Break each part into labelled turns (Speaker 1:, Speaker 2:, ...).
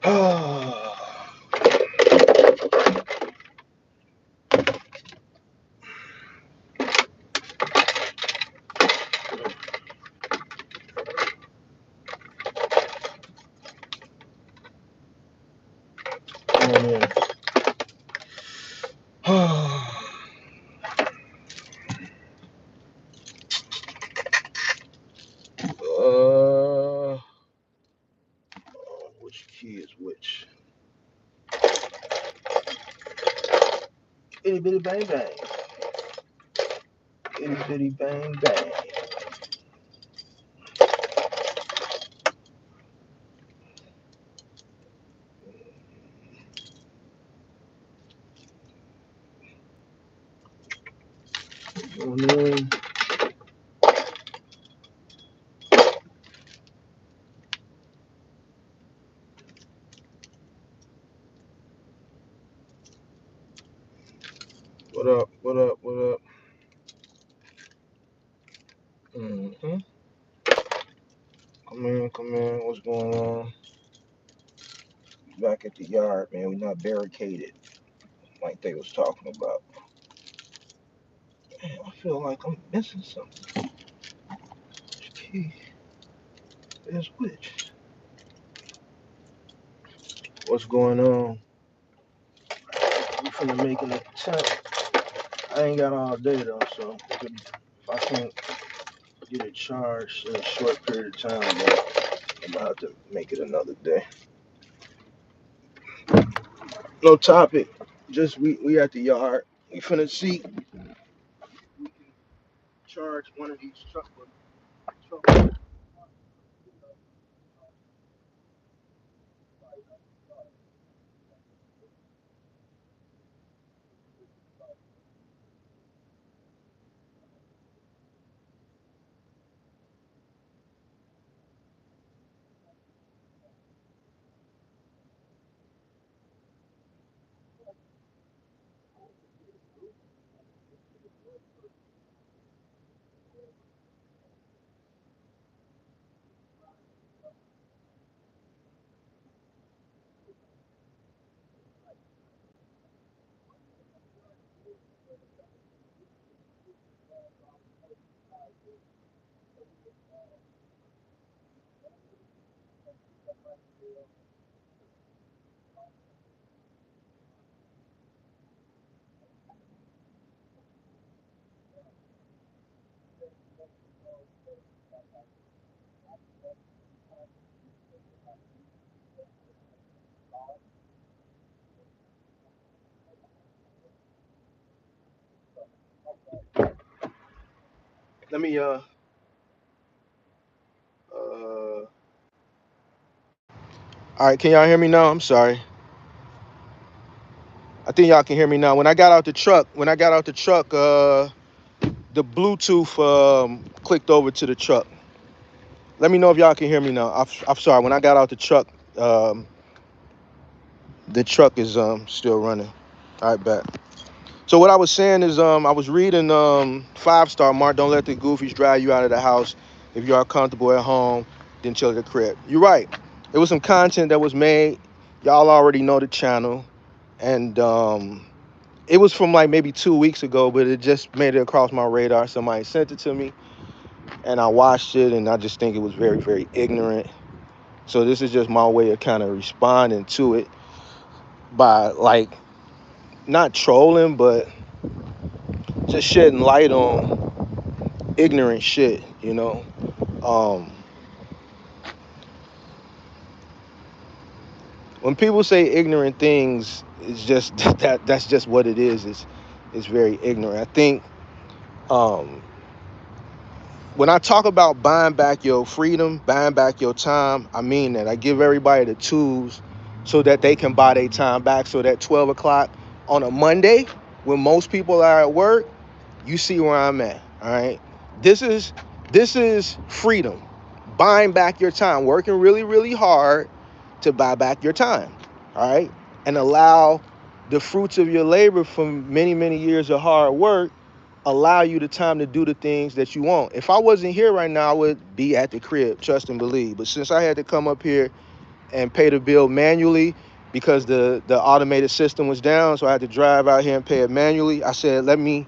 Speaker 1: Oh, man. Which key is which? Itty bitty bang bang. Itty bitty bang bang. Mm-hmm. What up? What up? What up? Mm-hmm. Come in, come in. What's going on? Back at the yard, man. We not barricaded like they was talking about. Man, I feel like I'm missing something. Which key is which? What's going on? We finna make an attempt. I ain't got all day though, so if I can't get it charged in a short period of time, then I'm gonna have to make it another day. No topic. Just we at the yard. We finna see we can charge one of these trucks. Let me All right, can y'all hear me now? I'm sorry. I think y'all can hear me now. When I got out the truck, the Bluetooth clicked over to the truck. Let me know if y'all can hear me now. I'm sorry. When I got out um, the truck is still running. All right, back. So what I was saying is I was reading 5 Star Mark. Don't let the goofies drive you out of the house. If you are comfortable at home, then chill at the crib. You're right. It was some content that was made. Y'all already know the channel, and it was from like maybe 2 weeks ago, but it just made it across my radar. Somebody sent it to me, and I watched it, and I just think it was very, very ignorant. So this is just my way of kind of responding to it by like not trolling, but just shedding light on ignorant shit. Um, when people say ignorant things, it's just that's just what it is. It's very ignorant. I think um, when I talk about buying back your freedom, buying back your time, I mean that. I give everybody the tools so that they can buy their time back. So that 12 o'clock on a Monday, when most people are at work, you see where I'm at. All right. This is this is freedom. Buying back your time, working really, really hard to buy back your time. All right. And allow the fruits of your labor from many, many years of hard work allow you the time to do the things that you want. If I wasn't here right now, I would be at the crib, trust and believe. But since I had to come up here and pay the bill manually because the automated system was down. So I had to drive out here and pay it manually. I said, let me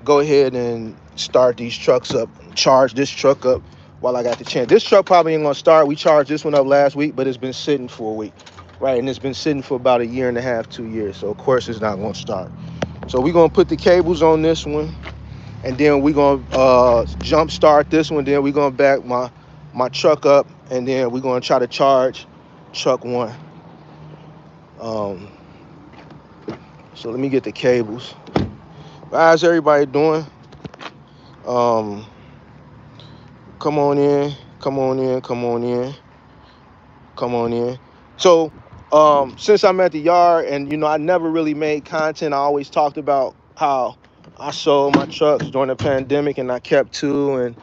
Speaker 1: go ahead and start these trucks up, charge this truck up while I got the chance. This truck probably ain't gonna start. We charged this one up last week, but it's been sitting for a week, right? And it's been sitting for about 1.5 years, 2 years. So of course it's not gonna start. So we're gonna put the cables on this one, and then we're gonna jump start this one. Then we're gonna back my truck up, and then we're gonna try to charge truck one. So let me get the cables. How's everybody doing? Come on in, come on in, come on in, come on in. So, since I'm at the yard, and I never really made content. I always talked about how I sold my trucks during the pandemic, and I kept two. And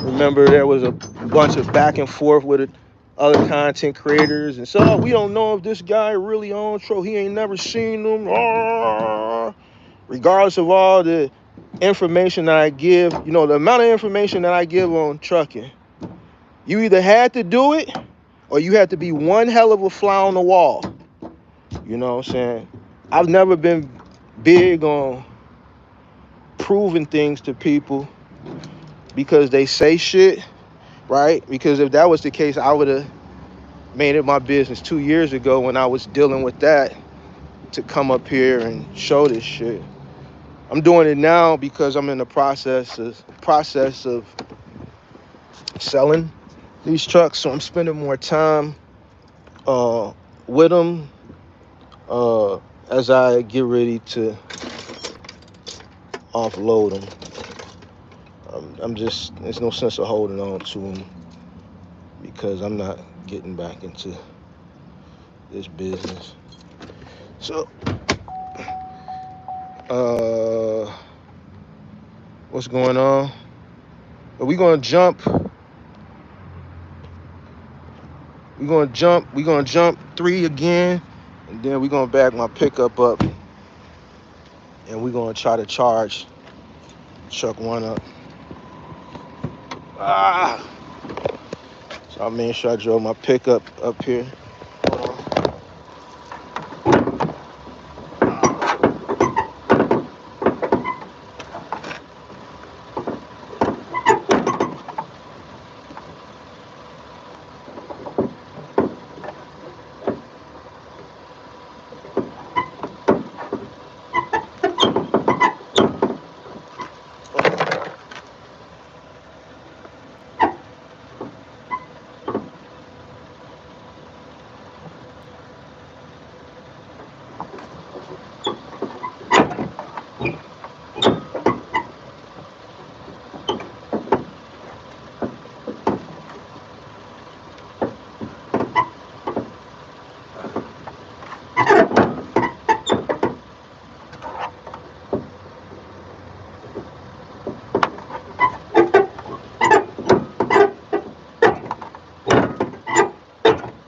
Speaker 1: remember, there was a bunch of back and forth with other content creators, and so we don't know if this guy really owns truck. He ain't never seen them. Regardless of all the information that I give, the amount of information that I give on trucking, you either had to do it or you had to be one hell of a fly on the wall. You know what I'm saying? I've never been big on proving things to people because they say shit, right? Because if that was the case, I would have made it my business 2 years ago when I was dealing with that to come up here and show this shit. I'm doing it now because I'm in the process of selling these trucks, so I'm spending more time with them as I get ready to offload them. There's no sense of holding on to them because I'm not getting back into this business. So, what's going on? Are we gonna jump? We're gonna jump 3 again, and then we're gonna back my pickup up, and we're gonna try to charge truck one up. So I made sure I drove my pickup up here.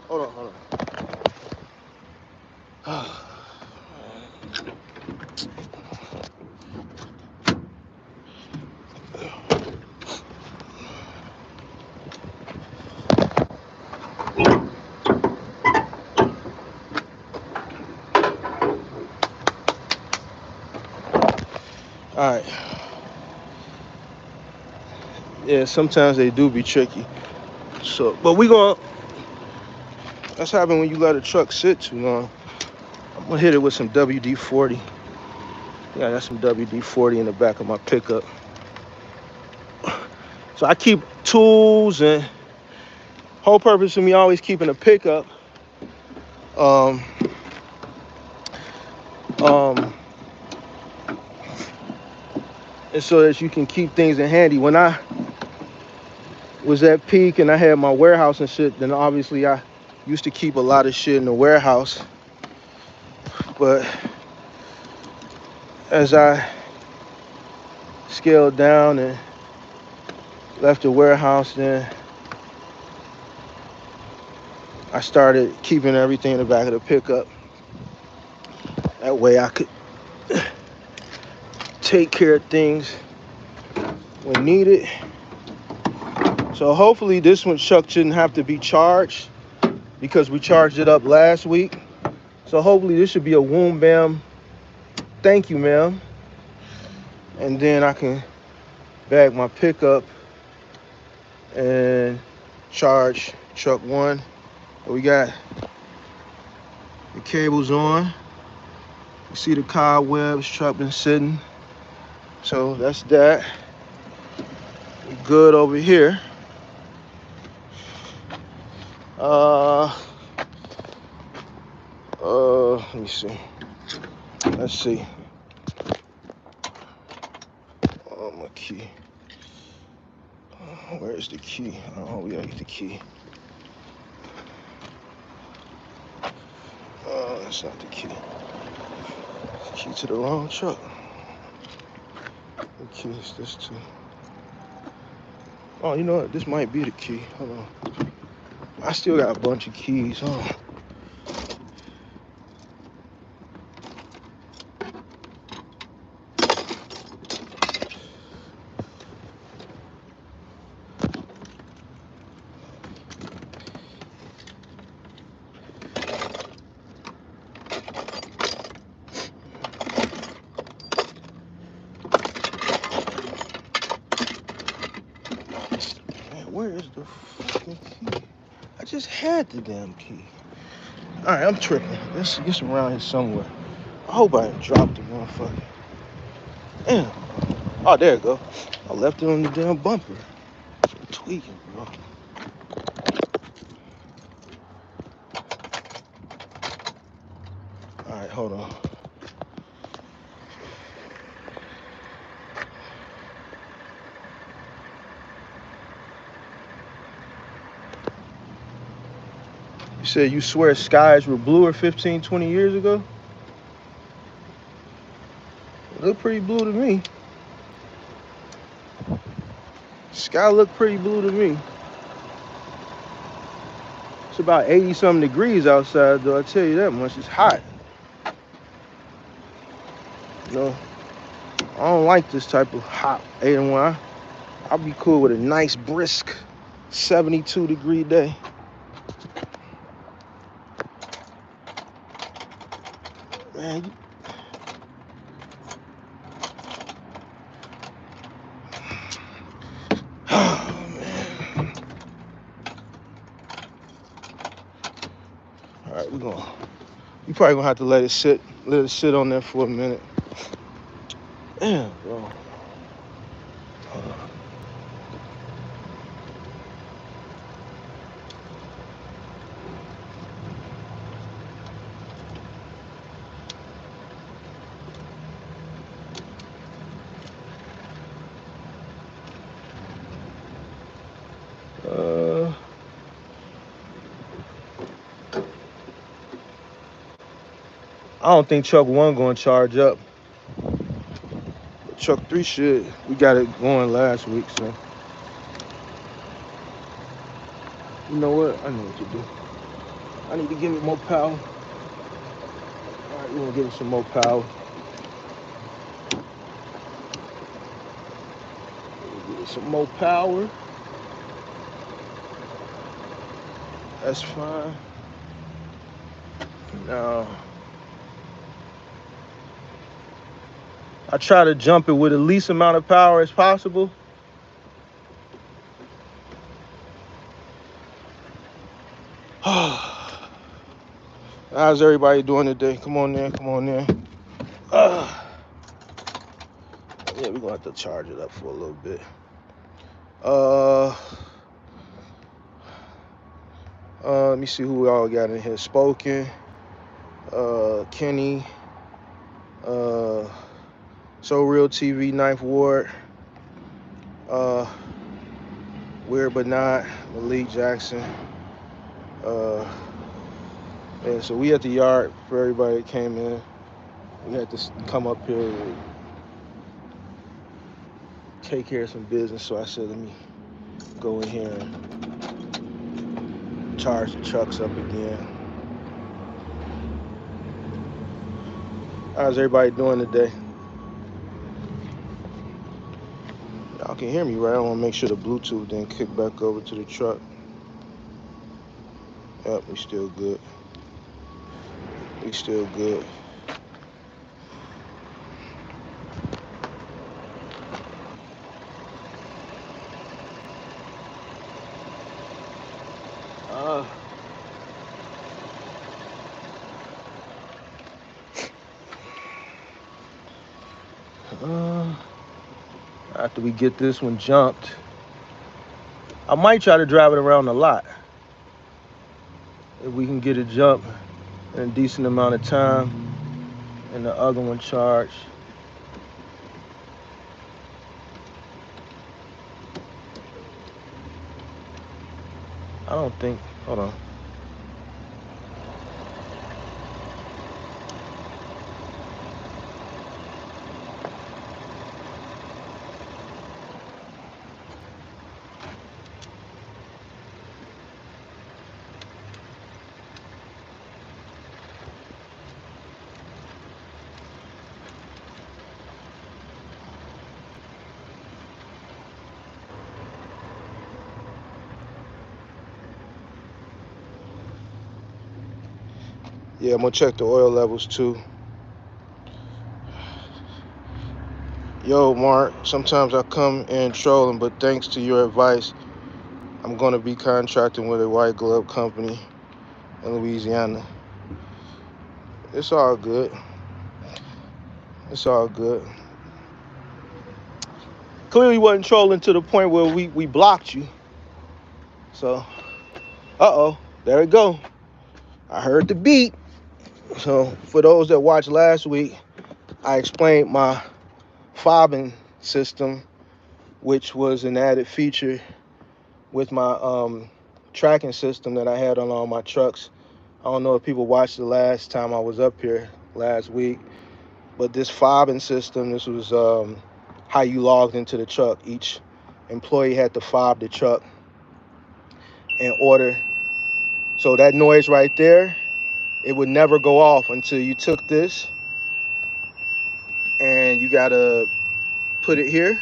Speaker 1: Hold on. All right. Yeah, sometimes they do be tricky. So, but that's happening when you let a truck sit too long. I'm gonna hit it with some WD-40. Yeah, I got some WD-40 in the back of my pickup. So I keep tools, and whole purpose of me always keeping a pickup and so that you can keep things in handy. When I was at peak and I had my warehouse and shit, then obviously I used to keep a lot of shit in the warehouse. But as I scaled down and left the warehouse, then I started keeping everything in the back of the pickup. That way I could take care of things when needed. So hopefully this one truck shouldn't have to be charged, because we charged it up last week. So hopefully this should be a boom bam. Thank you, ma'am. And then I can bag my pickup and charge truck one. We got the cables on. You see the cobwebs, truck been sitting. So that's that. We good over here. Let me see. Let's see. Oh, my key. Where is the key? Oh, we gotta get the key. Oh, that's not the key. The key to the wrong truck. The key is this too. Oh, you know what? This might be the key. Hold on. I still got a bunch of keys. Oh. Man, where is the fucking key? I just had the damn key. All right, I'm tripping. It's around here somewhere. I hope I didn't drop the motherfucker. Damn. Oh, there it go. I left it on the damn bumper. I'm tweaking, bro. All right, hold on. You said you swear skies were bluer 15, 20 years ago? It looked pretty blue to me. Sky looked pretty blue to me. It's about 80-something degrees outside, though. I tell you that much. It's hot. You know, I don't like this type of hot 81. I'll be cool with a nice, brisk 72-degree day. Man, oh, man. All right, you probably gonna have to let it sit on there for a minute. Damn, bro. I don't think truck one gonna charge up. Truck three should. We got it going last week, so. You know what? I know what to do. I need to give it more power. All right, we're gonna give it some more power. Give it some more power. That's fine. Now, I try to jump it with the least amount of power as possible. How's everybody doing today? Come on in, come on in. Yeah, we're gonna have to charge it up for a little bit. Let me see who we all got in here. Spoken, Kenny, So Real TV, Ninth Ward, Weird But Not, Malik Jackson. Yeah, so we at the yard for everybody that came in. We had to come up here and take care of some business, so I said, let me go in here and charge the trucks up again. How's everybody doing today? Y'all can hear me, right? I want to make sure the Bluetooth didn't kick back over to the truck. Yep, we still good. We still good. Uh, uh, After we get this one jumped, I might try to drive it around the lot. If we can get it jumped in a decent amount of time and the other one charged. I don't think, hold on. Yeah, I'm gonna check the oil levels too. Yo, Mark, sometimes I come in trolling, but thanks to your advice, I'm gonna be contracting with a white glove company in Louisiana. It's all good. It's all good. Clearly wasn't trolling to the point where we blocked you. So, uh-oh, there we go. I heard the beat. So for those that watched last week, I explained my fobbing system, which was an added feature with my tracking system that I had on all my trucks. I don't know if people watched the last time I was up here last week, but this fobbing system, this was how you logged into the truck. Each employee had to fob the truck in order. So that noise right there, it would never go off until you took this and you gotta put it here.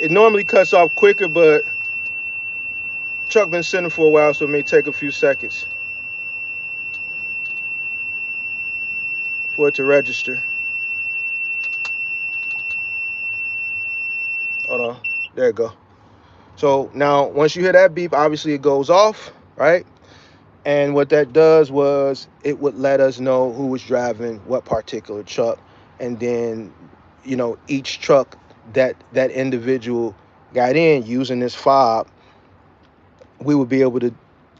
Speaker 1: It normally cuts off quicker, but truck been sitting for a while, so it may take a few seconds for it to register. Hold on, there you go. So now, once you hear that beep, obviously it goes off, right? And what that does was it would let us know who was driving what particular truck, and then, each truck that individual got in using this fob, we would be able to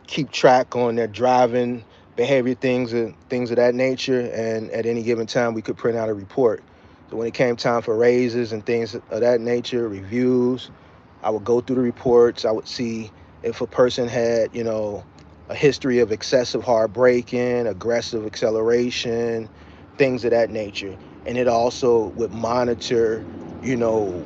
Speaker 1: keep track on their driving behavior, things of that nature, and at any given time we could print out a report. So when it came time for raises and things of that nature, reviews, I would go through the reports. I would see if a person had, a history of excessive hard braking, aggressive acceleration, things of that nature. And it also would monitor, you know,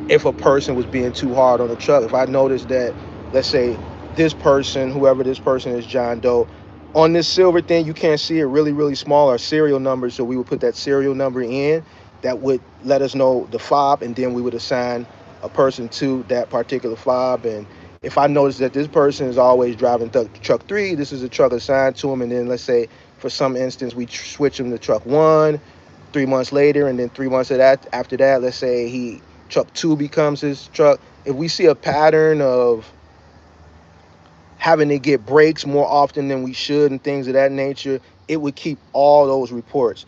Speaker 1: if a person was being too hard on the truck. If I noticed that, let's say this person, whoever this person is, John Doe, on this silver thing, you can't see it really, really small, our serial number. So we would put that serial number in that would let us know the fob, and then we would assign a person to that particular fob. And if I notice that this person is always driving truck 3, this is a truck assigned to him. And then let's say for some instance we switch him to truck 1 3 months later, and then 3 months after that, let's say he truck 2 becomes his truck. If we see a pattern of having to get breaks more often than we should and things of that nature, it would keep all those reports.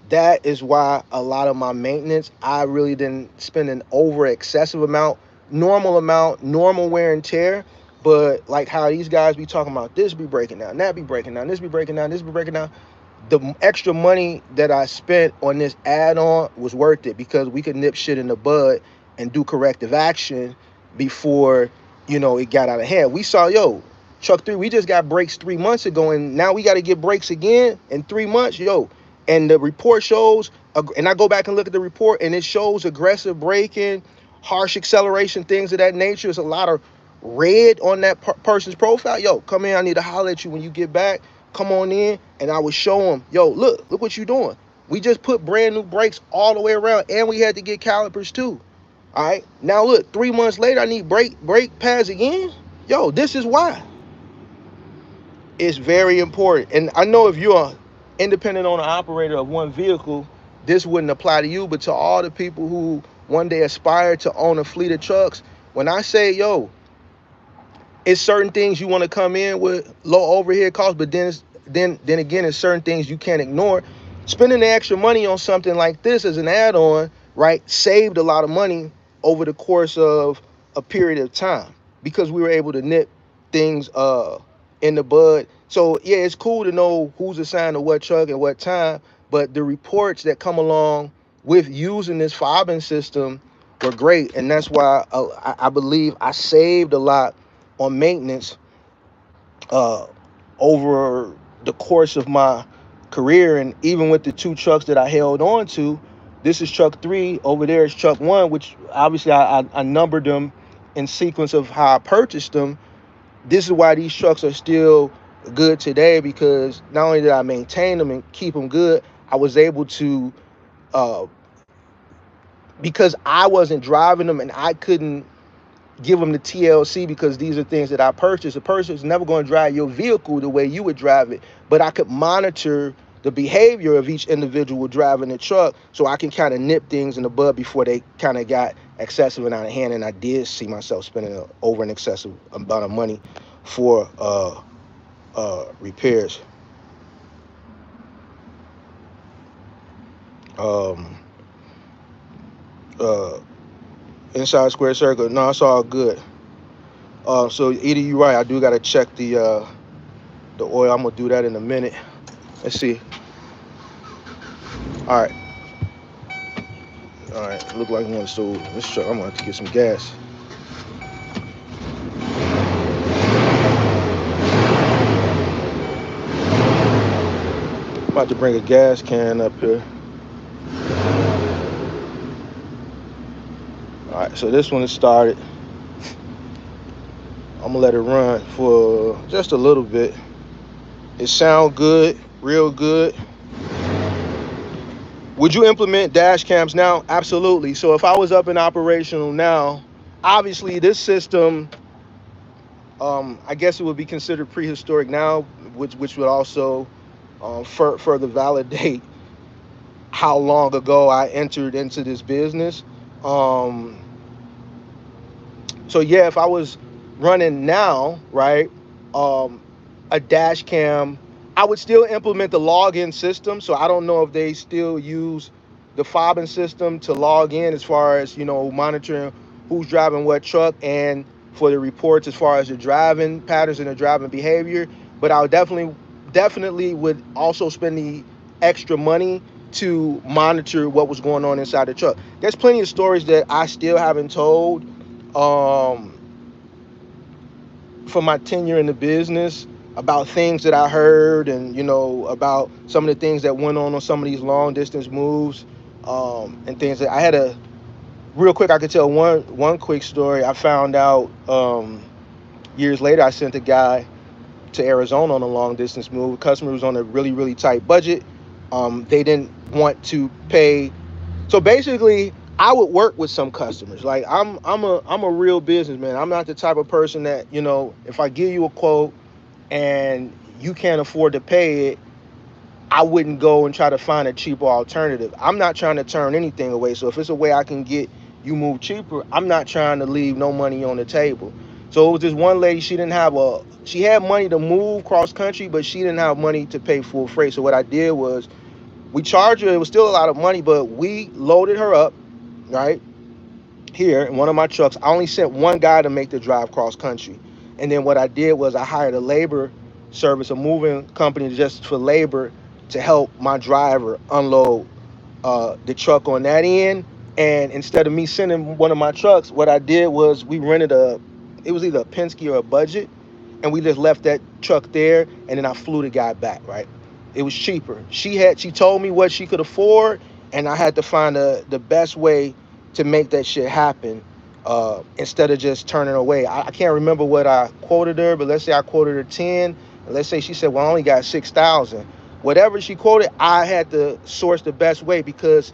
Speaker 1: That is why a lot of my maintenance, I really didn't spend an over excessive amount, normal wear and tear. But like how these guys be talking about, this be breaking down, that be breaking down, this be breaking down, this be breaking down. The extra money that I spent on this add-on was worth it, because we could nip shit in the bud and do corrective action before, it got out of hand. We saw, truck 3, we just got brakes 3 months ago, and now we got to get brakes again in 3 months, and the report shows, and I go back and look at the report, and it shows aggressive braking, harsh acceleration, things of that nature. There's a lot of red on that person's profile. Come in, I need to holler at you when you get back. Come on in, and I would show them, look what you doing. We just put brand new brakes all the way around, and we had to get calipers too. All right. Now look, 3 months later, I need brake pads again. Yo, this is why. It's very important. And I know if you're independent owner operator of one vehicle, this wouldn't apply to you. But to all the people who one day aspire to own a fleet of trucks, when I say, yo, it's certain things you want to come in with low overhead costs, but then again, it's certain things you can't ignore. Spending the extra money on something like this as an add-on, right, saved a lot of money over the course of a period of time because we were able to nip things in the bud. So yeah, it's cool to know who's assigned to what truck and what time, but the reports that come along with using this fobbing system were great, and that's why I believe I saved a lot on maintenance uh, over the course of my career. And even with the two trucks that I held on to, this is truck three, over there is truck one, which obviously I numbered them in sequence of how I purchased them. This is why these trucks are still good today, because not only did I maintain them and keep them good, I was able to, uh, because I wasn't driving them and I couldn't give them the TLC because these are things that I purchased. A person is never going to drive your vehicle the way you would drive it, but I could monitor the behavior of each individual driving the truck, so I can kind of nip things in the bud before they kind of got excessive and out of hand. And I did see myself spending over an excessive amount of money for repairs. Um, uh, Inside square circle. No, it's all good. So Edie, you're right. I do gotta check the oil. I'm gonna do that in a minute. Let's see. All right, all right. Look like one. So this truck, I'm gonna have to get some gas. I'm about to bring a gas can up here. All right, so this one is started. I'm gonna let it run for just a little bit. It sound good, real good. Would you implement dash cams now? Absolutely. So if I was up and operational now, obviously this system, I guess it would be considered prehistoric now, which would also further validate how long ago I entered into this business. Um, so yeah, if I was running now, right, um, a dash cam, I would still implement the login system. So I don't know if they still use the fobbing system to log in as far as, monitoring who's driving what truck, and for the reports as far as the driving patterns and the driving behavior. But I would definitely would also spend the extra money to monitor what was going on inside the truck. There's plenty of stories that I still haven't told um, for my tenure in the business, about things that I heard, and about some of the things that went on some of these long distance moves, and things that I had a real quick. I could tell one quick story. I found out years later. I sent a guy to Arizona on a long distance move. The customer was on a really tight budget. They didn't want to pay. So basically, I would work with some customers. Like I'm a real businessman. I'm not the type of person that, if I give you a quote and you can't afford to pay it, I wouldn't go and try to find a cheaper alternative. I'm not trying to turn anything away. So if it's a way I can get you move cheaper, I'm not trying to leave no money on the table. So it was this one lady, she had money to move cross country, but she didn't have money to pay full freight. So what I did was, we charged her, it was still a lot of money, but we loaded her up, right, here in one of my trucks. I only sent one guy to make the drive cross country. And then what I did was I hired a labor service, a moving company, just for labor to help my driver unload the truck on that end. And instead of me sending one of my trucks, what I did was we rented it was either a Penske or a Budget, and we just left that truck there, and then I flew the guy back, right? It was cheaper. She told me what she could afford, and I had to find the best way to make that shit happen, instead of just turning away. I can't remember what I quoted her, but let's say I quoted her 10, and let's say she said, well, I only got 6,000. Whatever she quoted, I had to source the best way because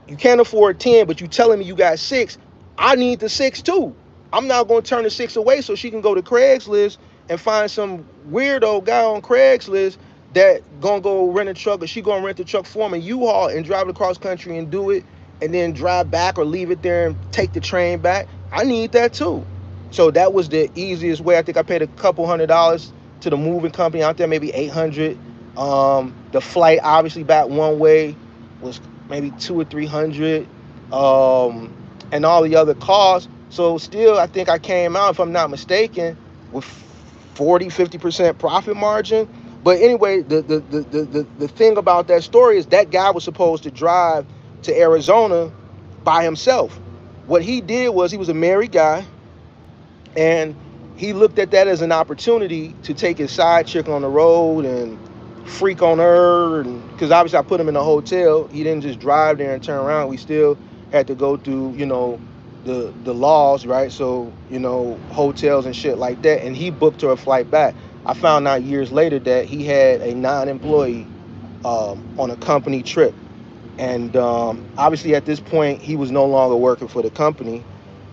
Speaker 1: you can't afford 10, but you telling me you got 6. I need the 6 too. I'm not going to turn the 6 away so she can go to Craigslist and find some weirdo guy on Craigslist that going to go rent a truck, or she going to rent the truck for me, U-Haul, and drive it across country and do it, and then drive back or leave it there and take the train back. I need that too. So that was the easiest way. I think I paid a couple $100 to the moving company out there, maybe 800. The flight obviously back one way was maybe 200 or 300, and all the other costs. So still, I think I came out, if I'm not mistaken, with 40-50% profit margin. But anyway, the thing about that story is that guy was supposed to drive to Arizona by himself. What he did was, he was a married guy, and he looked at that as an opportunity to take his side chick on the road and freak on her. And because obviously I put him in a hotel, he didn't just drive there and turn around. We still had to go through, the laws, right? So, hotels and shit like that. And he booked her a flight back. I found out years later that he had a non-employee on a company trip. And obviously at this point, he was no longer working for the company.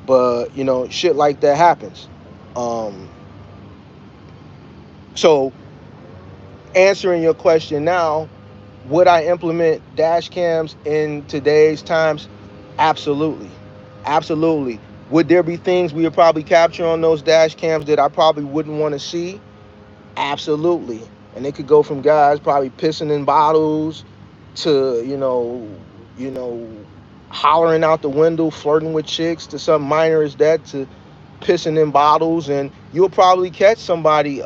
Speaker 1: But, shit like that happens. Um, so answering your question now, would I implement dash cams in today's times? Absolutely. Absolutely. Would there be things we would probably capture on those dash cams that I probably wouldn't want to see? Absolutely. And it could go from guys probably pissing in bottles to, you know, hollering out the window, flirting with chicks, to something minor as that, to pissing in bottles. And you'll probably catch somebody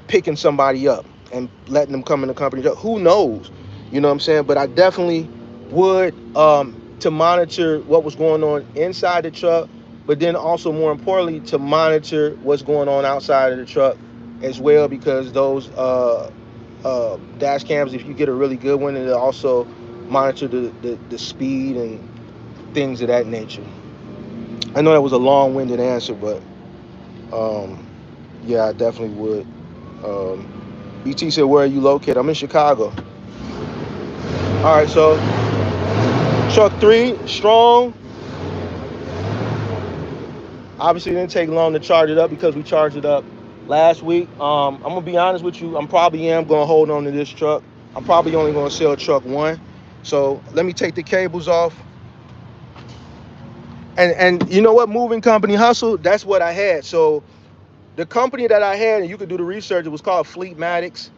Speaker 1: picking somebody up and letting them come in the company. Who knows? You know what I'm saying? But I definitely would, to monitor what was going on inside the truck, but then also more importantly to monitor what's going on outside of the truck as well, because those dash cams, if you get a really good one, it'll also monitor the speed and things of that nature. I know that was a long-winded answer, but yeah, I definitely would. BT said, "Where are you located?" I'm in Chicago. All right, so truck 3, strong. Obviously, it didn't take long to charge it up because we charged it up last week. I'm gonna be honest with you. I'm probably gonna hold on to this truck. I'm probably only gonna sell truck 1. So let me take the cables off. And you know what? Moving company hustle. That's what I had. So the company that I had, and you could do the research, it was called Fleetmatics.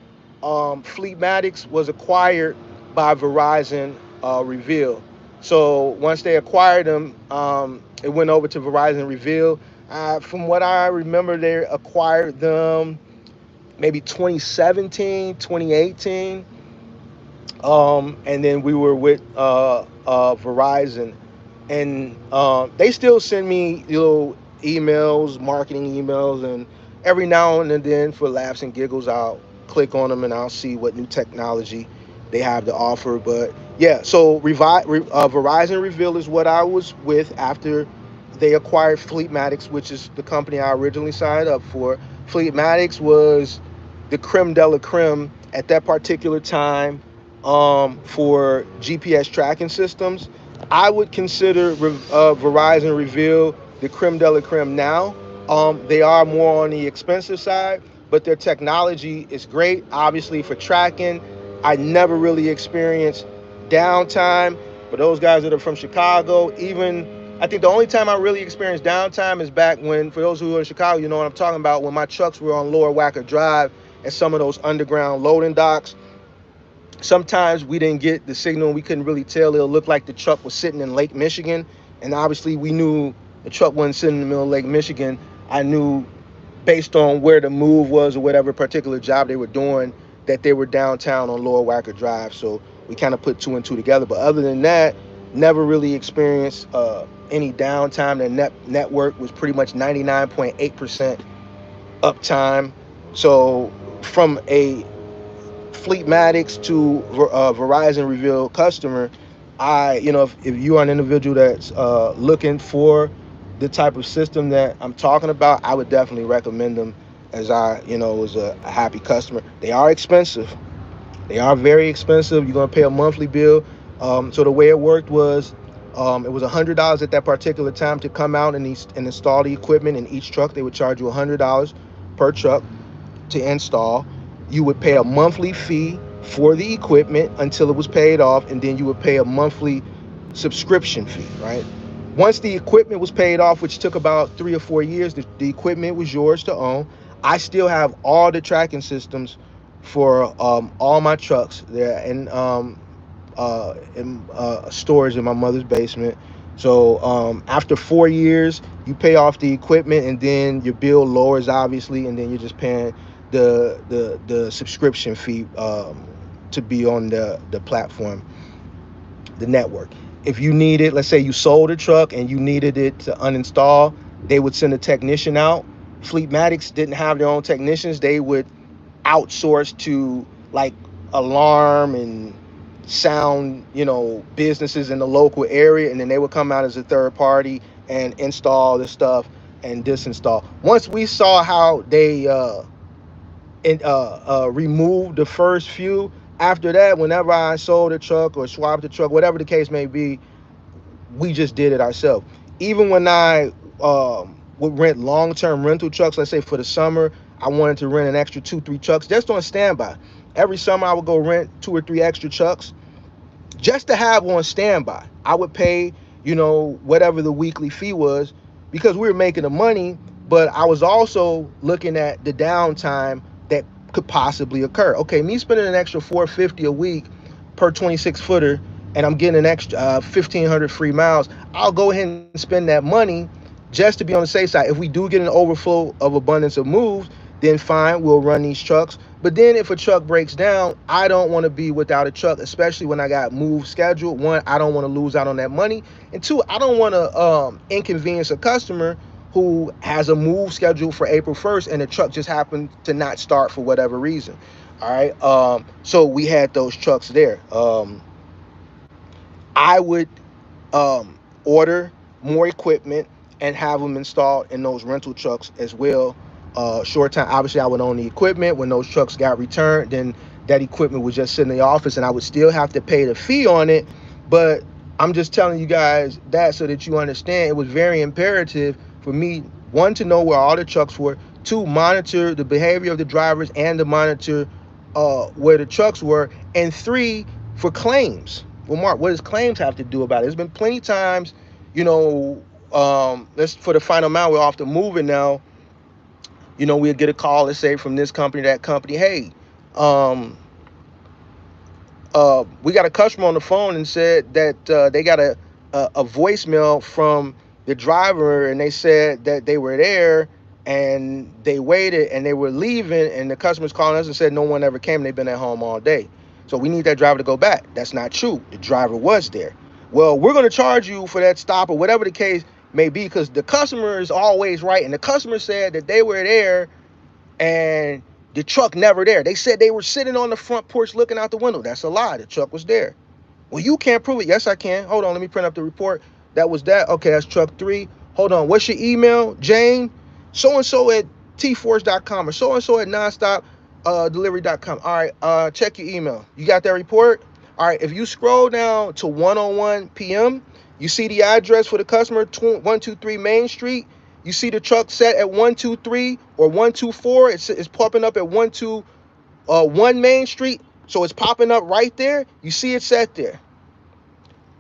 Speaker 1: Fleetmatics was acquired by Verizon Reveal. So once they acquired them, it went over to Verizon Reveal. From what I remember, they acquired them maybe 2017, 2018. And then we were with Verizon. And they still send me emails, marketing emails, and every now and then for laughs and giggles, I'll click on them and I'll see what new technology they have to offer. But yeah, so Verizon Reveal is what I was with after they acquired Fleetmatics, which is the company I originally signed up for. Fleetmatics was the creme de la creme at that particular time for GPS tracking systems. I would consider Verizon Reveal the creme de la creme now. They are more on the expensive side, but their technology is great, obviously, for tracking. I never really experienced downtime. For those guys that are from Chicago, even I think the only time I really experienced downtime is back when, for those who are in Chicago, you know what I'm talking about, when my trucks were on Lower Wacker Drive and some of those underground loading docks. Sometimes we didn't get the signal and we couldn't really tell. It'll look like the truck was sitting in Lake Michigan. And obviously we knew the truck wasn't sitting in the middle of Lake Michigan. I knew based on where the move was or whatever particular job they were doing that they were downtown on Lower Wacker Drive. So we kind of put 2 and 2 together. But other than that, never really experienced any downtime. The network was pretty much 99.8% uptime. So from a Fleetmatics to Verizon Reveal customer, if you are an individual that's looking for the type of system that I'm talking about, I would definitely recommend them as I, was a happy customer. They are expensive. They are very expensive. You're gonna pay a monthly bill. So the way it worked was, it was $100 at that particular time to come out and install the equipment in each truck. They would charge you $100 per truck to install. You would pay a monthly fee for the equipment until it was paid off, and then you would pay a monthly subscription fee, right? Once the equipment was paid off, which took about 3 or 4 years, the equipment was yours to own. I still have all the tracking systems for all my trucks there, and storage in my mother's basement. So after 4 years, you pay off the equipment, and then your bill lowers, obviously, and then you're just paying the subscription fee to be on the platform, the network. If you needed, let's say you sold a truck and you needed it to uninstall, they would send a technician out. Fleetmatics didn't have their own technicians. They would outsource to like alarm and sound, businesses in the local area, and then they would come out as a third party and install the stuff and disinstall. Once we saw how they removed the first few, after that, whenever I sold a truck or swapped the truck, whatever the case may be, we just did it ourselves. Even when I would rent long-term rental trucks, let's say for the summer, I wanted to rent an extra 2, 3 trucks just on standby. Every summer, I would go rent 2 or 3 extra trucks just to have on standby. I would pay, whatever the weekly fee was, because we were making the money, but I was also looking at the downtime that could possibly occur. Okay, me spending an extra $450 a week per 26 footer, and I'm getting an extra 1,500 free miles. I'll go ahead and spend that money just to be on the safe side. If we do get an overflow of abundance of moves, then fine, we'll run these trucks. But then if a truck breaks down, I don't want to be without a truck, especially when I got move scheduled. One, I don't want to lose out on that money. And two, I don't want to inconvenience a customer who has a move scheduled for April 1st and the truck just happened to not start for whatever reason. All right. So we had those trucks there. I would order more equipment and have them installed in those rental trucks as well. Short time, obviously, I would own the equipment. When those trucks got returned, then that equipment would just sit in the office, and I would still have to pay the fee on it. But I'm just telling you guys that so that you understand it was very imperative for me, one, to know where all the trucks were, two, monitor the behavior of the drivers and to monitor where the trucks were, and three, for claims. Well, Mark, what does claims have to do about it? There's been plenty times, let's for the final mile, we're off the moving now. We'll get a call, let's say, from this company, that company. Hey, we got a customer on the phone and said that they got a voicemail from the driver, and they said that they were there and they waited and they were leaving, and the customer's calling us and said no one ever came. They've been at home all day. So we need that driver to go back. That's not true. The driver was there. Well, we're going to charge you for that stop or whatever the case may be, because the customer is always right. And the customer said that they were there and the truck never there. They said they were sitting on the front porch looking out the window. That's a lie. The truck was there. Well, you can't prove it. Yes, I can. Hold on. Let me print up the report. That was that. Okay, that's truck 3. Hold on. What's your email, Jane? So-and-so at tforce.com or so-and-so at nonstopdelivery.com. All right, check your email. You got that report? All right, if you scroll down to 101 p.m., you see the address for the customer, 123 Main Street. You see the truck set at 123 or 124. It's popping up at 121 Main Street. So it's popping up right there. You see it set there.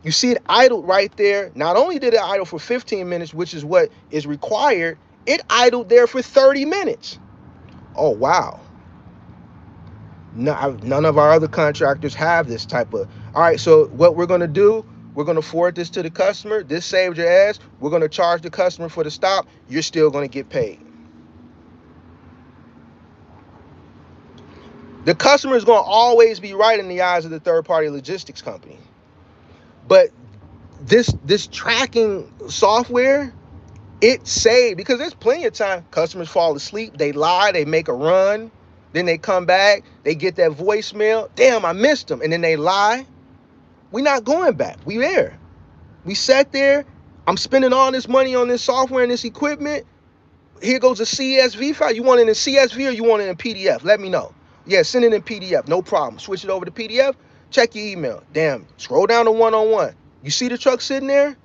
Speaker 1: You see it idled right there. Not only did it idle for 15 minutes, which is what is required, it idled there for 30 minutes. Oh, wow. None of our other contractors have this type of... All right, so what we're going to do, we're going to forward this to the customer. This saved your ass. We're going to charge the customer for the stop. You're still going to get paid. The customer is going to always be right in the eyes of the third-party logistics company. But this tracking software, it saved, because there's plenty of time customers fall asleep, they lie, they make a run, then they come back, they get that voicemail, damn, I missed them, and then they lie. We're not going back. We sat there. I'm spending all this money on this software and this equipment. Here goes a CSV file. You want it in CSV or you want it in PDF? Let me know. Yeah, send it in PDF. No problem. Switch it over to PDF. Check your email. Damn. Scroll down to one-on-one. You see the truck sitting there?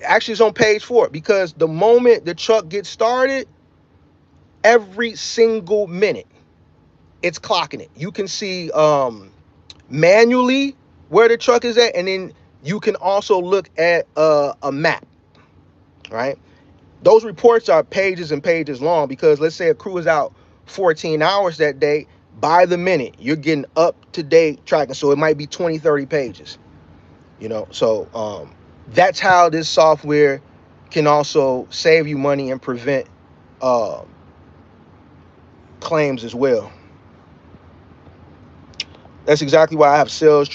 Speaker 1: Actually, it's on page 4 because the moment the truck gets started, every single minute, it's clocking it. You can see manually where the truck is at, and then you can also look at a map, right? Those reports are pages and pages long because let's say a crew is out 14 hours that day. By the minute, you're getting up to date tracking. So it might be 20, 30 pages, So that's how this software can also save you money and prevent uh, claims as well. That's exactly why I have sales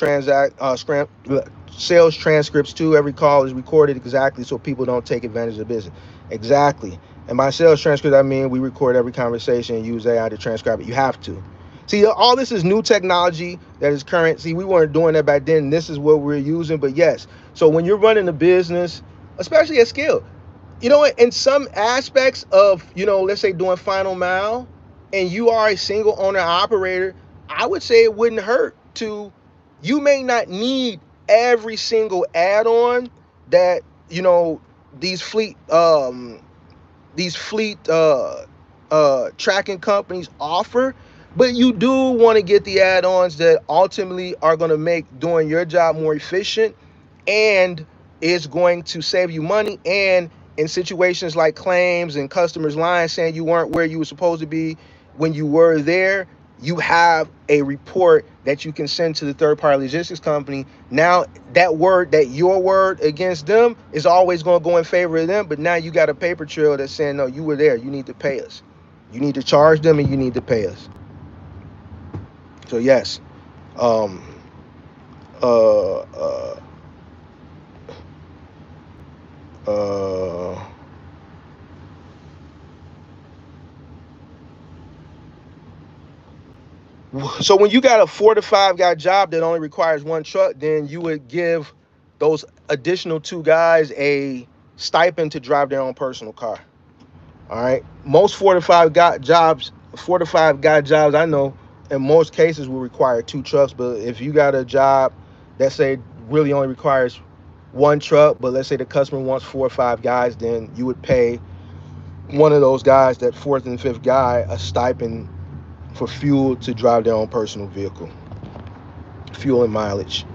Speaker 1: transcripts too. Every call is recorded exactly so people don't take advantage of the business. Exactly. And by sales transcript, I mean we record every conversation and use AI to transcribe it. You have to. See, all this is new technology that is current. See, we weren't doing that back then. This is what we're using. But yes, so when you're running a business, especially at scale, in some aspects of, let's say doing final mile, and you are a single owner operator, I would say it wouldn't hurt to, you may not need every single add-on that, these fleet, tracking companies offer, but you do want to get the add-ons that ultimately are going to make doing your job more efficient, and is going to save you money. And in situations like claims and customers lying, saying you weren't where you were supposed to be when you were there, you have a report that you can send to the third-party logistics company. Now that your word against them is always going to go in favor of them, but now you got a paper trail that's saying, no, you were there, you need to pay us. You need to charge them and you need to pay us. So yes, um uh uh uh so when you got a 4 to 5 guy job that only requires one truck, then you would give those additional 2 guys a stipend to drive their own personal car. All right. Most 4 to 5 guy jobs I know in most cases will require 2 trucks. But if you got a job that say really only requires one truck, but let's say the customer wants 4 or 5 guys, then you would pay one of those guys, that fourth and fifth guy, a stipend for fuel to drive their own personal vehicle, fuel and mileage.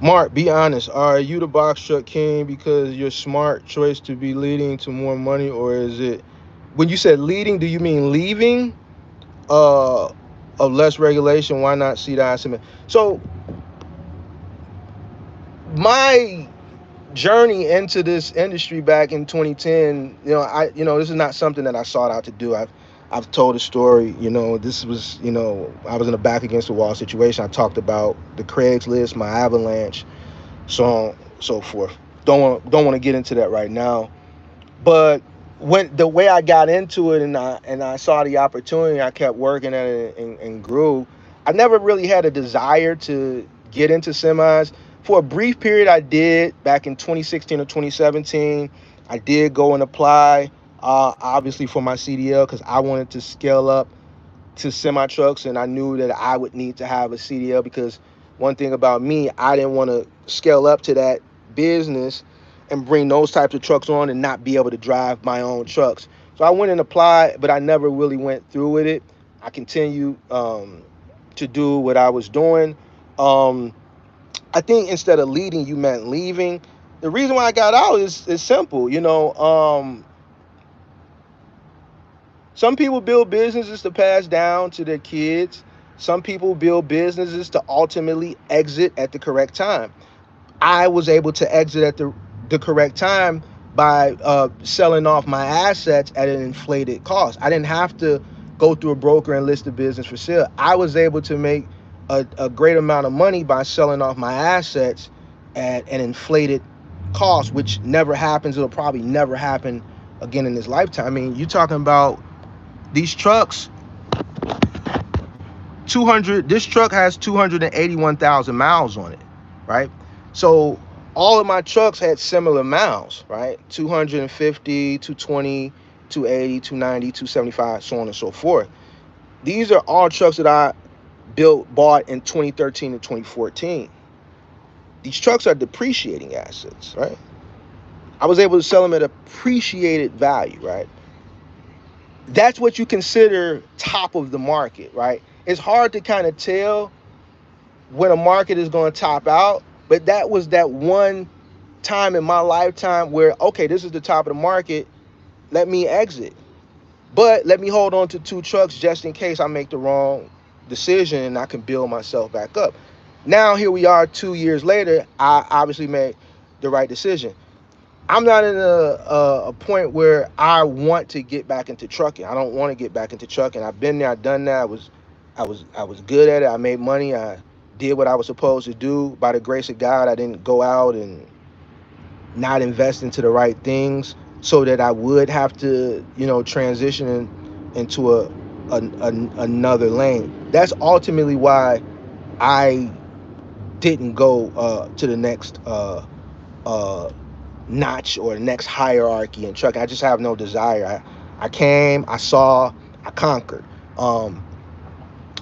Speaker 1: Mark, be honest. Are you the box truck king because your smart choice to be leading to more money, or is it, when you said leading, do you mean leaving? Uh, of less regulation. Why not see that? So my journey into this industry back in 2010, this is not something that I sought out to do. I've told a story, this was, I was in a back against the wall situation. I talked about the Craigslist, my avalanche, so on, so forth. Don't want to get into that right now. But when the way I got into it, and I saw the opportunity, I kept working at it and grew. I never really had a desire to get into semis. For a brief period, I did back in 2016 or 2017. I did go and apply, obviously for my CDL, because I wanted to scale up to semi trucks, and I knew that I would need to have a CDL, because one thing about me, I didn't want to scale up to that business and bring those types of trucks on and not be able to drive my own trucks. So I went and applied, but I never really went through with it. I continued to do what I was doing. I think instead of leading, you meant leaving. The reason why I got out is simple. Some people build businesses to pass down to their kids. Some people build businesses to ultimately exit at the correct time. I was able to exit at the correct time by selling off my assets at an inflated cost. I didn't have to go through a broker and list the business for sale. I was able to make a great amount of money by selling off my assets at an inflated cost, which never happens. It'll probably never happen again in this lifetime. I mean, you're talking about these trucks. This truck has 281,000 miles on it, right? So all of my trucks had similar miles, right? 250, 220, 280, 290, 275, so on and so forth. These are all trucks that I bought in 2013 and 2014. These trucks are depreciating assets, right? I was able to sell them at appreciated value, right? That's what you consider top of the market, right? It's hard to kind of tell when a market is going to top out, but that was that one time in my lifetime where, okay, this is the top of the market, let me exit. But let me hold on to 2 trucks just in case I make the wrong decision and I can build myself back up. Now, here we are 2 years later, I obviously made the right decision. I'm not in a point where I want to get back into trucking. I don't want to get back into trucking. I've been there, I've done that. I was good at it. I made money. I did what I was supposed to do. By the grace of God, I didn't go out and not invest into the right things so that I would have to, transition into another lane. That's ultimately why I didn't go to the next notch or the next hierarchy in trucking. I just have no desire. I came, I saw, I conquered.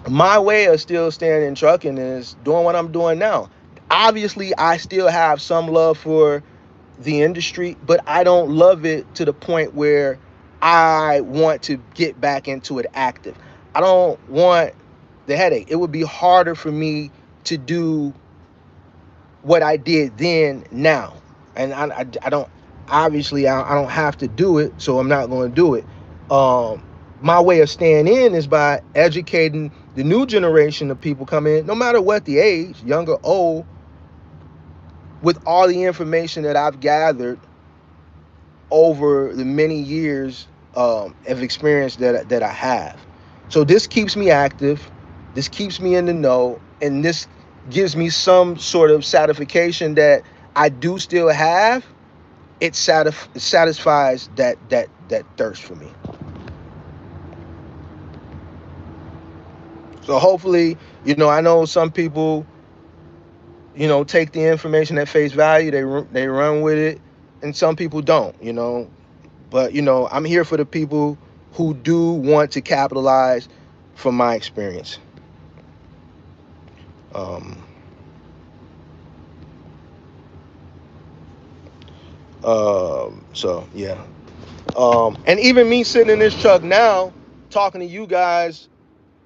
Speaker 1: My way of still staying in trucking is doing what I'm doing now. Obviously, I still have some love for the industry, but I don't love it to the point where I want to get back into it active. I don't want the headache. It would be harder for me to do what I did then now. And I don't, obviously I don't have to do it, so I'm not going to do it. My way of staying in is by educating the new generation of people coming in, no matter what the age, young or old, with all the information that I've gathered over the many years of experience that I have. So this keeps me active, this keeps me in the know, and this gives me some sort of satisfaction that I do still have. It satisfies that thirst for me. So hopefully, I know some people, take the information at face value, they run with it, and some people don't. But I'm here for the people who do want to capitalize from my experience. Um, so yeah. And even me sitting in this truck now, talking to you guys,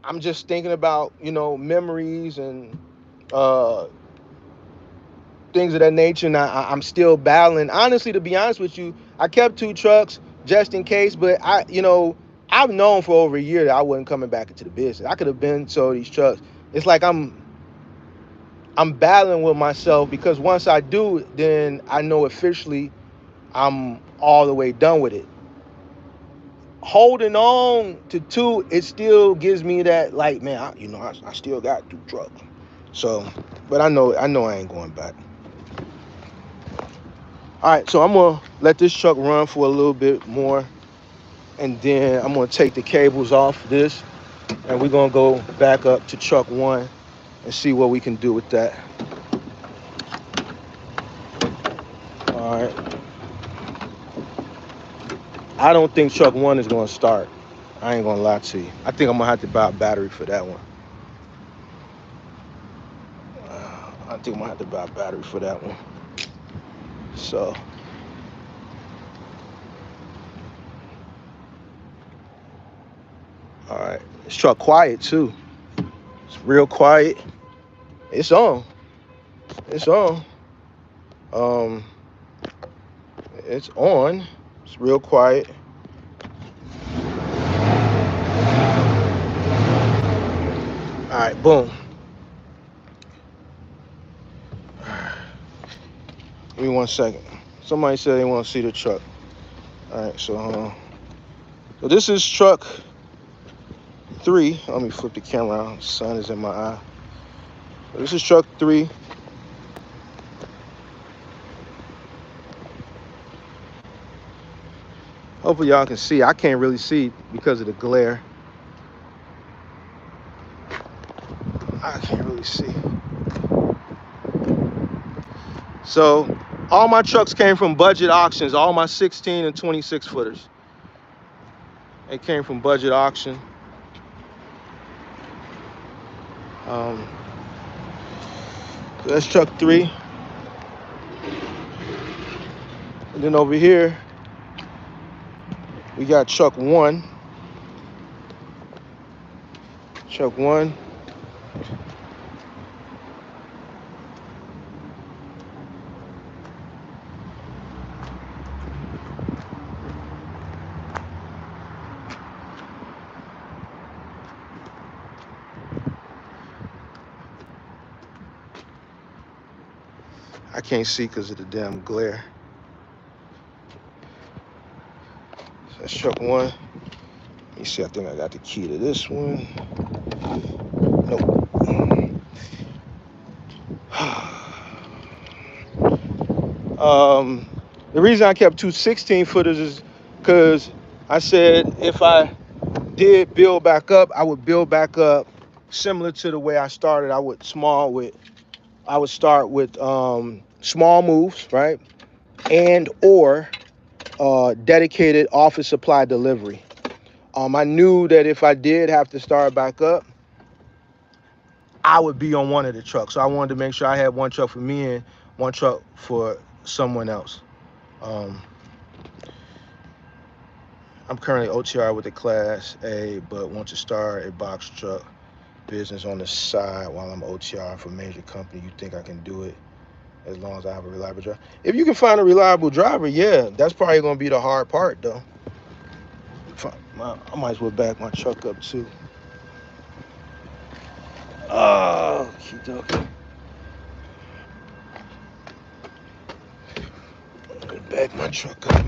Speaker 1: I'm just thinking about memories and uh, things of that nature. And I'm still battling. Honestly, to be honest with you, I kept 2 trucks just in case, but I've known for over a year that I wasn't coming back into the business. I could have been sold these trucks. It's like I'm battling with myself, because once I do, then I know officially I'm all the way done with it. Holding on to 2, it still gives me that, like, man, I still got 2 trucks. So, but I know I ain't going back. All right, so I'm gonna let this truck run for a little bit more, and then I'm gonna take the cables off this, and we're gonna go back up to truck 1 and see what we can do with that. All right. I don't think truck 1 is gonna start. I ain't gonna lie to you. I think I'm gonna have to buy a battery for that one. I think I'm gonna have to buy a battery for that one. So, all right. This truck quiet too. It's real quiet. It's on. It's on. Um, it's on. It's real quiet. All right, boom. Give me 1 second. Somebody said they want to see the truck. All right, so this is truck 3. Let me flip the camera around. The sun is in my eye. So this is truck 3. Hopefully y'all can see. I can't really see because of the glare. me see. So all my trucks came from budget auctions, all my 16 and 26 footers. They came from budget auction. So that's truck 3. And then over here, we got truck 1. Truck 1. I can't see because of the damn glare. So that's truck 1. Let me see, I think I got the key to this one. Nope. The reason I kept 2 16 footers is because I said if I did build back up, I would build back up similar to the way I started. I would start with small moves, right? And or dedicated office supply delivery. I knew that if I did have to start back up, I would be on one of the trucks. So I wanted to make sure I had one truck for me and one truck for someone else. I'm currently OTR with the Class A, but want to start a box truck business on the side while I'm OTR for a major company. You think I can do it as long as I have a reliable driver? If you can find a reliable driver, yeah, that's probably going to be the hard part, though. I might as well back my truck up, too. Oh, keep talking. Back my truck up.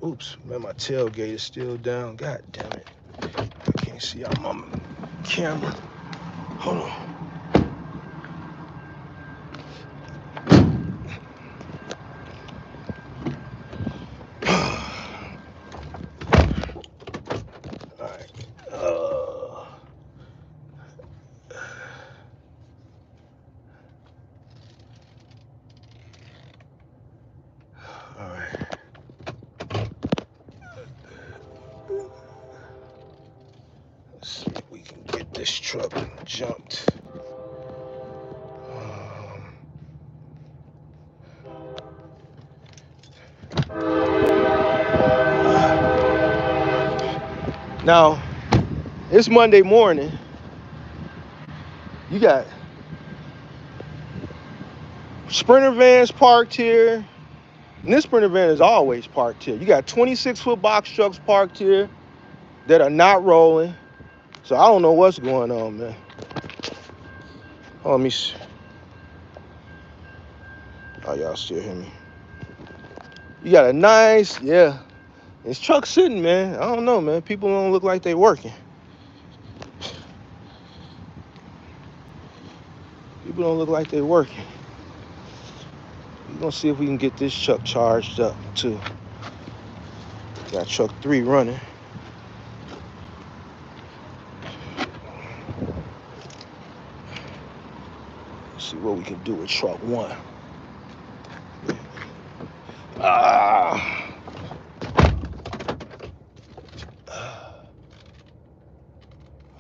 Speaker 1: Oops, man, my tailgate is still down. God damn it. I can't see. I'm on camera. Hold on. All right. All right. Let's see if we can get this truck jumped. Now, it's Monday morning. You got Sprinter vans parked here. And this Sprinter van is always parked here. You got 26-foot box trucks parked here that are not rolling. So I don't know what's going on, man. Oh, let me see. Oh, y'all still hear me? You got a nice, yeah. This truck sitting, man. I don't know, man. People don't look like they working. People don't look like they working. We're gonna see if we can get this truck charged up too. Got truck 3 running. Let's see what we can do with truck 1. All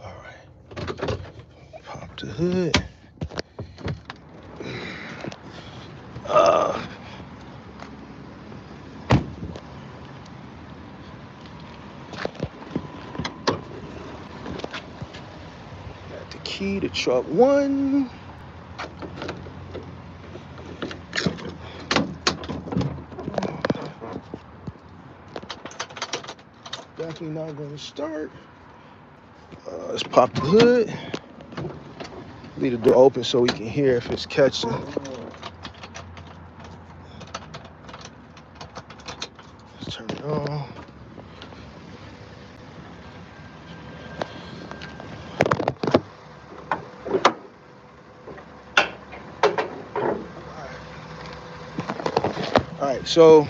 Speaker 1: right. Pop the hood. Got the key to truck 1. Definitely not going to start. Let's pop the hood. Leave the door open so we can hear if it's catching. Let's turn it on. All right, so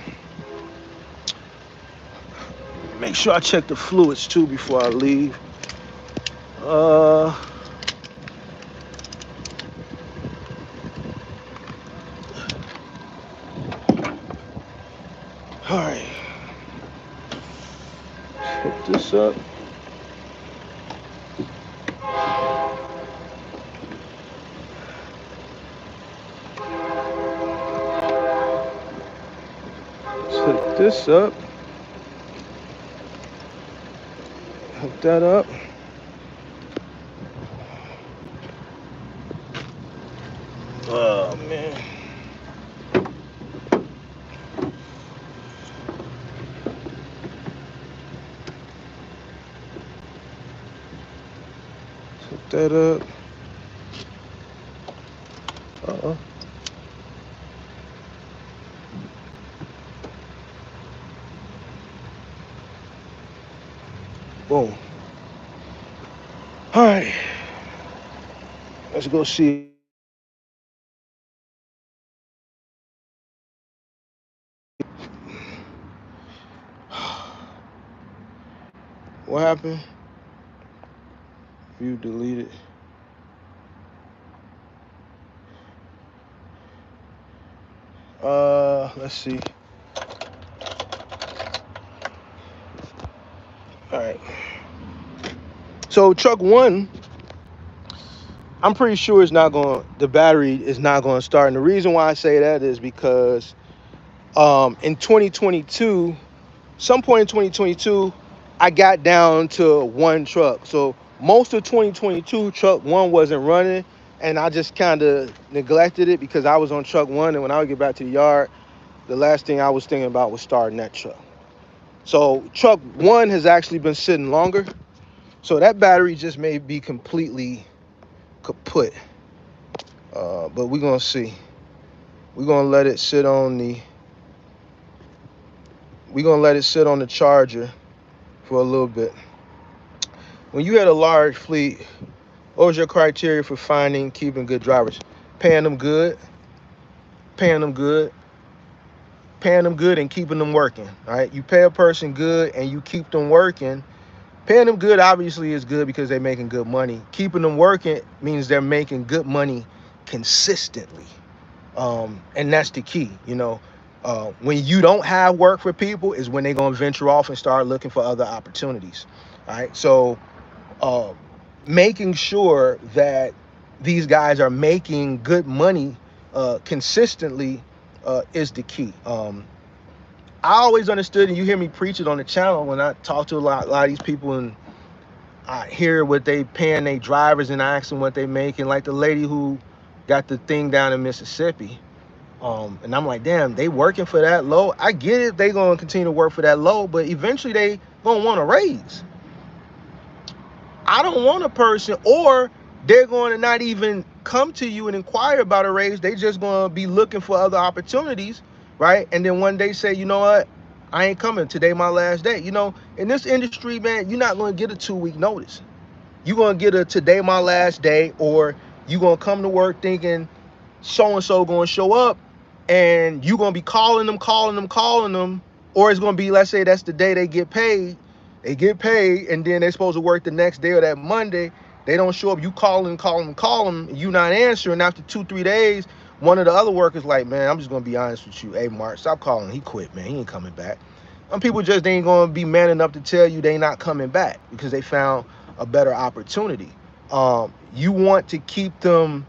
Speaker 1: Make sure I check the fluids too before I leave. All right. Hook this up. Let's hook this up. Hook that up. Oh man. Hook that up. Uh-oh. Boom. All right. Let's go see. What happened? View deleted. Let's see. All right. So truck one, I'm pretty sure the battery is not going to start. And the reason why I say that is because in 2022, some point in 2022, I got down to one truck. So most of 2022, truck one wasn't running, and I just kind of neglected it because I was on truck one, and when I would get back to the yard, the last thing I was thinking about was starting that truck. So truck one has actually been sitting longer. So that battery just may be completely kaput. But we're gonna see. We're gonna let it sit on the charger for a little bit. When you had a large fleet, what was your criteria for finding, keeping good drivers? Paying them good, paying them good, paying them good, and keeping them working. All right, you pay a person good and you keep them working. Paying them good obviously is good because they're making good money. Keeping them working means they're making good money consistently. And that's the key. When you don't have work for people is when they're going to venture off and start looking for other opportunities. All right. So making sure that these guys are making good money consistently is the key. I always understood, and you hear me preach it on the channel when I talk to a lot of these people, and I hear what they paying their drivers and I ask them what they making. Like the lady who got the thing down in Mississippi. And I'm like, damn, they working for that low. I get it, they gonna continue to work for that low, but eventually they gonna want a raise. I don't want a person, or they're going to not even come to you and inquire about a raise. They just gonna be looking for other opportunities, right? And then one day say, you know what, I ain't coming. Today my last day. In this industry, man, you're not gonna get a 2-week notice. You're gonna get a today my last day, or you gonna come to work thinking so-and-so gonna show up, and you gonna be calling them, or it's gonna be, let's say that's the day they get paid, and then they're supposed to work the next day or that Monday. They don't show up, you call them, you not answering. After 2-3 days, one of the other workers like, man, I'm just gonna be honest with you, hey Mark, stop calling, he quit, man, he ain't coming back. Some people just ain't gonna be man enough to tell you they not coming back because they found a better opportunity. You want to keep them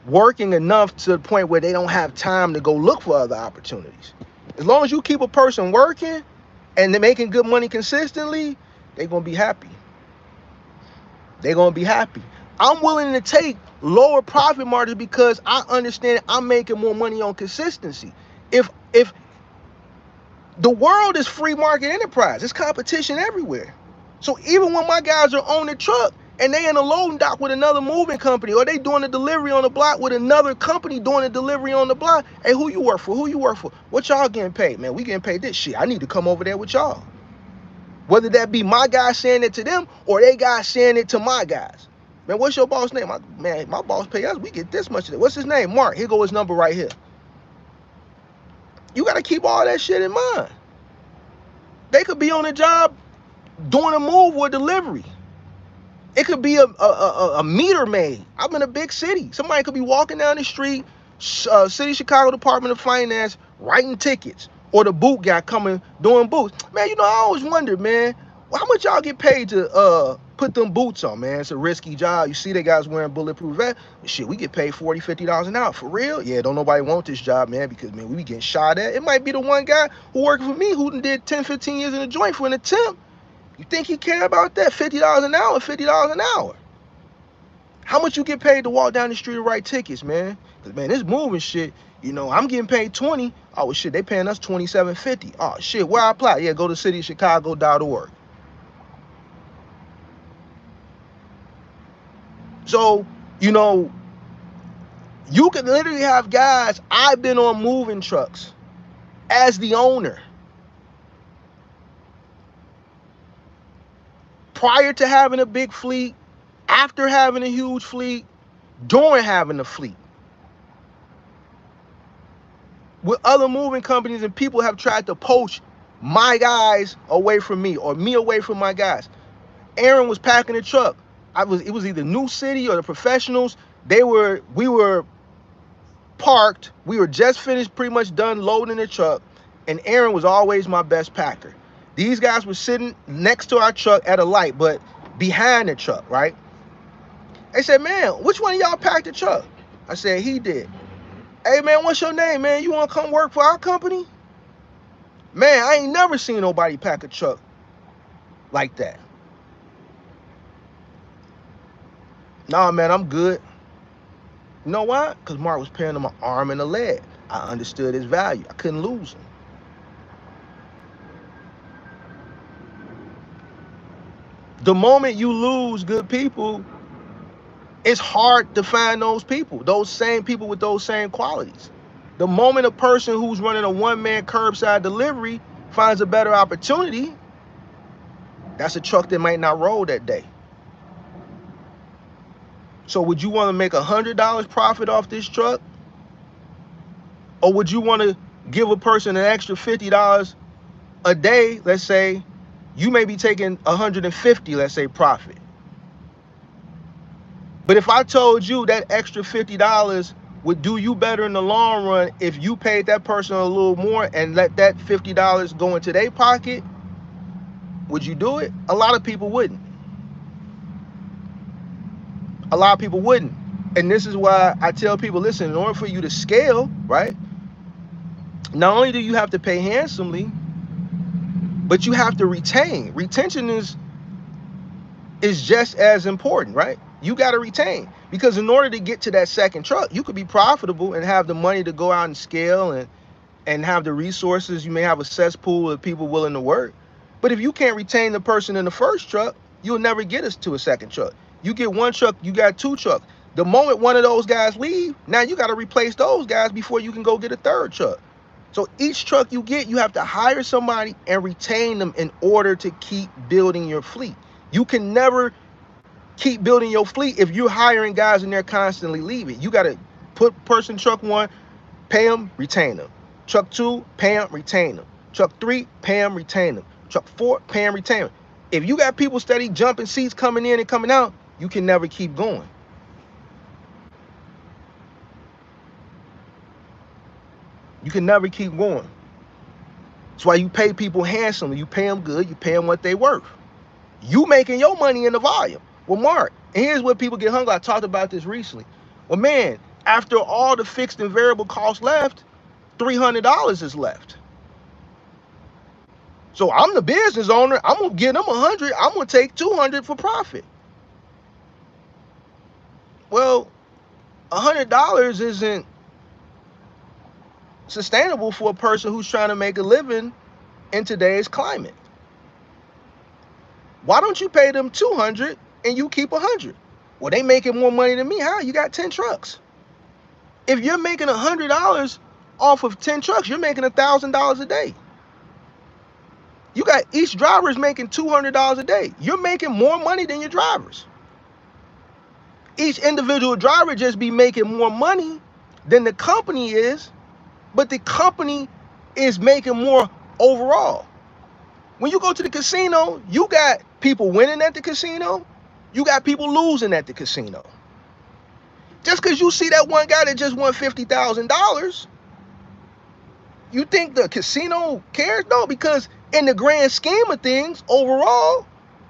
Speaker 1: working enough to the point where they don't have time to go look for other opportunities. As long as you keep a person working and they're making good money consistently, they're gonna be happy. They're gonna be happy. I'm willing to take lower profit margins because I understand I'm making more money on consistency. If the world is free market enterprise, there's competition everywhere. So even when my guys are on the truck and they in a loading dock with another moving company, or they doing a delivery on the block with another company doing a delivery on the block, hey, who you work for? What y'all getting paid? Man, we getting paid this shit. I need to come over there with y'all. Whether that be my guys saying it to them or they guys saying it to my guys. Man, what's your boss name? My boss pay us. We get this much of it. What's his name? Mark. Here go his number right here. You got to keep all that shit in mind. They could be on a job doing a move or delivery. It could be a meter maid. I'm in a big city. Somebody could be walking down the street, City of Chicago Department of Finance, writing tickets, or the boot guy coming doing boots. Man, you know, I always wondered, man, how much y'all get paid to put them boots on, man? It's a risky job. You see they guys wearing bulletproof vests. Shit, we get paid $40, $50 an hour. For real? Yeah, don't nobody want this job, man, because, man, we be getting shot at. It might be the one guy who working for me who did 10, 15 years in a joint for an attempt. You think he care about that? $50 an hour, $50 an hour. How much you get paid to walk down the street and write tickets, man? Because, man, this moving shit, you know, I'm getting paid 20. Oh, shit, they paying us $27.50. Oh, shit, where I apply? Yeah, go to cityofchicago.org. So, you know, you could literally have guys, I've been on moving trucks as the owner. Prior to having a big fleet, after having a huge fleet, during having a fleet. With other moving companies, and people have tried to poach my guys away from me or me away from my guys. Aaron was packing a truck. It was either New City or the professionals. We were parked. We were just finished, pretty much done loading the truck, and Aaron was always my best packer. These guys were sitting next to our truck at a light, but behind the truck, right? They said, man, which one of y'all packed the truck? I said, he did. Hey, man, what's your name, man? You want to come work for our company? Man, I ain't never seen nobody pack a truck like that. Nah, man, I'm good. You know why? Because Mark was paying him an arm and a leg. I understood his value. I couldn't lose him. The moment you lose good people, it's hard to find those people, those same people with those same qualities. The moment a person who's running a one-man curbside delivery finds a better opportunity, that's a truck that might not roll that day. So would you want to make $100 profit off this truck? Or would you want to give a person an extra $50 a day? Let's say you may be taking $150, let's say, profit. But if I told you that extra $50 would do you better in the long run if you paid that person a little more and let that $50 go into their pocket, would you do it? A lot of people wouldn't. A lot of people wouldn't. And this is why I tell people, listen, in order for you to scale, right, not only do you have to pay handsomely, but you have to retain. Retention is just as important, right? You got to retain, because in order to get to that second truck, you could be profitable and have the money to go out and scale and have the resources. You may have a cesspool of people willing to work. But if you can't retain the person in the first truck, you'll never get us to a second truck. You get one truck, you got two trucks. The moment one of those guys leave, now you got to replace those guys before you can go get a third truck. So each truck you get, you have to hire somebody and retain them in order to keep building your fleet. You can never keep building your fleet if you're hiring guys and they're constantly leaving. You got to put person truck one, pay them, retain them. Truck two, pay them, retain them. Truck three, pay them, retain them. Truck four, pay them, retain them. If you got people steady jumping seats coming in and coming out, you can never keep going. You can never keep going. That's why you pay people handsomely. You pay them good. You pay them what they worth. You making your money in the volume. Well, Mark, and here's where people get hung up. I talked about this recently. Well, man, after all the fixed and variable costs left, $300 is left. So I'm the business owner. I'm going to give them 100. I'm going to take 200 for profit. Well, $100 isn't sustainable for a person who's trying to make a living in today's climate. Why don't you pay them 200 and you keep 100? Well, they making more money than me. How? You got 10 trucks. If you're making $100 off of 10 trucks, you're making $1,000 a day. You got each driver is making $200 a day. You're making more money than your drivers. Each individual driver just be making more money than the company is, but the company is making more overall. When you go to the casino, you got people winning at the casino. You got people losing at the casino. Just because you see that one guy that just won $50,000, you think the casino cares? No, because in the grand scheme of things, overall,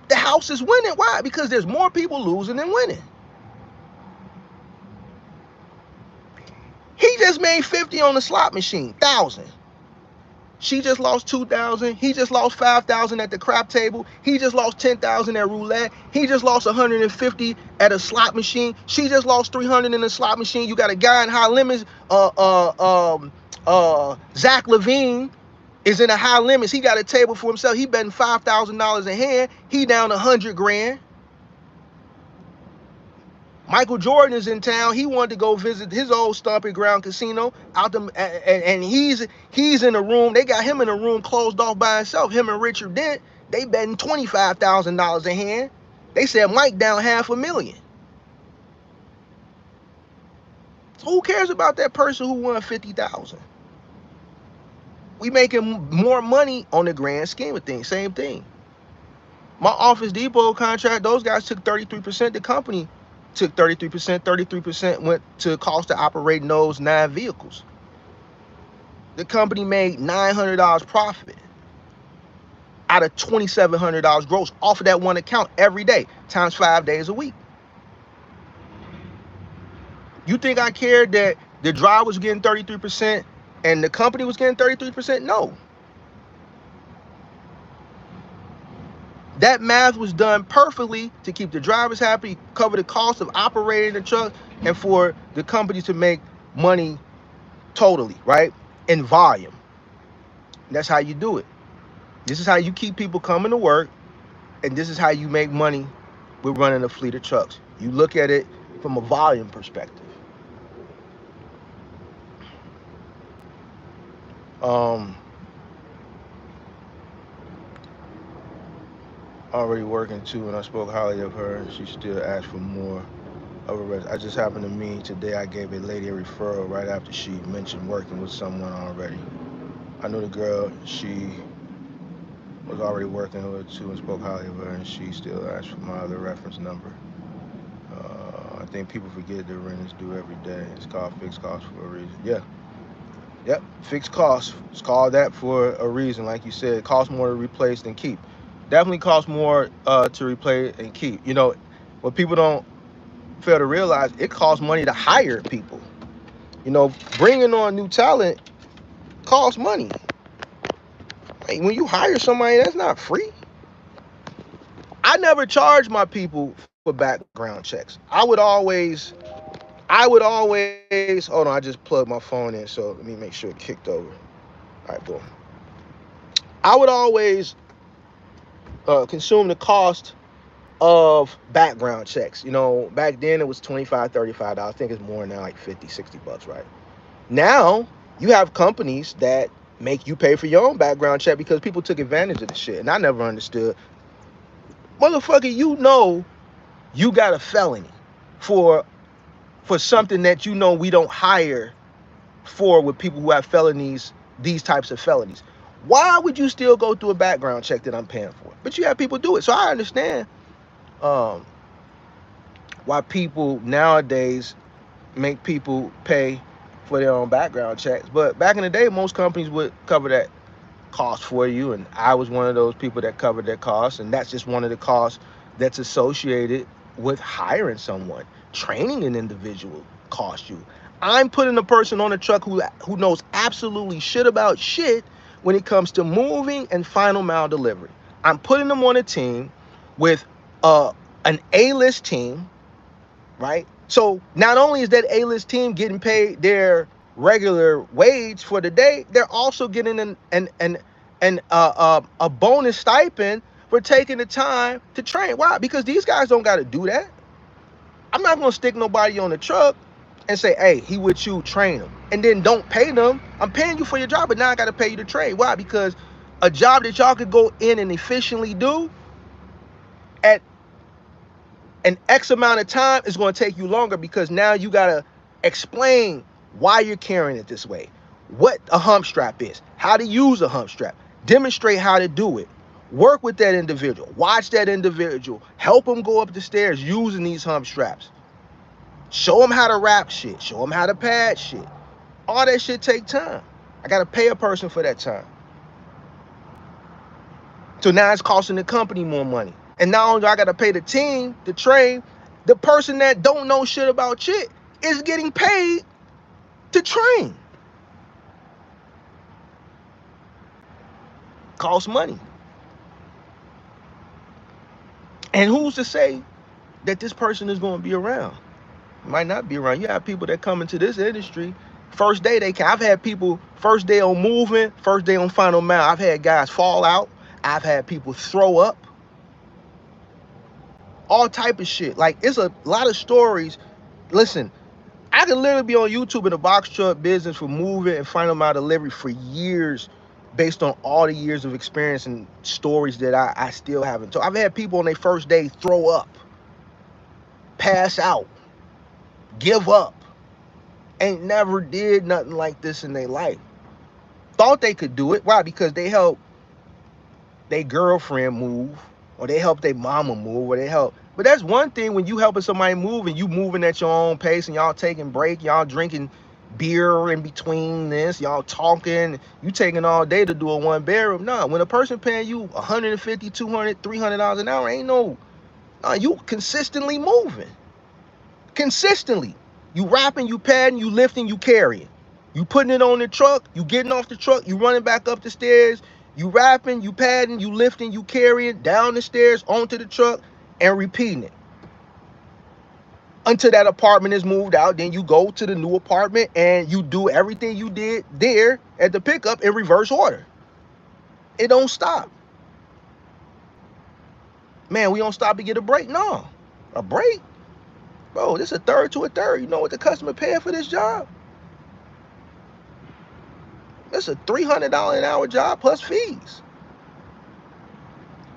Speaker 1: the house is winning. Why? Because there's more people losing than winning. He just made 50 on the slot machine, 1,000. She just lost 2,000. He just lost 5,000 at the crap table. He just lost 10,000 at roulette. He just lost 150 at a slot machine. She just lost 300 in a slot machine. You got a guy in high limits. Zach Levine is in a high limits. He got a table for himself. He betting $5,000 a hand. He down 100 grand. Michael Jordan is in town. He wanted to go visit his old stomping ground casino out them, and he's in a room. They got him in a room closed off by himself. Him and Richard Dent, they betting $25,000 a hand. They said Mike down $500,000. So who cares about that person who won 50,000? We making more money on the grand scheme of things. Same thing. My Office Depot contract, those guys took 33%. The company took 33%. 33% went to cost of operating those 9 vehicles. The company made $900 profit out of $2,700 gross off of that one account every day, times 5 days a week. You think I cared that the driver was getting 33% and the company was getting 33%? No. That math was done perfectly to keep the drivers happy, cover the cost of operating the truck, and for the company to make money totally, right? In volume. That's how you do it. This is how you keep people coming to work, and this is how you make money with running a fleet of trucks. You look at it from a volume perspective. Already working too, and I spoke highly of her, and she still asked for more of a rest. I just happened to meet today. I gave a lady a referral right after she mentioned working with someone already. I knew the girl, she was already working with her too, and spoke highly of her, and she still asked for my other reference number. I think people forget that rent is due every day. It's called fixed costs for a reason. Yeah. Yep, fixed costs. It's called that for a reason. Like you said, it costs more to replace than keep. Definitely costs more to replace and keep. You know, what people don't fail to realize, it costs money to hire people. You know, bringing on new talent costs money. Like, when you hire somebody, that's not free. I never charge my people for background checks. I would always, hold on, I just plugged my phone in, so let me make sure it kicked over. All right, boom. I would always consume the cost of background checks. You know, back then it was $25, $35. I think it's more now, like $50, $60, right? Now, you have companies that make you pay for your own background check because people took advantage of the shit. And I never understood. Motherfucker, you know you got a felony for something that you know we don't hire for with people who have felonies, these types of felonies. Why would you still go through a background check that I'm paying for? But you have people do it. So I understand why people nowadays make people pay for their own background checks. But back in the day, most companies would cover that cost for you, and I was one of those people that covered that cost, and that's just one of the costs that's associated with hiring someone. Training an individual costs you. I'm putting a person on a truck who knows absolutely shit about shit when it comes to moving and final mile delivery. I'm putting them on a team with an A-list team, right? So not only is that A-list team getting paid their regular wage for the day, they're also getting a bonus stipend for taking the time to train. Why? Because these guys don't got to do that. I'm not going to stick nobody on the truck and say, hey, he with you, train him, and then don't pay them. I'm paying you for your job, but now I got to pay you to train. Why? Because a job that y'all could go in and efficiently do at an X amount of time is going to take you longer, because now you got to explain why you're carrying it this way, what a hump strap is, how to use a hump strap, demonstrate how to do it, Work with that individual. Watch that individual. Help them go up the stairs using these hump straps. Show them how to wrap shit. Show them how to pad shit. All that shit take time. I got to pay a person for that time. So now it's costing the company more money. And not only do I got to pay the team to train, the person that don't know shit about shit is getting paid to train. Costs money. And who's to say that this person is going to be around? Might not be around. You have people that come into this industry, first day they can. I've had people first day on moving, first day on final mile. I've had guys fall out. I've had people throw up. All type of shit. Like, it's a lot of stories. Listen, I could literally be on YouTube in the box truck business for moving and final mile delivery for years, based on all the years of experience and stories that I still haven't told. I've had people on their first day throw up, pass out, give up, ain't never did nothing like this in their life. Thought they could do it. Why? Because they helped their girlfriend move, or they helped their mama move, or they help. But that's one thing when you helping somebody move and you moving at your own pace and y'all taking break, y'all drinking beer in between this, y'all talking, you taking all day to do a one bedroom. Nah, when a person paying you $150, $200, $300 an hour, ain't no, you consistently moving. Consistently. You rapping, you padding, you lifting, you carrying. You putting it on the truck, you getting off the truck, you running back up the stairs, you rapping, you padding, you lifting, you carrying, down the stairs, onto the truck, and repeating it. Until that apartment is moved out, then you go to the new apartment and you do everything you did there at the pickup in reverse order. It don't stop. Man, we don't stop to get a break? No. A break? Bro, this is a third to a third. You know what the customer paying for this job? It's a $300 an hour job plus fees.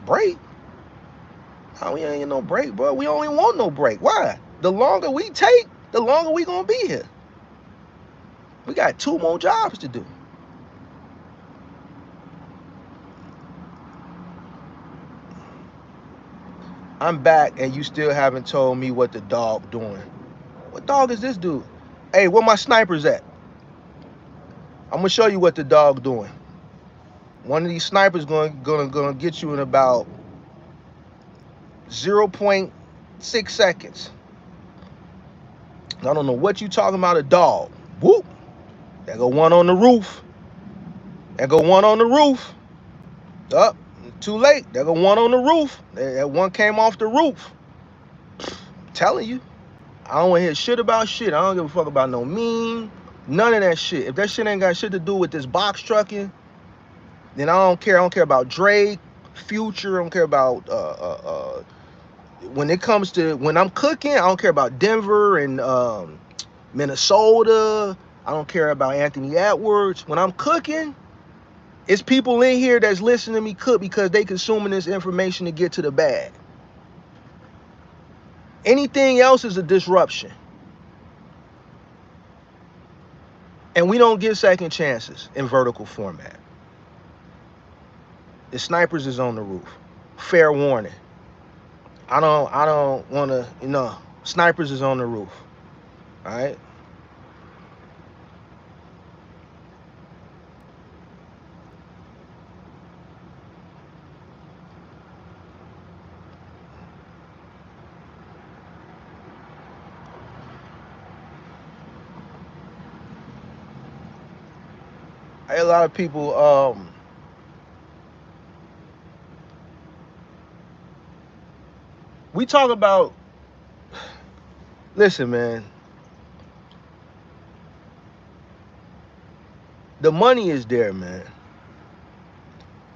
Speaker 1: Break? Oh, we ain't no break, bro. We don't even want no break. Why? The longer we take, the longer we gonna be here. We got 2 more jobs to do. I'm back and you still haven't told me what the dog doing. What dog is this dude? Hey, where my snipers at? I'm gonna show you what the dog doing. One of these snipers gonna get you in about 0.6 seconds. I don't know what you talking about, a dog. Whoop. There go one on the roof. There go one on the roof. Up. Too late. There go one on the roof. That one came off the roof. I'm telling you. I don't want to hear shit about shit. I don't give a fuck about no meme. None of that shit. If that shit ain't got shit to do with this box trucking, then I don't care. I don't care about Drake, Future. I don't care about when it comes to when I'm cooking. I don't care about Denver and Minnesota. I don't care about Anthony Edwards. When I'm cooking, it's people in here that's listening to me cook because they consuming this information to get to the bag. Anything else is a disruption. And we don't give second chances in vertical format. The snipers is on the roof. Fair warning. I don't want to, snipers is on the roof. All right? A lot of people we talk about, listen, man, the money is there, man.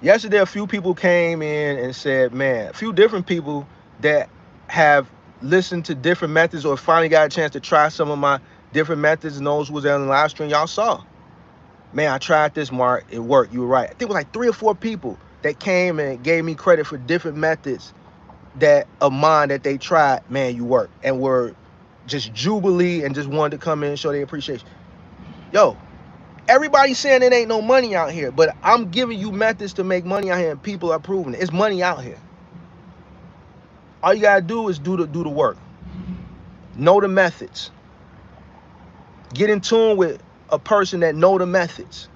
Speaker 1: Yesterday a few people came in and said, man, a few different people that have listened to different methods or finally got a chance to try some of my different methods, and those who was on the live stream, y'all saw, man, I tried this, Mark, it worked. You were right. I think it was like 3 or 4 people that came and gave me credit for different methods that of mine that they tried. Man, you worked, and were just jubilee and just wanted to come in and show their appreciation. Yo, Everybody's saying it ain't no money out here, but I'm giving you methods to make money out here, and people are proving it. It's money out here. All you gotta do is do the work. Know the methods. Get in tune with a person that know the methods.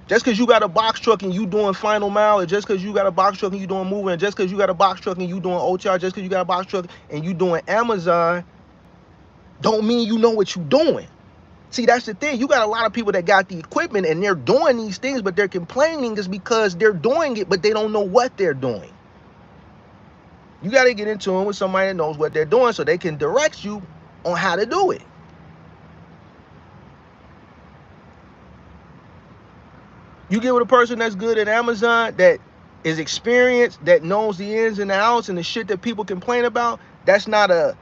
Speaker 1: Just because you got a box truck and you doing final mile, or just because you got a box truck and you doing moving, and just because you got a box truck and you doing OTR, just because you got a box truck and you doing Amazon, don't mean you know what you doing. See, that's the thing. You got a lot of people that got the equipment and they're doing these things, but they're complaining is because they're doing it, but they don't know what they're doing. You got to get in tune with somebody that knows what they're doing so they can direct you on how to do it. You get with a person that's good at Amazon, that is experienced, that knows the ins and the outs and the shit that people complain about. That's not a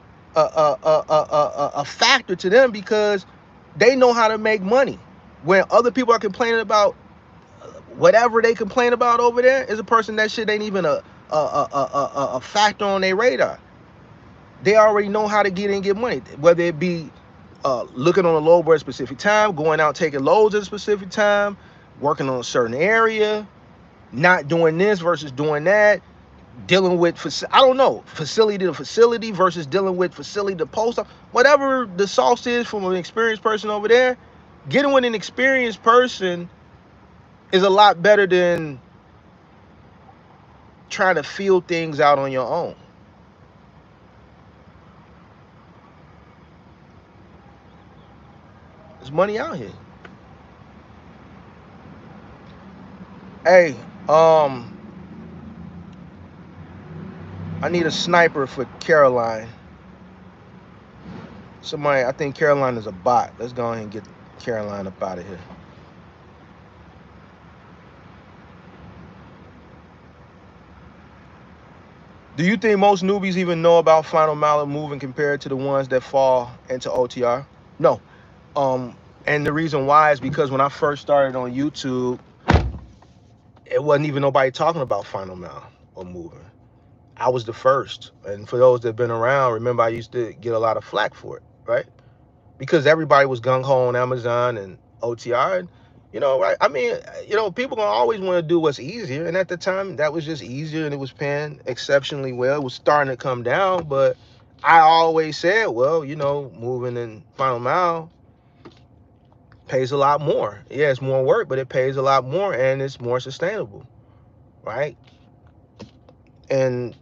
Speaker 1: factor to them because they know how to make money. When other people are complaining about whatever they complain about over there, is a person that shit ain't even a factor on their radar. They already know how to get in and get money, whether it be looking on a load at a specific time, going out taking loads at a specific time, working on a certain area, not doing this versus doing that, dealing with, I don't know, facility to facility versus dealing with facility to post office. Whatever the sauce is from an experienced person over there, getting with an experienced person is a lot better than trying to feel things out on your own. There's money out here. Hey, I need a sniper for Caroline. Somebody, I think Caroline is a bot. Let's go ahead and get Caroline up out of here. Do you think most newbies even know about final mile moving compared to the ones that fall into OTR? No. And the reason why is because when I first started on YouTube, it wasn't even nobody talking about final mile or moving. I was the first. And for those that have been around, remember I used to get a lot of flack for it, right? Because everybody was gung-ho on Amazon and OTR. And, right? I mean, people gonna always want to do what's easier. And at the time, that was just easier and it was paying exceptionally well. It was starting to come down, but I always said, well, moving in final mile pays a lot more. Yeah, it's more work, but it pays a lot more and it's more sustainable, right? And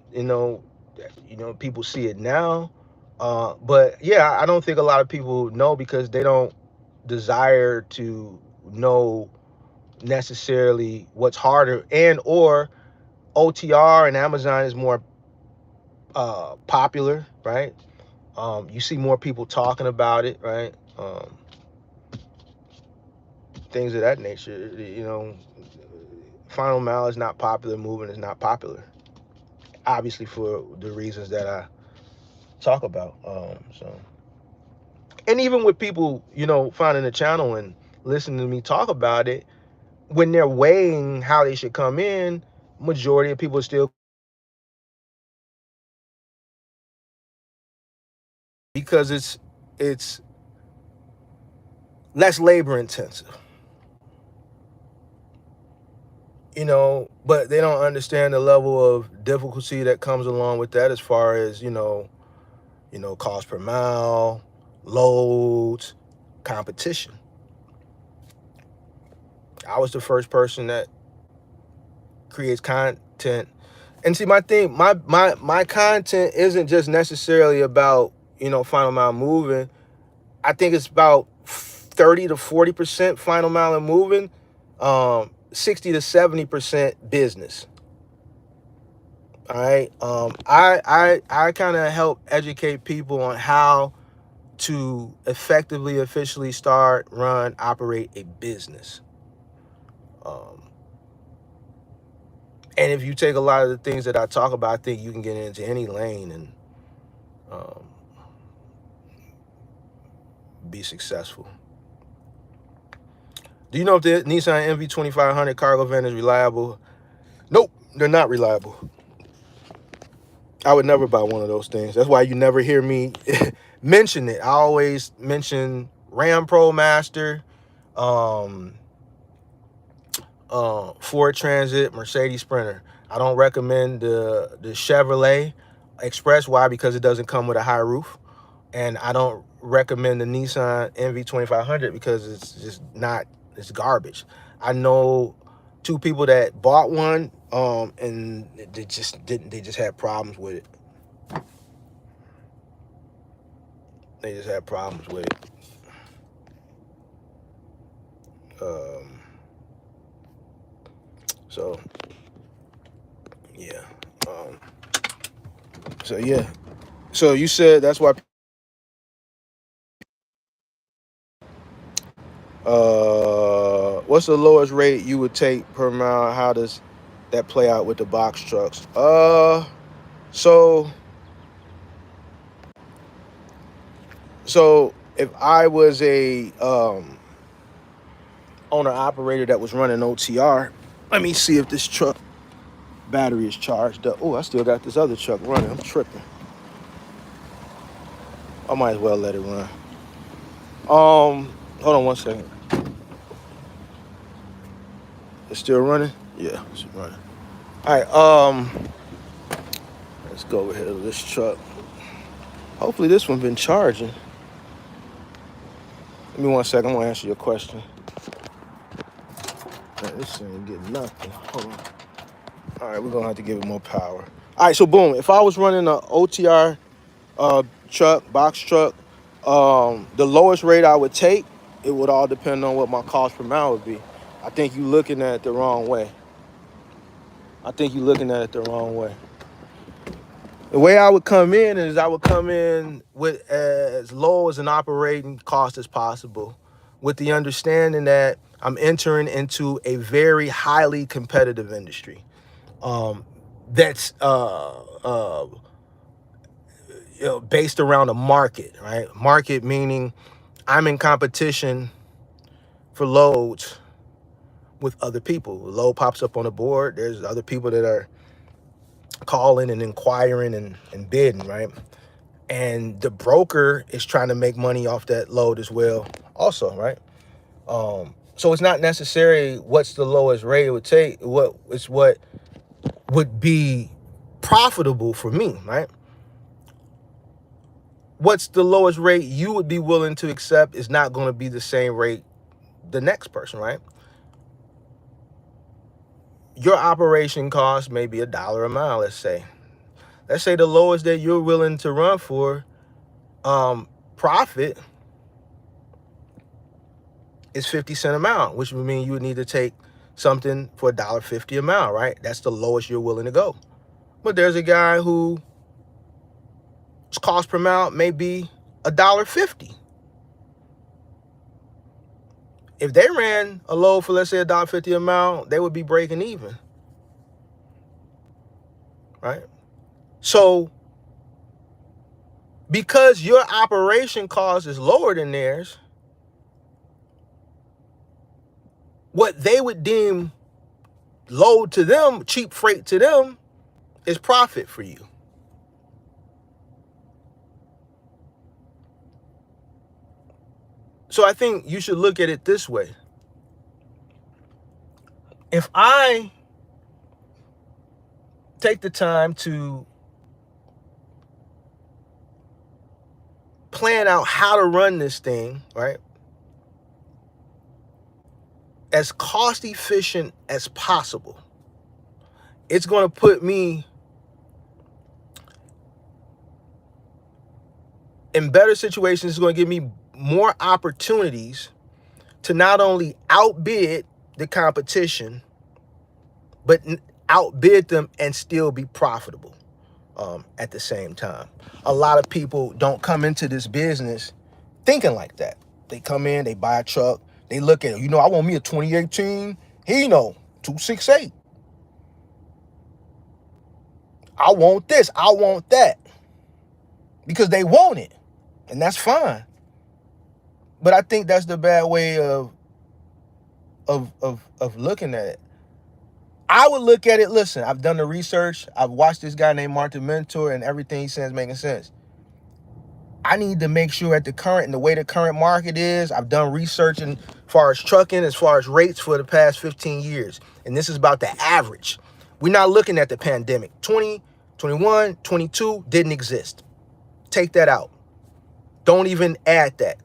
Speaker 1: people see it now, but yeah, I don't think a lot of people know because they don't desire to know necessarily what's harder, and or OTR and Amazon is more popular, right? You see more people talking about it, right? Things of that nature. Final mile is not popular, moving is not popular, obviously for the reasons that I talk about. And even with people, finding the channel and listening to me talk about it, when they're weighing how they should come in, majority of people are still, because it's less labor intensive, but they don't understand the level of difficulty that comes along with that, as far as cost per mile, loads, competition. I was the first person that creates content. And see, my thing, my content isn't just necessarily about, final mile moving. I think it's about 30 to 40% final mile and moving, 60 to 70% business. All right. I kind of help educate people on how to effectively, officially start, run, operate a business. And if you take a lot of the things that I talk about, I think you can get into any lane and be successful. Do you know if the Nissan MV2500 cargo van is reliable? Nope, they're not reliable. I would never buy one of those things. That's why you never hear me mention it. I always mention Ram Pro Master, Ford Transit, Mercedes Sprinter. I don't recommend the Chevrolet Express. Why? Because it doesn't come with a high roof. And I don't recommend the Nissan NV2500 because it's just not, it's garbage. I know two people that bought one, and they just had problems with it. They just had problems with it. So yeah. So yeah. So you said that's why. What's the lowest rate you would take per mile? How does that play out with the box trucks? So if I was a owner operator that was running OTR, let me see if this truck battery is charged up. Oh, I still got this other truck running. I'm tripping. I might as well let it run. Hold on one second. It's still running? Yeah, it's running. All right, let's go over here to this truck. Hopefully this one's been charging. Give me 1 second, I'm gonna answer your question. Man, this ain't getting nothing. Hold on. All right, we're gonna have to give it more power. All right, so boom, if I was running an OTR truck, box truck, the lowest rate I would take, it would all depend on what my cost per mile would be. I think you're looking at it the wrong way. The way I would come in is I would come in with as low as an operating cost as possible, with the understanding that I'm entering into a very highly competitive industry. That's based around a market, right? Market meaning I'm in competition for loads with other people. A load pops up on the board. There's other people that are calling and inquiring and bidding, right? And the broker is trying to make money off that load as well also, right? So it's not necessarily what's the lowest rate it would take, what would be profitable for me, right? What's the lowest rate you would be willing to accept is not going to be the same rate the next person, right? Your operation cost may be $1 a mile, let's say. Let's say the lowest that you're willing to run for profit is 50 cents a mile, which would mean you would need to take something for $1.50 a mile, right? That's the lowest you're willing to go. But there's a guy whose cost per mile may be $1.50. If they ran a load for, let's say, $1.50 a mile, they would be breaking even, right? So because your operation cost is lower than theirs, what they would deem load to them, cheap freight to them, is profit for you. So I think you should look at it this way. If I take the time to plan out how to run this thing, right, as cost efficient as possible, it's going to put me in better situations. It's going to give me more opportunities to not only outbid the competition, but outbid them and still be profitable at the same time. A lot of people don't come into this business thinking like that. They come in, they buy a truck, they look at it. I want me a 2018 Hino 268. I want this, I want that. Because they want it. And that's fine. But I think that's the bad way of looking at it. I would look at it, listen, I've done the research. I've watched this guy named Martin Mentor, and everything he says making sense. I need to make sure at the current and the way the current market is, I've done research as far as trucking, as far as rates for the past 15 years. And this is about the average. We're not looking at the pandemic. 20, 21, 22 didn't exist. Take that out. Don't even add that.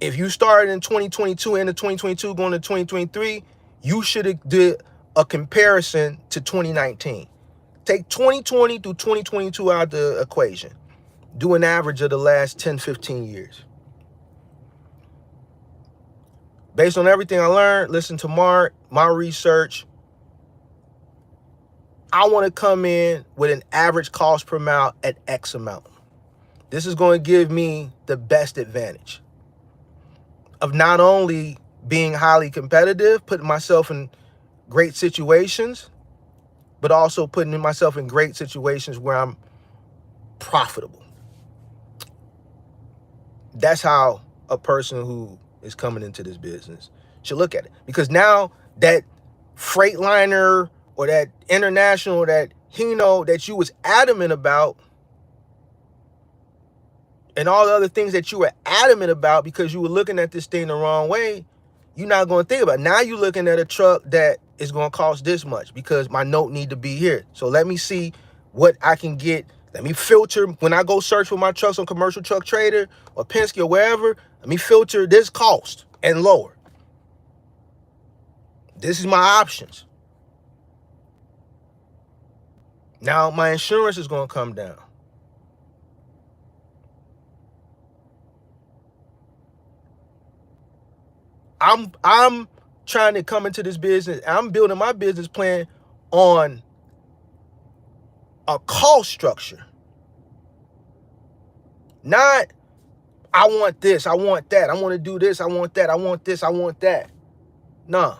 Speaker 1: If you started in 2022, into 2022, going to 2023, you should have did a comparison to 2019. Take 2020 through 2022 out of the equation. Do an average of the last 10, 15 years. Based on everything I learned, listen to Mark, my research, I want to come in with an average cost per mile at X amount. This is going to give me the best advantage of not only being highly competitive, putting myself in great situations, but also putting myself in great situations where I'm profitable. That's how a person who is coming into this business should look at it. Because now that Freightliner or that International or that Hino that you was adamant about, and all the other things that you were adamant about because you were looking at this thing the wrong way, you're not going to think about it. Now you're looking at a truck that is going to cost this much because my note need to be here. So let me see what I can get. Let me filter. When I go search for my trucks on Commercial Truck Trader or Penske or wherever, let me filter this cost and lower. This is my options. Now my insurance is going to come down. I'm trying to come into this business. I'm building my business plan on a cost structure. Not, I want this, I want that, I want to do this, I want that, I want this, I want that. Nah.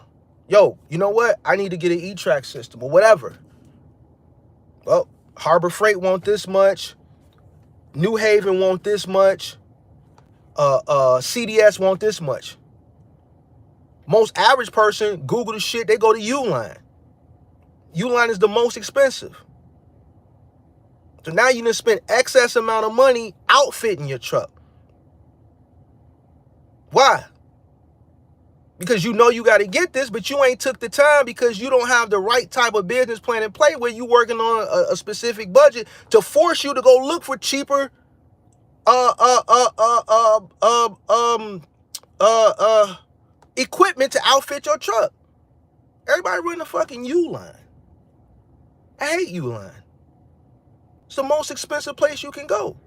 Speaker 1: Yo, you know what? I need to get an E-Track system or whatever. Well, Harbor Freight want this much. New Haven want this much. CDS want this much. Most average person, Google the shit, they go to Uline. Uline is the most expensive. So now you done spend excess amount of money outfitting your truck. Why? Because you know you got to get this, but you ain't took the time because you don't have the right type of business plan in play where you working on a specific budget to force you to go look for cheaper equipment to outfit your truck. Everybody running a fucking Uline. I hate Uline. It's the most expensive place you can go.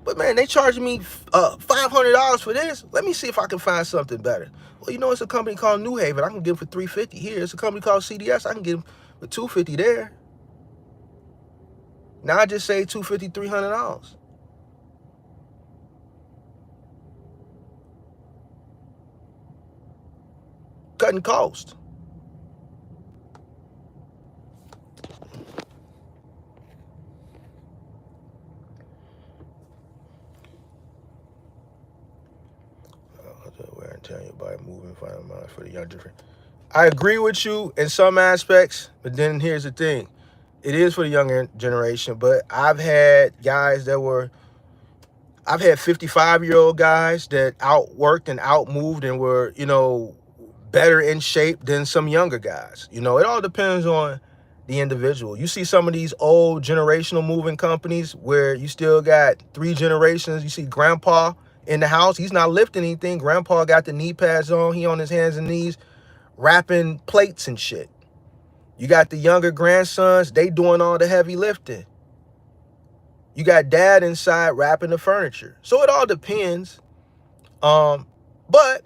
Speaker 1: But man, they charging me $500 for this. Let me see if I can find something better. Well, you know, it's a company called New Haven. I can get them for $350 here. It's a company called CDS. I can get them for $250 there. Now I just saved $250, $300. Cutting cost. Wear and tear your body moving, find mind for the young different. I agree with you in some aspects, but then here's the thing. It is for the younger generation, but I've had guys that were, I've had 55-year-old guys that outworked and outmoved and were, you know, better in shape than some younger guys. You know, it all depends on the individual. You see some of these old generational moving companies where you still got 3 generations. You see grandpa in the house. He's not lifting anything. Grandpa got the knee pads on. He on his hands and knees wrapping plates and shit. You got the younger grandsons. They doing all the heavy lifting. You got dad inside wrapping the furniture. So it all depends. But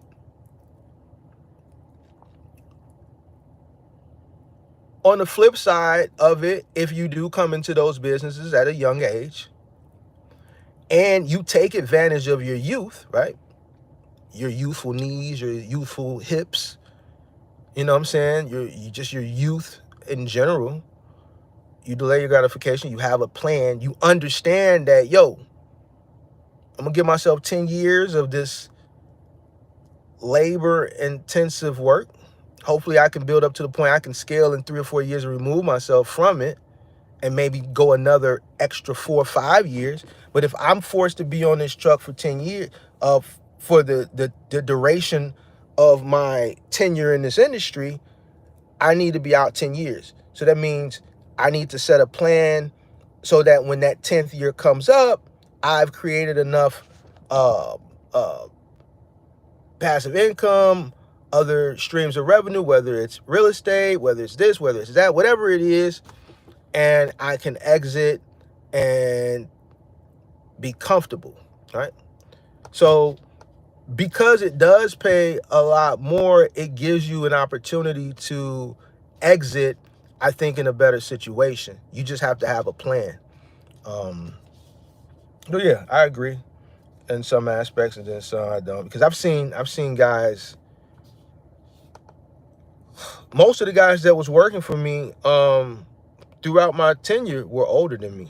Speaker 1: on the flip side of it, if you do come into those businesses at a young age and you take advantage of your youth, right? Your youthful knees, your youthful hips, you know what I'm saying? Your youth in general. You delay your gratification. You have a plan. You understand that, yo, I'm going to give myself 10 years of this labor-intensive work. Hopefully I can build up to the point I can scale in 3 or 4 years and remove myself from it. and maybe go another extra 4 or 5 years. But if I'm forced to be on this truck for 10 years, for the duration of my tenure in this industry, I need to be out 10 years. So that means I need to set a plan so that when that 10th year comes up, I've created enough uh, uh, passive income, other streams of revenue, whether it's real estate, whether it's this, whether it's that, whatever it is, and I can exit and be comfortable, right? So because it does pay a lot more, it gives you an opportunity to exit, I think, in a better situation. You just have to have a plan. But yeah, I agree in some aspects, and then some I don't, because I've seen guys. Most of the guys that was working for me throughout my tenure were older than me.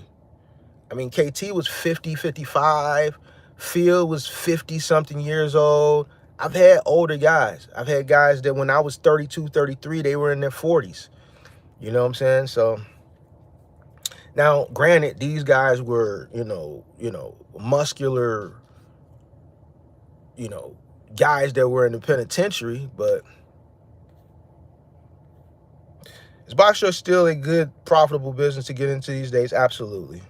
Speaker 1: I mean, KT was 50, 55. Phil was 50 something years old. I've had older guys. I've had guys that when I was 32, 33, they were in their 40s. You know what I'm saying? So now, granted, these guys were, muscular, guys that were in the penitentiary, but is boxer still a good, profitable business to get into these days? Absolutely.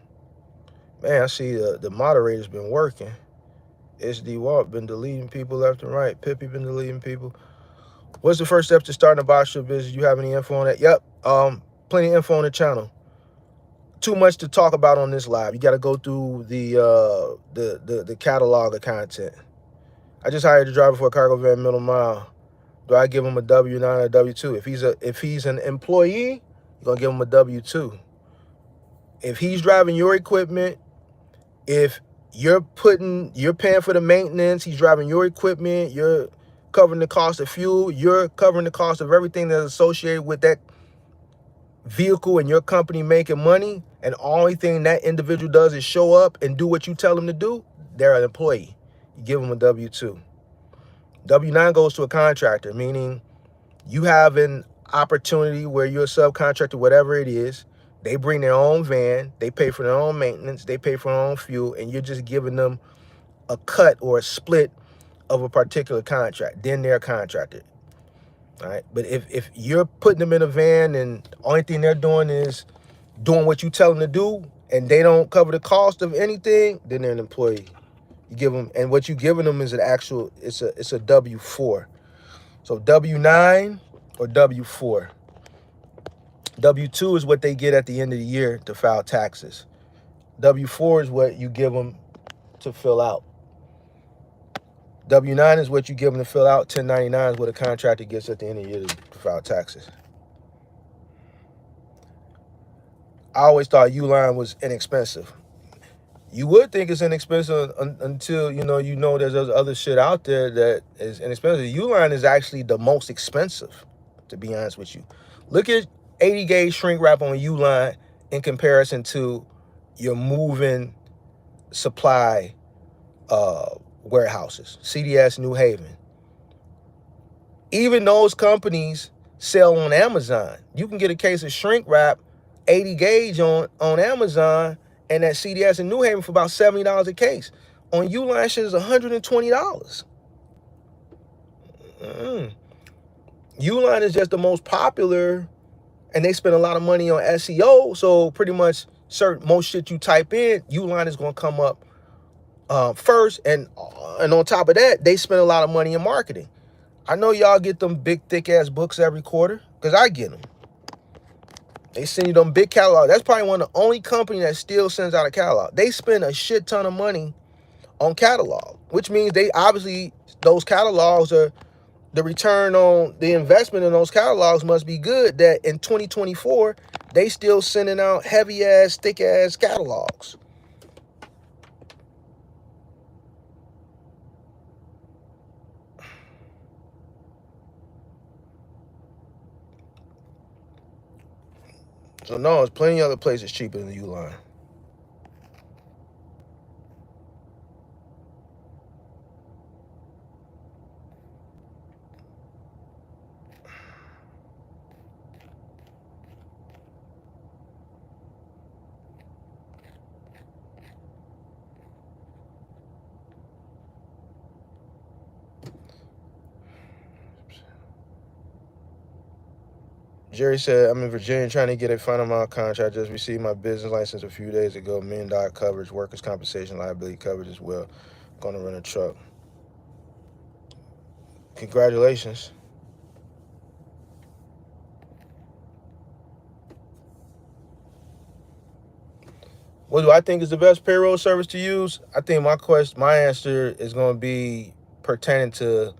Speaker 1: Man, I see the moderator's been working. SD Walt been deleting people left and right. Pippi been deleting people. What's the first step to starting a boxer business? You have any info on that? Yep. Plenty of info on the channel. Too much to talk about on this live. You got to go through the catalog of content. I just hired a driver for a cargo van middle mile. Do I give him a W-9 or a W-2? If he's an employee, you're gonna give him a W-2. If he's driving your equipment, if you're paying for the maintenance, he's driving your equipment, you're covering the cost of fuel, you're covering the cost of everything that's associated with that vehicle and your company making money, and the only thing that individual does is show up and do what you tell them to do, they're an employee. You give them a W-2. W-9 goes to a contractor, meaning you have an opportunity where you're a subcontractor, whatever it is. They bring their own van, they pay for their own maintenance, they pay for their own fuel, and you're just giving them a cut or a split of a particular contract. Then they're a contractor. All right. But if you're putting them in a van and the only thing they're doing is doing what you tell them to do, and they don't cover the cost of anything, then they're an employee. You give them, and what you're giving them is it's a W-4. So W-9 or W-4. W-2 is what they get at the end of the year to file taxes. W-4 is what you give them to fill out. W-9 is what you give them to fill out. 1099 is what a contractor gets at the end of the year to file taxes. I always thought Uline was inexpensive. You would think it's inexpensive until you know there's other shit out there that is inexpensive. Uline is actually the most expensive, to be honest with you. Look at 80 gauge shrink wrap on Uline in comparison to your moving supply warehouses, CDS, New Haven. Even those companies sell on Amazon. You can get a case of shrink wrap 80 gauge on Amazon and at CDS in New Haven for about $70 a case. On Uline shit is $120. Uline is just the most popular, and they spend a lot of money on SEO. So pretty much most shit you type in, Uline is gonna come up first, and on top of that, they spend a lot of money in marketing. I know y'all get them big thick ass books every quarter, because I get them. They send you them big catalogs. That's probably one of the only companies that still sends out a catalog. They spend a shit ton of money on catalog, which means they obviously, those catalogs are, the return on the investment in those catalogs must be good, that in 2024, they still sending out heavy ass, thick ass catalogs. So no, there's plenty of other places cheaper than the Uline. Jerry said, I'm in Virginia trying to get a final amount contract. Just received my business license a few days ago. $1 million coverage, workers' compensation, liability coverage as well. Going to run a truck. Congratulations. What do I think is the best payroll service to use? I think my answer is going to be pertaining to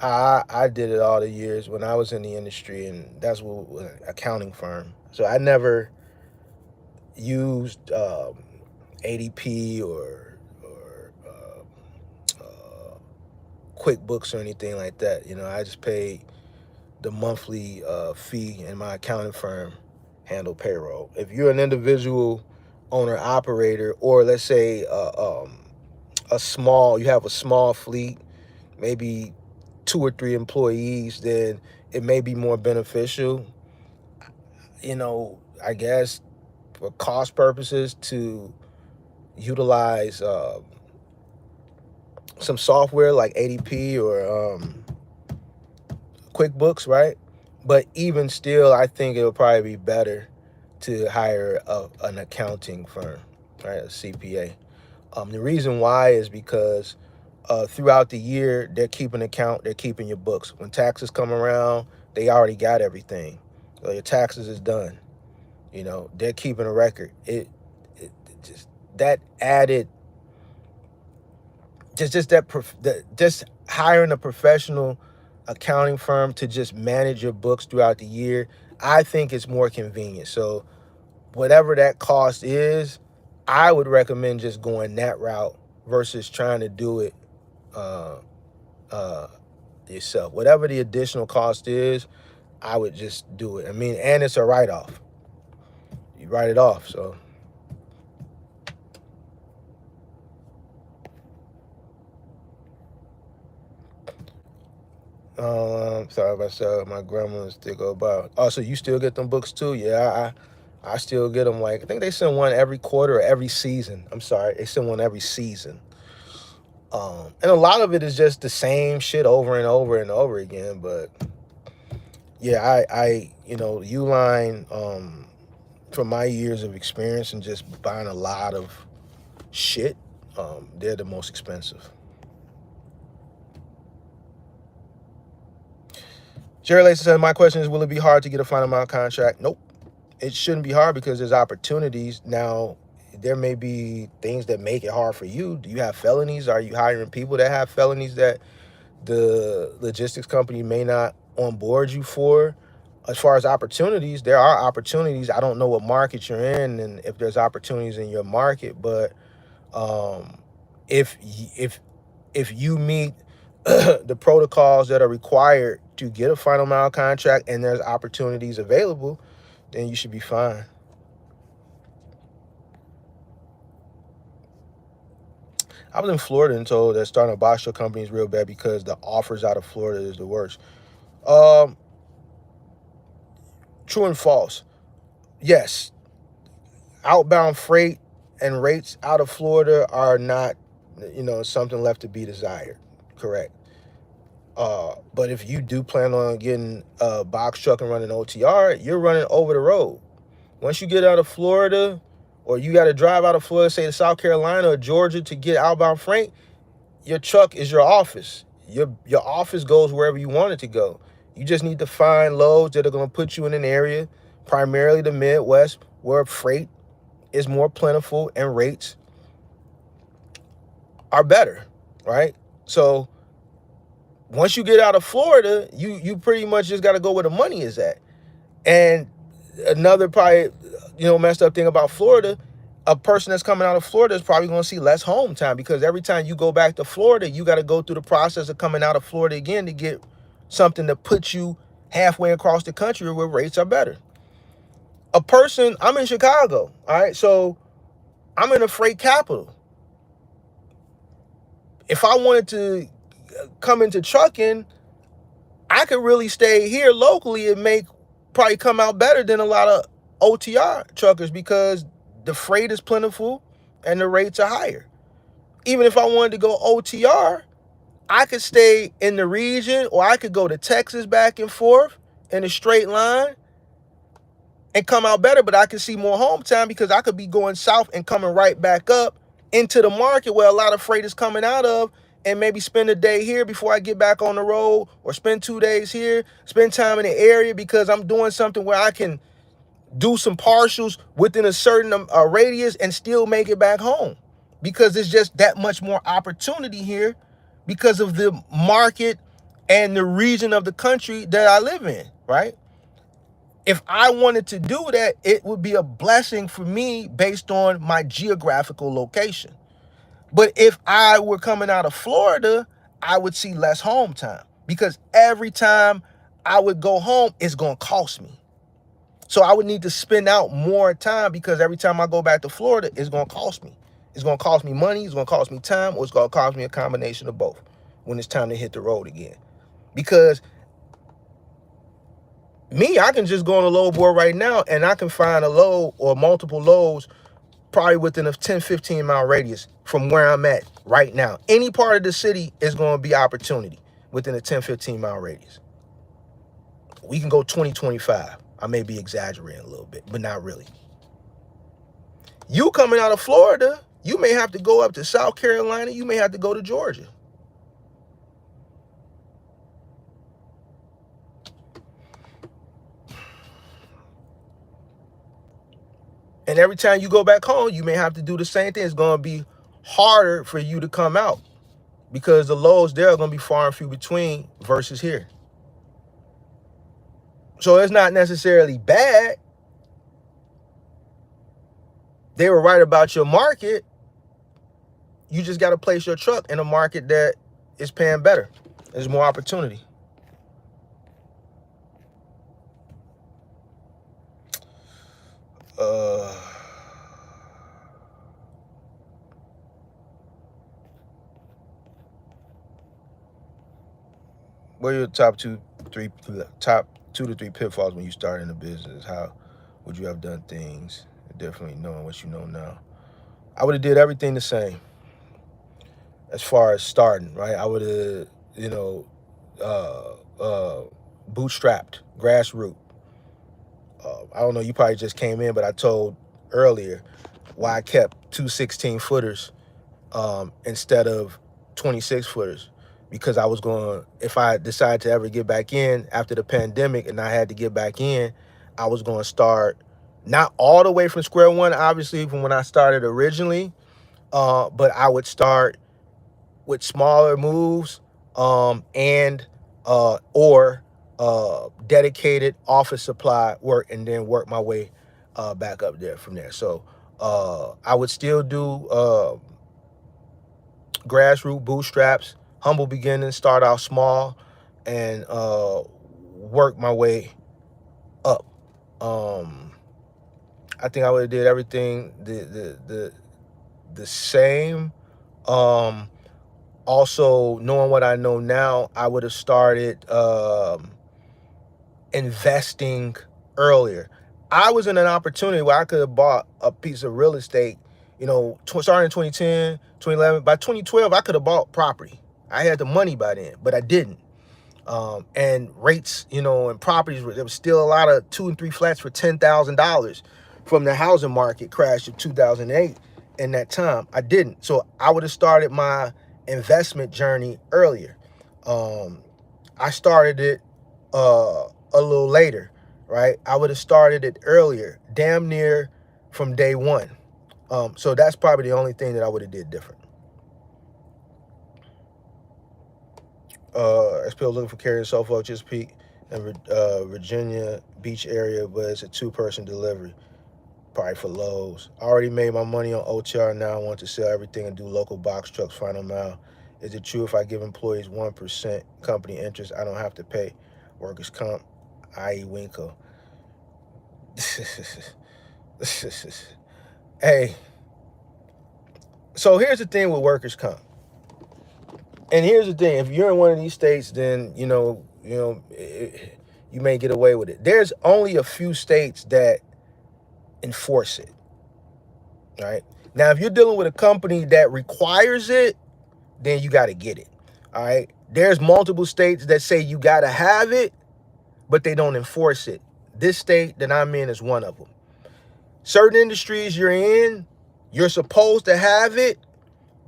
Speaker 1: I did it all the years when I was in the industry, and that's what accounting firm. So I never used ADP or QuickBooks or anything like that. I just paid the monthly fee, and my accounting firm handle payroll. If you're an individual owner operator, or let's say you have a small fleet, maybe 2 or 3 employees, then it may be more beneficial, I guess, for cost purposes, to utilize some software like ADP or QuickBooks, right? But even still, I think it'll probably be better to hire an accounting firm, right? A CPA. The reason why is because throughout the year, they're keeping account, they're keeping your books. When taxes come around, they already got everything. So your taxes is done. They're keeping a record. It just that added, just hiring a professional accounting firm to just manage your books throughout the year, I think it's more convenient. So whatever that cost is, I would recommend just going that route versus trying to do it uh, uh, yourself. Whatever the additional cost is, I would just do it. I mean, and it's a write-off. You write it off, so. Sorry if I said my grandma still go by. Oh, so you still get them books too? Yeah, I still get them. Like, I think they send one every quarter or every season. I'm sorry, they send one every season. And a lot of it is just the same shit over and over and over again. But yeah, Uline, from my years of experience and just buying a lot of shit, they're the most expensive. Jerry Lacy said, my question is, will it be hard to get a final amount contract? Nope. It shouldn't be hard because there's opportunities. Now, there may be things that make it hard for you. Do you have felonies? Are you hiring people that have felonies that the logistics company may not onboard you for? As far as opportunities, there are opportunities. I don't know what market you're in and if there's opportunities in your market, but if you meet the protocols that are required to get a final mile contract and there's opportunities available, then you should be fine. I was in Florida and told that starting a box truck company is real bad because the offers out of Florida is the worst. True and false. Yes, outbound freight and rates out of Florida are not, something left to be desired. Correct. But if you do plan on getting a box truck and running OTR, you're running over the road. Once you get out of Florida, or you got to drive out of Florida, say to South Carolina or Georgia to get outbound freight, your truck is your office. Your office goes wherever you want it to go. You just need to find loads that are going to put you in an area, primarily the Midwest, where freight is more plentiful and rates are better, right? So once you get out of Florida, you pretty much just got to go where the money is at. And another probably, messed up thing about Florida, a person that's coming out of Florida is probably going to see less home time because every time you go back to Florida, you got to go through the process of coming out of Florida again to get something that puts you halfway across the country where rates are better. I'm in Chicago, all right? So I'm in a freight capital. If I wanted to come into trucking, I could really stay here locally and probably come out better than a lot of OTR truckers because the freight is plentiful and the rates are higher. Even if I wanted to go OTR, I could stay in the region or I could go to Texas back and forth in a straight line and come out better, but I can see more home time because I could be going south and coming right back up into the market where a lot of freight is coming out of, and maybe spend a day here before I get back on the road, or spend 2 days here, spend time in the area because I'm doing something where I can do some partials within a certain radius and still make it back home, because there's just that much more opportunity here because of the market and the region of the country that I live in, right? If I wanted to do that, it would be a blessing for me based on my geographical location. But if I were coming out of Florida, I would see less home time, because every time I would go home, it's going to cost me. So I would need to spend out more time, because every time I go back to Florida, it's going to cost me. It's going to cost me money, it's going to cost me time, or it's going to cost me a combination of both when it's time to hit the road again. Because me, I can just go on a load board right now and I can find a load or multiple loads probably within a 10, 15 mile radius from where I'm at right now. Any part of the city is going to be opportunity within a 10, 15 mile radius. We can go 20, 25. I may be exaggerating a little bit, but not really. You coming out of Florida, you may have to go up to South Carolina. You may have to go to Georgia. And every time you go back home, you may have to do the same thing. It's going to be harder for you to come out because the loads there are going to be far and few between versus here. So it's not necessarily bad. They were right about your market. You just got to place your truck in a market that is paying better. There's more opportunity. What are your top two to three pitfalls when you start in a business? How would you have done things differently knowing what you know now? I would have did everything the same as far as starting, right? I would have, bootstrapped, grassroots. I don't know, you probably just came in, but I told earlier why I kept two 16-footers instead of 26-footers. Because I was going, if I decided to ever get back in after the pandemic and I had to get back in, I was going to start not all the way from square one, obviously, from when I started originally, but I would start with smaller moves and or dedicated office supply work, and then work my way back up there from there. So I would still do grassroots, bootstraps, humble beginnings, start out small, and work my way up. I think I would have did everything the same. Also, knowing what I know now, I would have started investing earlier. I was in an opportunity where I could have bought a piece of real estate, starting in 2010, 2011. By 2012, I could have bought property. I had the money by then, but I didn't. And rates, and properties, there was still a lot of 2 and 3 flats for $10,000 from the housing market crash of 2008. In that time, I didn't. So I would have started my investment journey earlier. I started it a little later, right? I would have started it earlier, damn near from day one. So that's probably the only thing that I would have did different. As people looking for carriers, Suffolk, Chesapeake, and Virginia Beach area, but it's a 2-person delivery, probably for lows. I already made my money on OTR. Now I want to sell everything and do local box trucks, final mile. Is it true if I give employees 1% company interest, I don't have to pay workers' comp, i.e. Winco? Hey, so here's the thing with workers' comp. And here's the thing, if you're in one of these states, then, you may get away with it. There's only a few states that enforce it, right? Now, if you're dealing with a company that requires it, then you got to get it, all right? There's multiple states that say you got to have it, but they don't enforce it. This state that I'm in is one of them. Certain industries you're in, you're supposed to have it,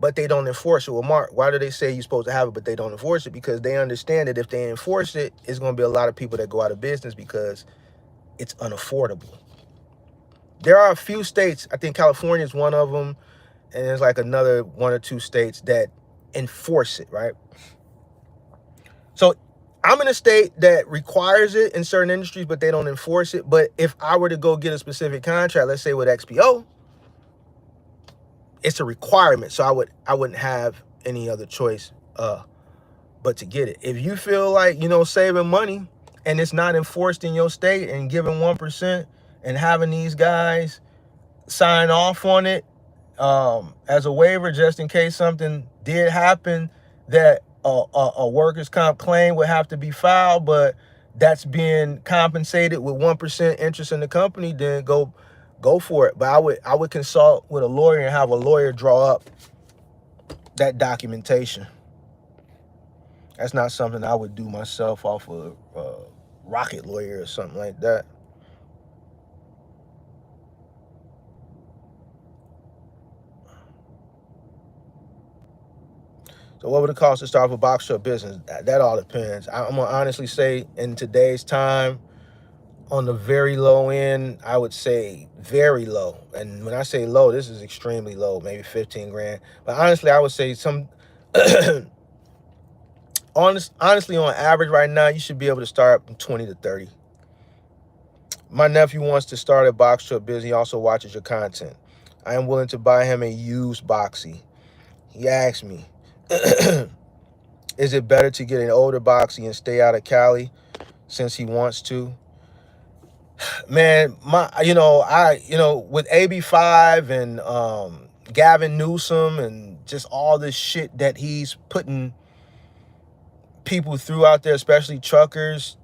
Speaker 1: but they don't enforce it. Well, Mark, why do they say you're supposed to have it, but they don't enforce it? Because they understand that if they enforce it, it's going to be a lot of people that go out of business because it's unaffordable. There are a few states, I think California is one of them, and there's like another 1 or 2 states that enforce it, right? So I'm in a state that requires it in certain industries, but they don't enforce it. But if I were to go get a specific contract, let's say with XPO, it's a requirement. So I wouldn't have any other choice but to get it. If you feel like, saving money and it's not enforced in your state and giving 1% and having these guys sign off on it as a waiver, just in case something did happen that a workers' comp claim would have to be filed, but that's being compensated with 1% interest in the company, then go for it. But I would consult with a lawyer and have a lawyer draw up that documentation. That's not something I would do myself off of Rocket Lawyer or something like that. So what would it cost to start a box shop business? That all depends. I'm going to honestly say in today's time, on the very low end, I would say very low. And when I say low, this is extremely low, maybe 15 grand. But honestly, I would say honestly, on average right now, you should be able to start from 20 to 30. My nephew wants to start a box shop business. He also watches your content. I am willing to buy him a used boxy. He asked me, is it better to get an older boxy and stay out of Cali since he wants to? Man, with AB5 and Gavin Newsom and just all this shit that he's putting people through out there, especially truckers,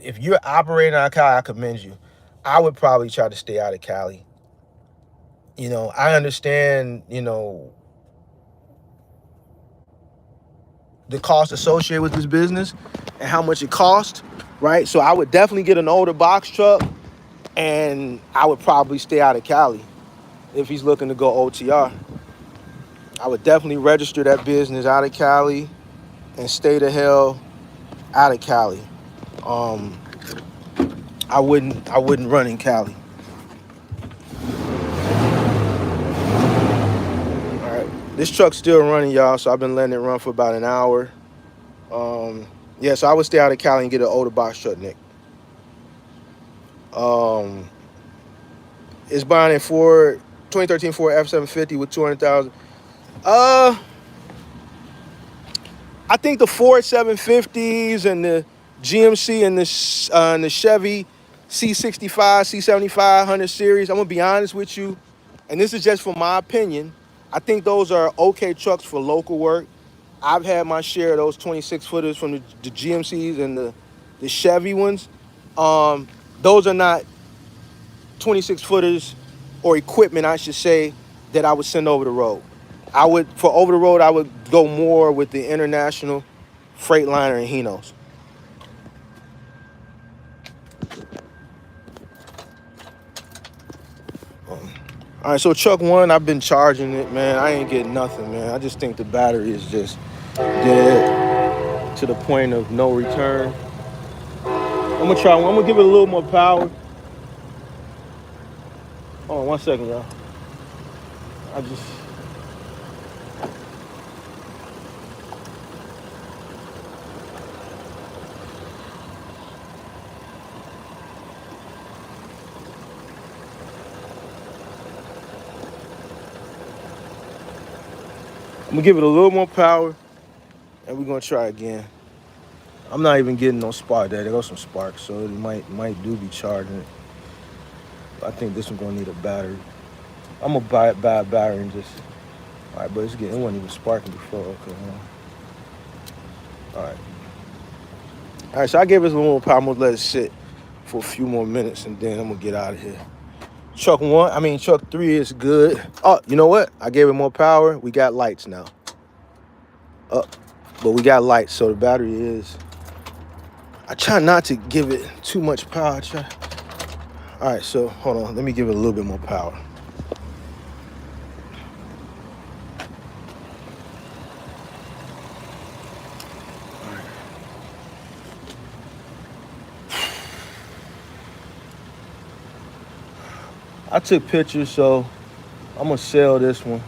Speaker 1: if you're operating out of Cali, I commend you. I would probably try to stay out of Cali. I understand, the cost associated with this business and how much it costs, right? So I would definitely get an older box truck, and I would probably stay out of Cali if he's looking to go OTR. I would definitely register that business out of Cali and stay the hell out of Cali. I wouldn't run in Cali. All right, this truck's still running, y'all, so I've been letting it run for about an hour. Yeah, so I would stay out of Cali and get an older box truck, Nick. It's buying a 2013 Ford F-750 with 200,000. I think the Ford 750s and the GMC and the Chevy C65, C75, 100 series, I'm going to be honest with you, and this is just for my opinion, I think those are okay trucks for local work. I've had my share of those 26-footers from the GMCs and the Chevy ones. Those are not 26-footers or equipment, I should say, that I would send over the road. For over the road, I would go more with the International, Freightliner, and Hinos. All right, so truck one, I've been charging it, man. I ain't getting nothing, man. I just think the battery is just dead to the point of no return. I'm gonna try one. I'm gonna give it a little more power. Hold on 1 second, y'all. I'm gonna give it a little more power, and we're gonna try again. I'm not even getting no spark there. There goes some sparks, so it might do be charging it. But I think this one's gonna need a battery. I'm gonna buy a battery and just. All right, but it wasn't even sparking before. Okay. All right. So I gave it a little more power. I'm gonna let it sit for a few more minutes, and then I'm gonna get out of here. Truck 3 is good. Oh, you know what? I gave it more power. We got lights now. But we got lights, so the battery is I try not to give it too much power. All right, so hold on. Let me give it a little bit more power. I took pictures, so I'm gonna sell this one.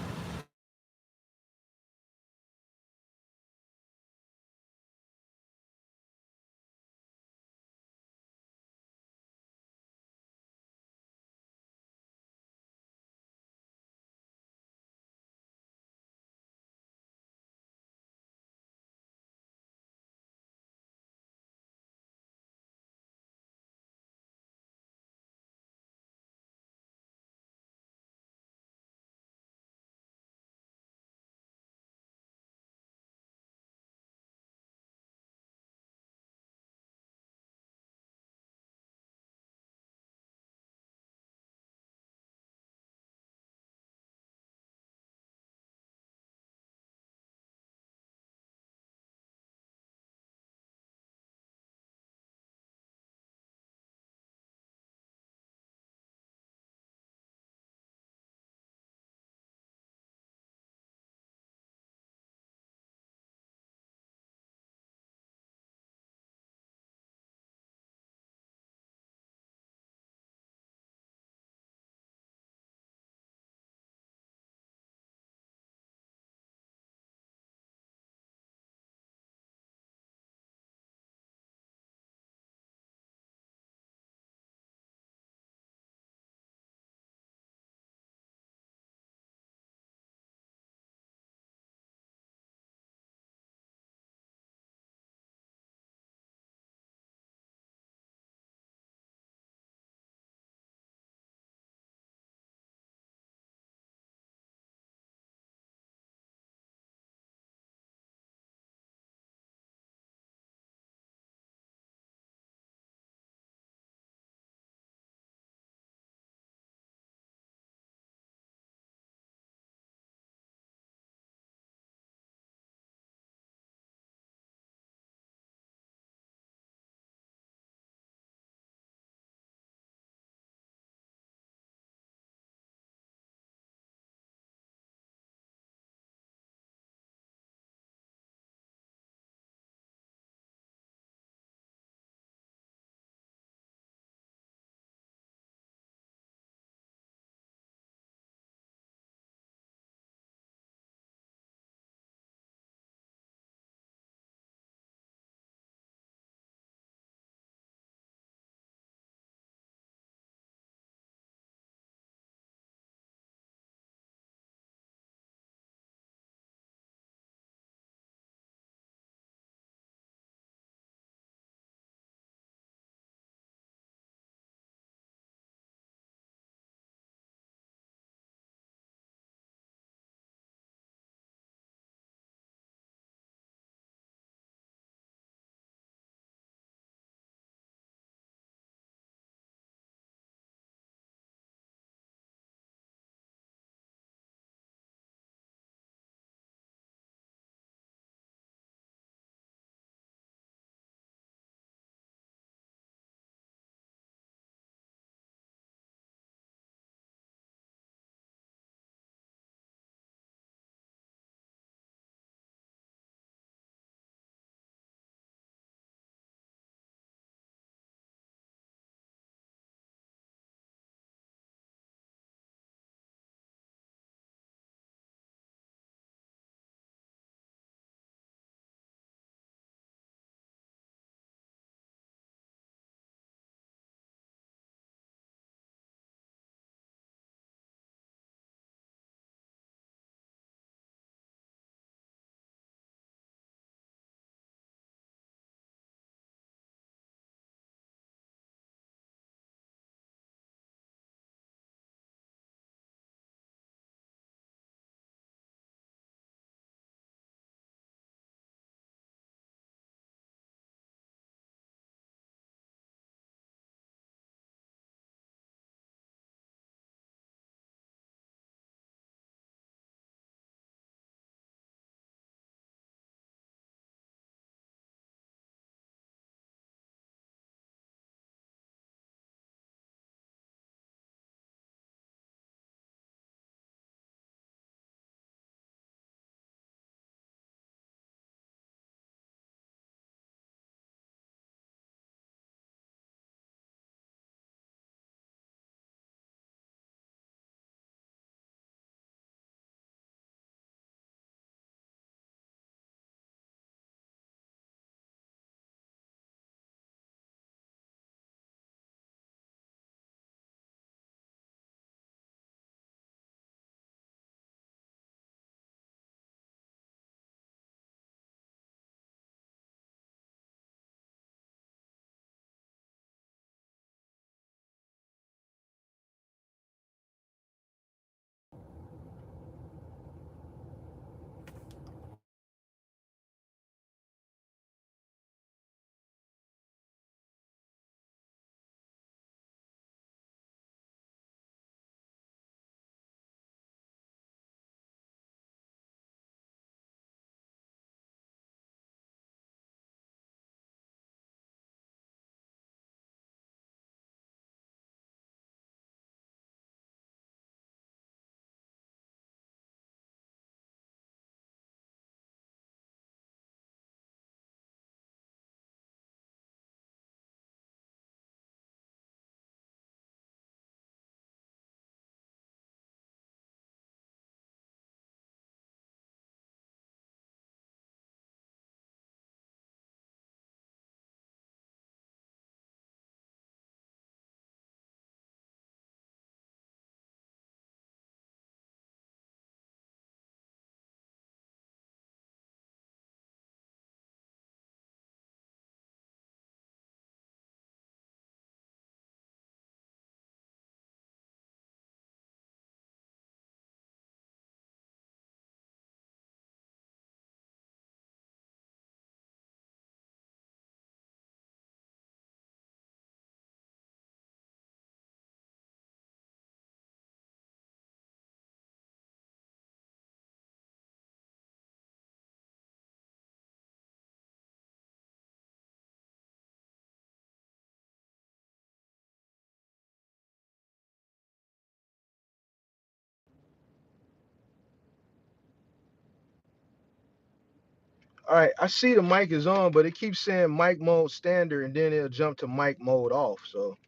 Speaker 1: All right, I see the mic is on, but it keeps saying mic mode standard, and then it'll jump to mic mode off. So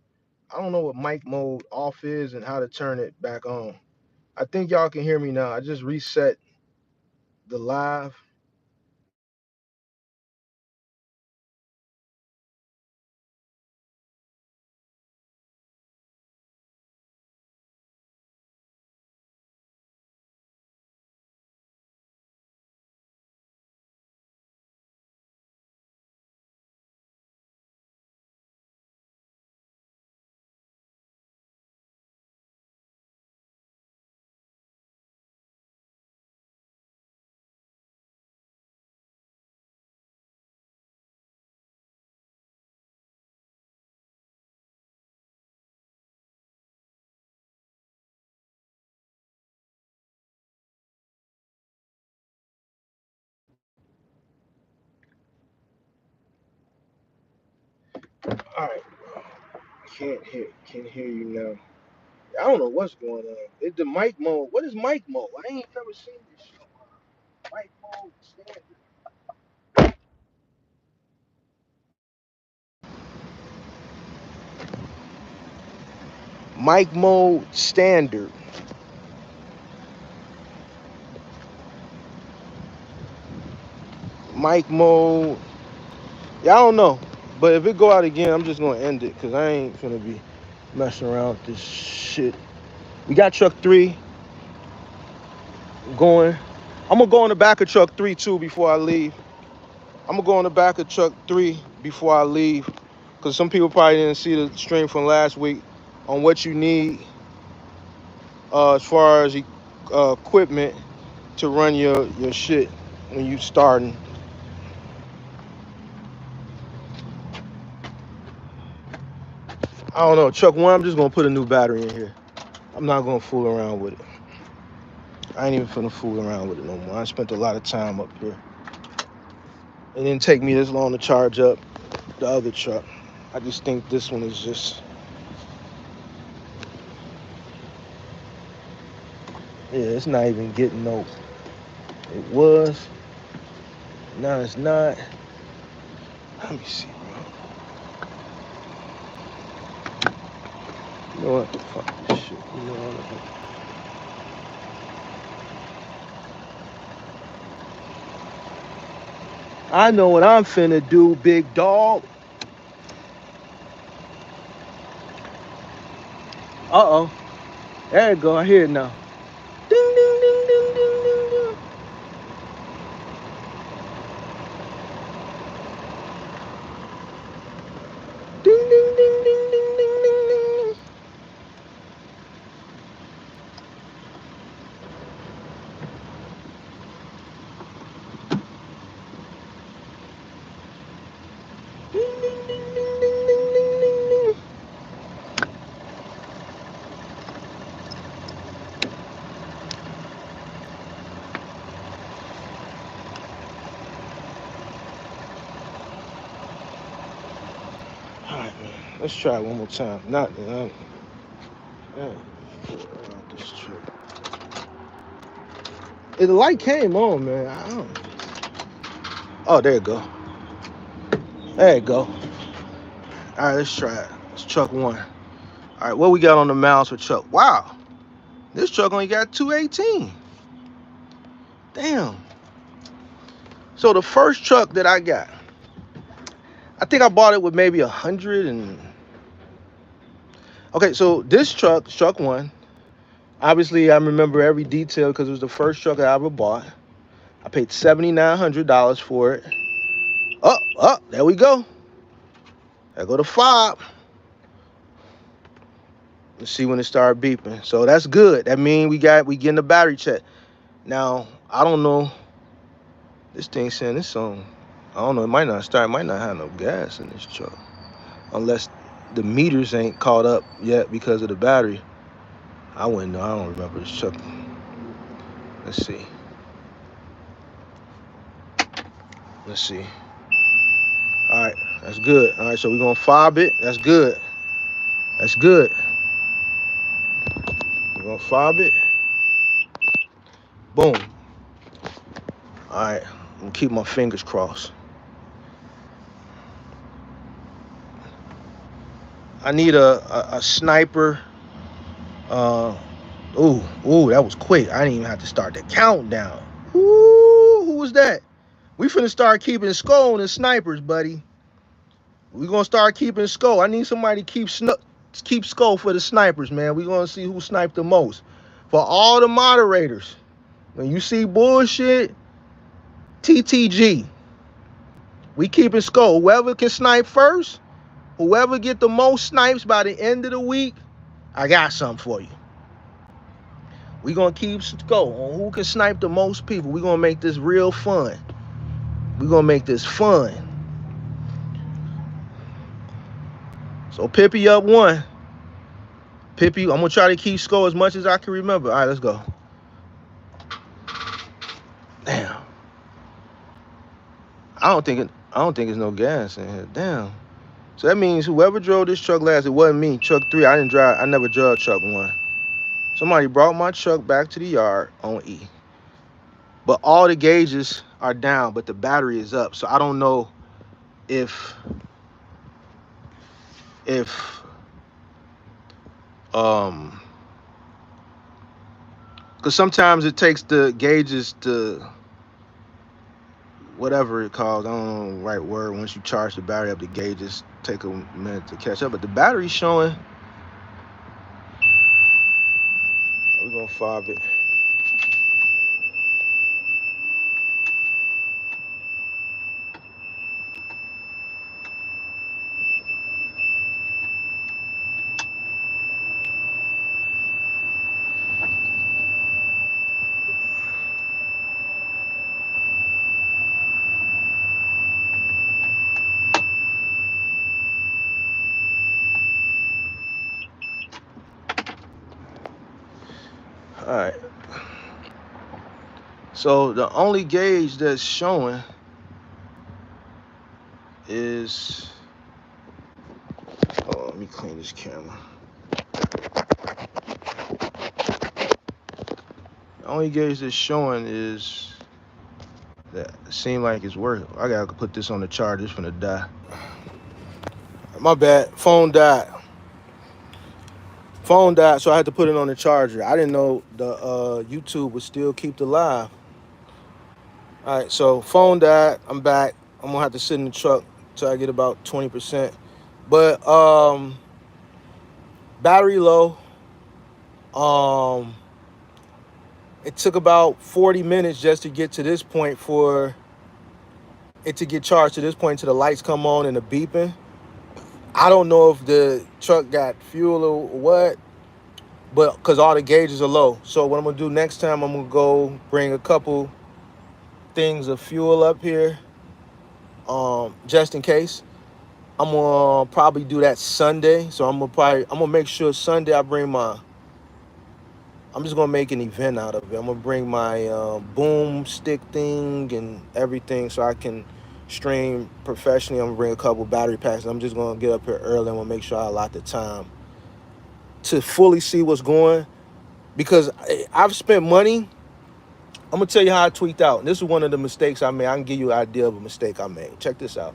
Speaker 1: I don't know what mic mode off is and how to turn it back on. I think y'all can hear me now. I just reset the live. All right, can't hear you now. I don't know what's going on. It's the mic mode. What is mic mode? I ain't never seen this shit. Mic mode standard. Mic mode standard. Mic mode. Yeah, I don't know. But if it go out again, I'm just gonna end it because I ain't gonna be messing around with this shit. We got truck 3 going. I'm gonna go on the back of truck 3 too before I leave. I'm gonna go on the back of truck 3 before I leave because some people probably didn't see the stream from last week on what you need as far as equipment to run your shit when you starting. I don't know, truck 1. I'm just gonna put a new battery in here. I'm not gonna fool around with it. I ain't even finna fool around with it no more. I spent a lot of time up here. It didn't take me this long to charge up the other truck. I just think this one is just, yeah, it's not even getting no. It was. Now it's not. Let me see, bro. You know what? Fuck this shit. You know what? I know what I'm finna do, big dog. Uh-oh. There you go. I hear it now. Ding, ding, ding, ding, ding, ding, ding. Ding, ding, ding, ding, ding, ding, ding, ding. Ding, ding, ding, ding, ding, ding, ding, ding, ding. All right, man. Let's try it one more time. Not, this trip. The light came on, man. I don't. Oh, there you go. There you go. All right, let's try it. It's truck 1. All right, what we got on the miles for truck? Wow, this truck only got 218. Damn. So the first truck that I got, I think I bought it with maybe 100 and. Okay, so this truck 1. Obviously, I remember every detail because it was the first truck I ever bought. I paid $7,900 for it. There we go. There go the fob. Let's see when it started beeping. So that's good. That means we getting the battery check. Now, I don't know. This thing saying this song. I don't know. It might not start. It might not have no gas in this truck. Unless the meters ain't caught up yet because of the battery. I wouldn't know. I don't remember this truck. Let's see. Let's see. All right. That's good. All right. So we're going to fob it. That's good. That's good. We're going to fob it. Boom. All right. I'm keep my fingers crossed. I need a sniper. Uh, ooh, that was quick. I didn't even have to start the countdown. Ooh, who was that? We finna start keeping score on the snipers, buddy. We gonna start keeping score. I need somebody to keep score for the snipers, man. We gonna see who sniped the most. For all the moderators, when you see bullshit, TTG. We keeping score. Whoever can snipe first, whoever get the most snipes by the end of the week, I got something for you. We gonna keep score on who can snipe the most people. We gonna make this real fun. We gonna make this fun. So Pippi up one. Pippi, I'm gonna try to keep score as much as I can remember. All right, let's go. Damn. I don't think it's no gas in here. Damn. So that means whoever drove this truck last, it wasn't me. Truck 3, I didn't drive. I never drove truck 1. Somebody brought my truck back to the yard on E. But all the gauges are down, but the battery is up. So I don't know if if um because sometimes it takes the gauges to whatever it calls. I don't know the right word. Once you charge the battery up, the gauges take a minute to catch up. But the battery's showing. We're gonna fob it. All right. So the only gauge that's showing is. Oh, let me clean this camera. The only gauge that's showing is that it seems like it's worth. I gotta put this on the charger. It's finna die. My bad. Phone died. Phone died, so I had to put it on the charger. I didn't know the YouTube would still keep the live. All right, so phone died. I'm back. I'm gonna have to sit in the truck till I get about 20%. But battery low. Um, it took about 40 minutes just to get to this point for it to get charged to this point till the lights come on and the beeping. I don't know if the truck got fuel or what, but because all the gauges are low. So what I'm gonna do next time, I'm gonna go bring a couple things of fuel up here, just in case. I'm gonna probably do that Sunday. So I'm gonna make sure Sunday I bring my. I'm just gonna make an event out of it. I'm gonna bring my boom stick thing and everything so I can stream professionally. I'm gonna bring a couple battery packs. I'm just gonna get up here early and we'll make sure I allot the time to fully see what's going. Because I've spent money. I'm gonna tell you how I tweaked out. And this is one of the mistakes I made. I can give you an idea of a mistake I made. Check this out.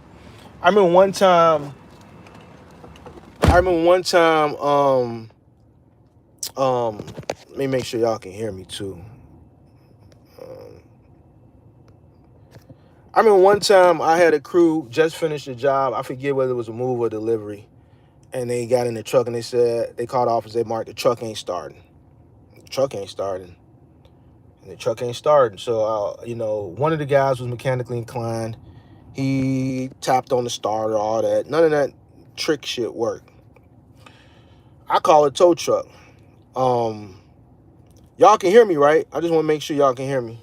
Speaker 1: I remember one time. Let me make sure y'all can hear me too. I remember one time I had a crew just finish a job. I forget whether it was a move or delivery. And they got in the truck and they called the office. They marked the truck ain't starting. The truck ain't starting. And the truck ain't starting. So, one of the guys was mechanically inclined. He tapped on the starter, all that. None of that trick shit worked. I call a tow truck. Y'all can hear me, right? I just want to make sure y'all can hear me.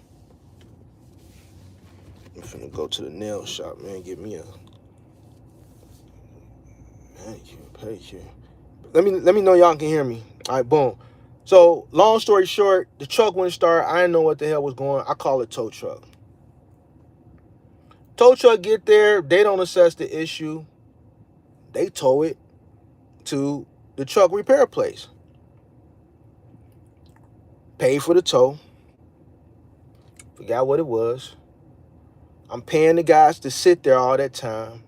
Speaker 1: I'm finna go to the nail shop, man. Get me a pedicure. Let me know y'all can hear me. All right, boom. So long story short, the truck wouldn't start. I didn't know what the hell was going on. I call it tow truck. Tow truck get there. They don't assess the issue. They tow it to the truck repair place. Pay for the tow. Forgot what it was. I'm paying the guys to sit there all that time.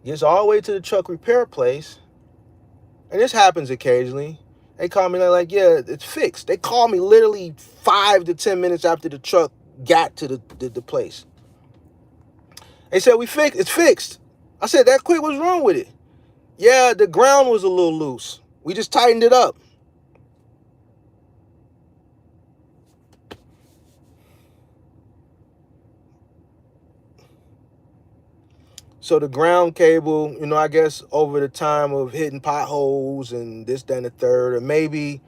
Speaker 1: Gets all the way to the truck repair place. And this happens occasionally. They call me like, yeah, it's fixed. They call me literally 5 to 10 minutes after the truck got to the place. They said, it's fixed. I said, that quick, what's wrong with it? Yeah, the ground was a little loose. We just tightened it up. So the ground cable, I guess over the time of hitting potholes and this, that, and the third, or maybe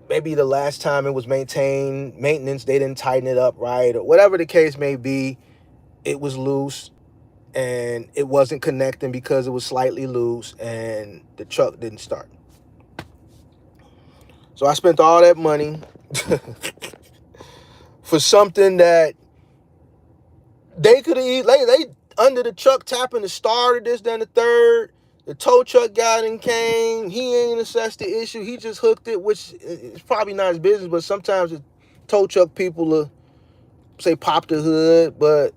Speaker 1: the last time it was maintenance, they didn't tighten it up right, or whatever the case may be, it was loose and it wasn't connecting because it was slightly loose and the truck didn't start. So I spent all that money for something that they could have, they under the truck tapping the starter, this, then the third. The tow truck guy and came. He ain't assessed the issue. He just hooked it, which is probably not his business, but sometimes the tow truck people will say pop the hood, but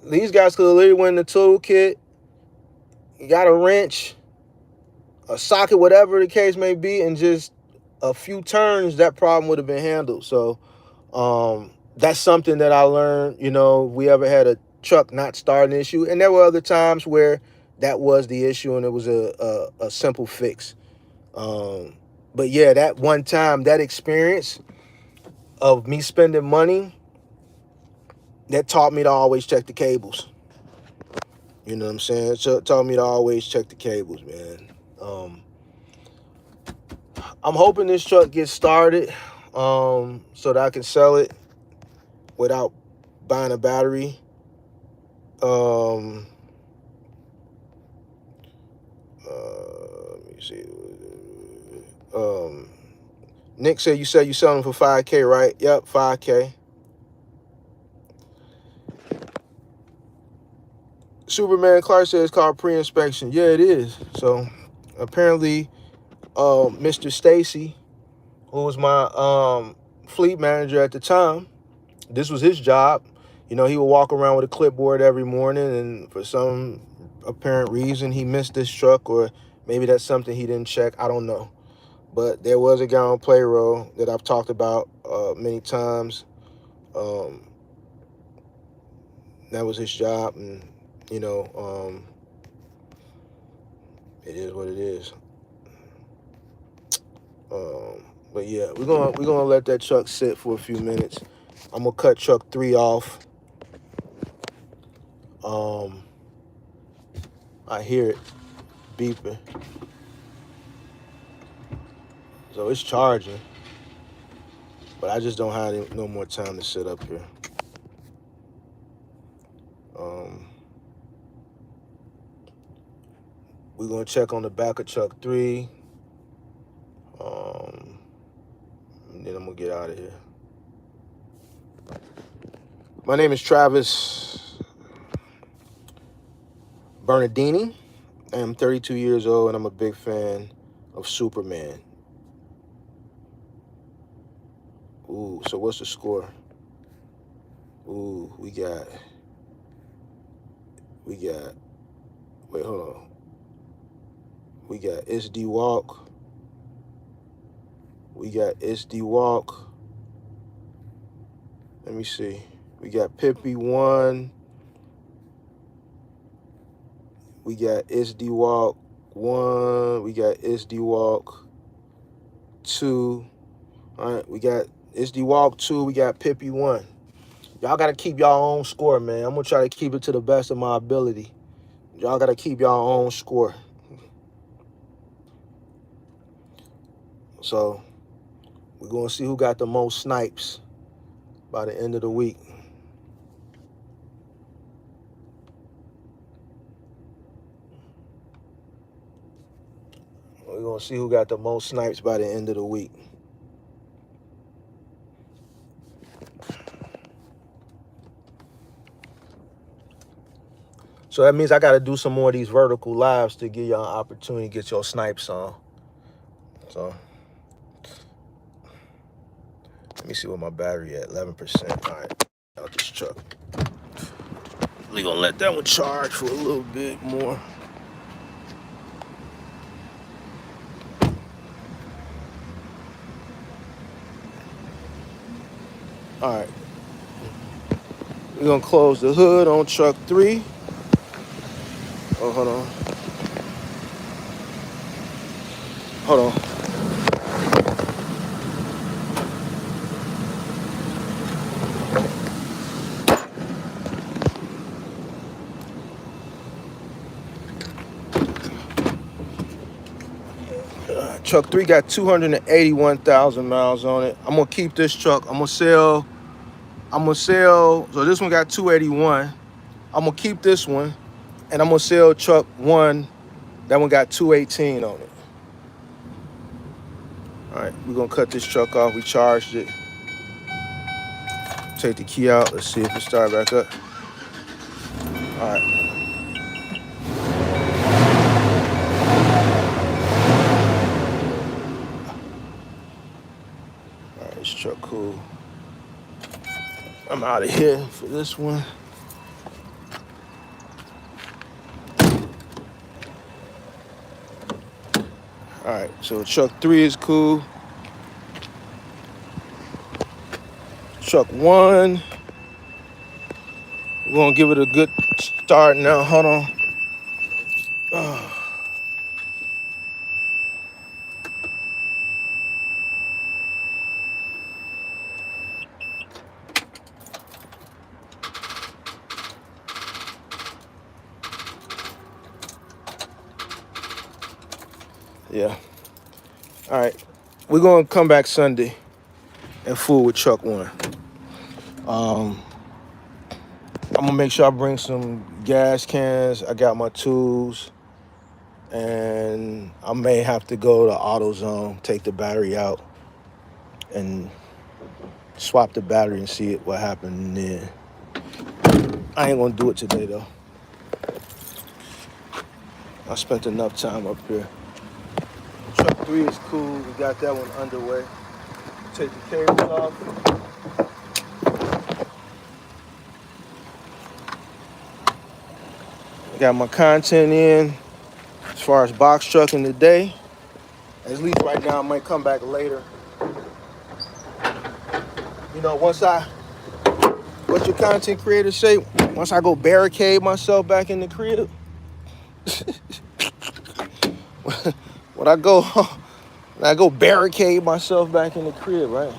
Speaker 1: these guys could have literally went in the toolkit, got a wrench, a socket, whatever the case may be, and just a few turns, that problem would have been handled. So that's something that I learned. We ever had a truck not starting issue, and there were other times where that was the issue and it was a simple fix. But yeah, that one time, that experience of me spending money, that taught me to always check the cables. You know what I'm saying? So it taught me to always check the cables, man. I'm hoping this truck gets started so that I can sell it without buying a battery. Let me see. Nick said you selling for $5K, right? Yep, $5K. Superman Clark says it's called pre-inspection. Yeah, it is. So apparently, Mr. Stacy, who was my fleet manager at the time, this was his job. He would walk around with a clipboard every morning, and for some apparent reason, he missed this truck, or maybe that's something he didn't check. I don't know. But there was a guy on payroll that I've talked about many times. That was his job, and it is what it is. But yeah, we're gonna let that truck sit for a few minutes. I'm gonna cut truck 3 off. I hear it beeping, so it's charging, but I just don't have no more time to sit up here. We're gonna check on the back of truck 3, and then I'm gonna get out of here. My name is Travis Bernardini. I am 32 years old, and I'm a big fan of Superman. Ooh, so what's the score? Ooh, we got, wait, hold on. We got SD Walk. Let me see. We got Pippi 1. We got SD Walk 1. We got SD Walk 2. All right, we got SD Walk 2. We got Pippi 1. Y'all got to keep y'all own score, man. I'm going to try to keep it to the best of my ability. Y'all got to keep y'all own score. So we're going to see who got the most snipes by the end of the week. We're going to see who got the most snipes by the end of the week. So that means I got to do some more of these vertical lives to give y'all an opportunity to get your snipes on. So Let me see what my battery at, 11%. All right, out this truck. We're gonna let that one charge for a little bit more. All right, we're gonna close the hood on truck 3. Oh, hold on. Hold on. Truck 3 got 281,000 miles on it. I'm gonna keep this truck. I'm gonna sell. So this one got 281. I'm gonna keep this one, and I'm gonna sell truck 1. That one got 218 on it. All right, we're gonna cut this truck off. We charged it. Take the key out. Let's see if it starts back up. All right. All right, this truck cool. I'm out of here for this one. All right, so truck 3 is cool. Truck 1, we're gonna give it a good start now. Hold on. Yeah. All right, we're gonna come back Sunday and fool with truck 1. I'm gonna make sure I bring some gas cans. I got my tools, and I may have to go to AutoZone, take the battery out, and swap the battery and see what happened then. I ain't gonna do it today though. I spent enough time up here. Truck 3 is cool. We got that one underway. Take the cables off. Got my content in as far as box trucking today. At least right now, I might come back later. You know, what your content creators say, once I go barricade myself back in the crib, when I go barricade myself back in the crib, right?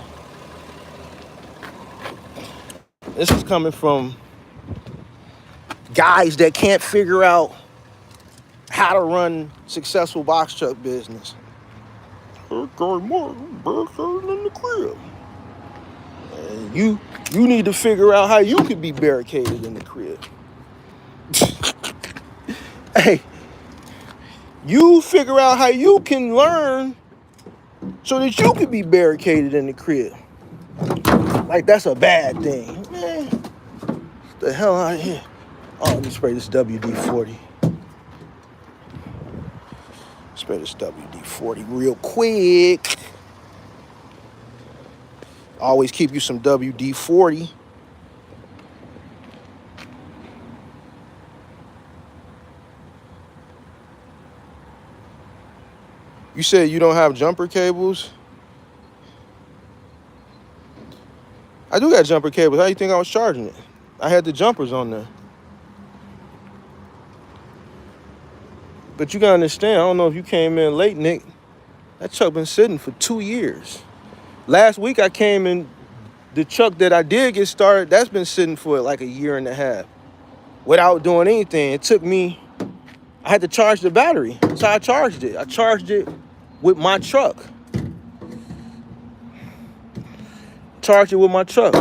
Speaker 1: This is coming from guys that can't figure out how to run successful box truck business. Barricaded in the crib. And you need to figure out how you could be barricaded in the crib. Hey, you figure out how you can learn so that you can be barricaded in the crib. Like that's a bad thing. Man, the hell out of here. Oh, let me spray this WD-40. Spray this WD-40 real quick. Always keep you some WD-40. You said you don't have jumper cables? I do got jumper cables. How do you think I was charging it? I had the jumpers on there. But you gotta understand, I don't know if you came in late, Nick. That truck been sitting for 2 years. Last week I came in, the truck that I did get started, that's been sitting for like a year and a half without doing anything. It took me, I had to charge the battery. So I charged it. I charged it with my truck. Charged it with my truck.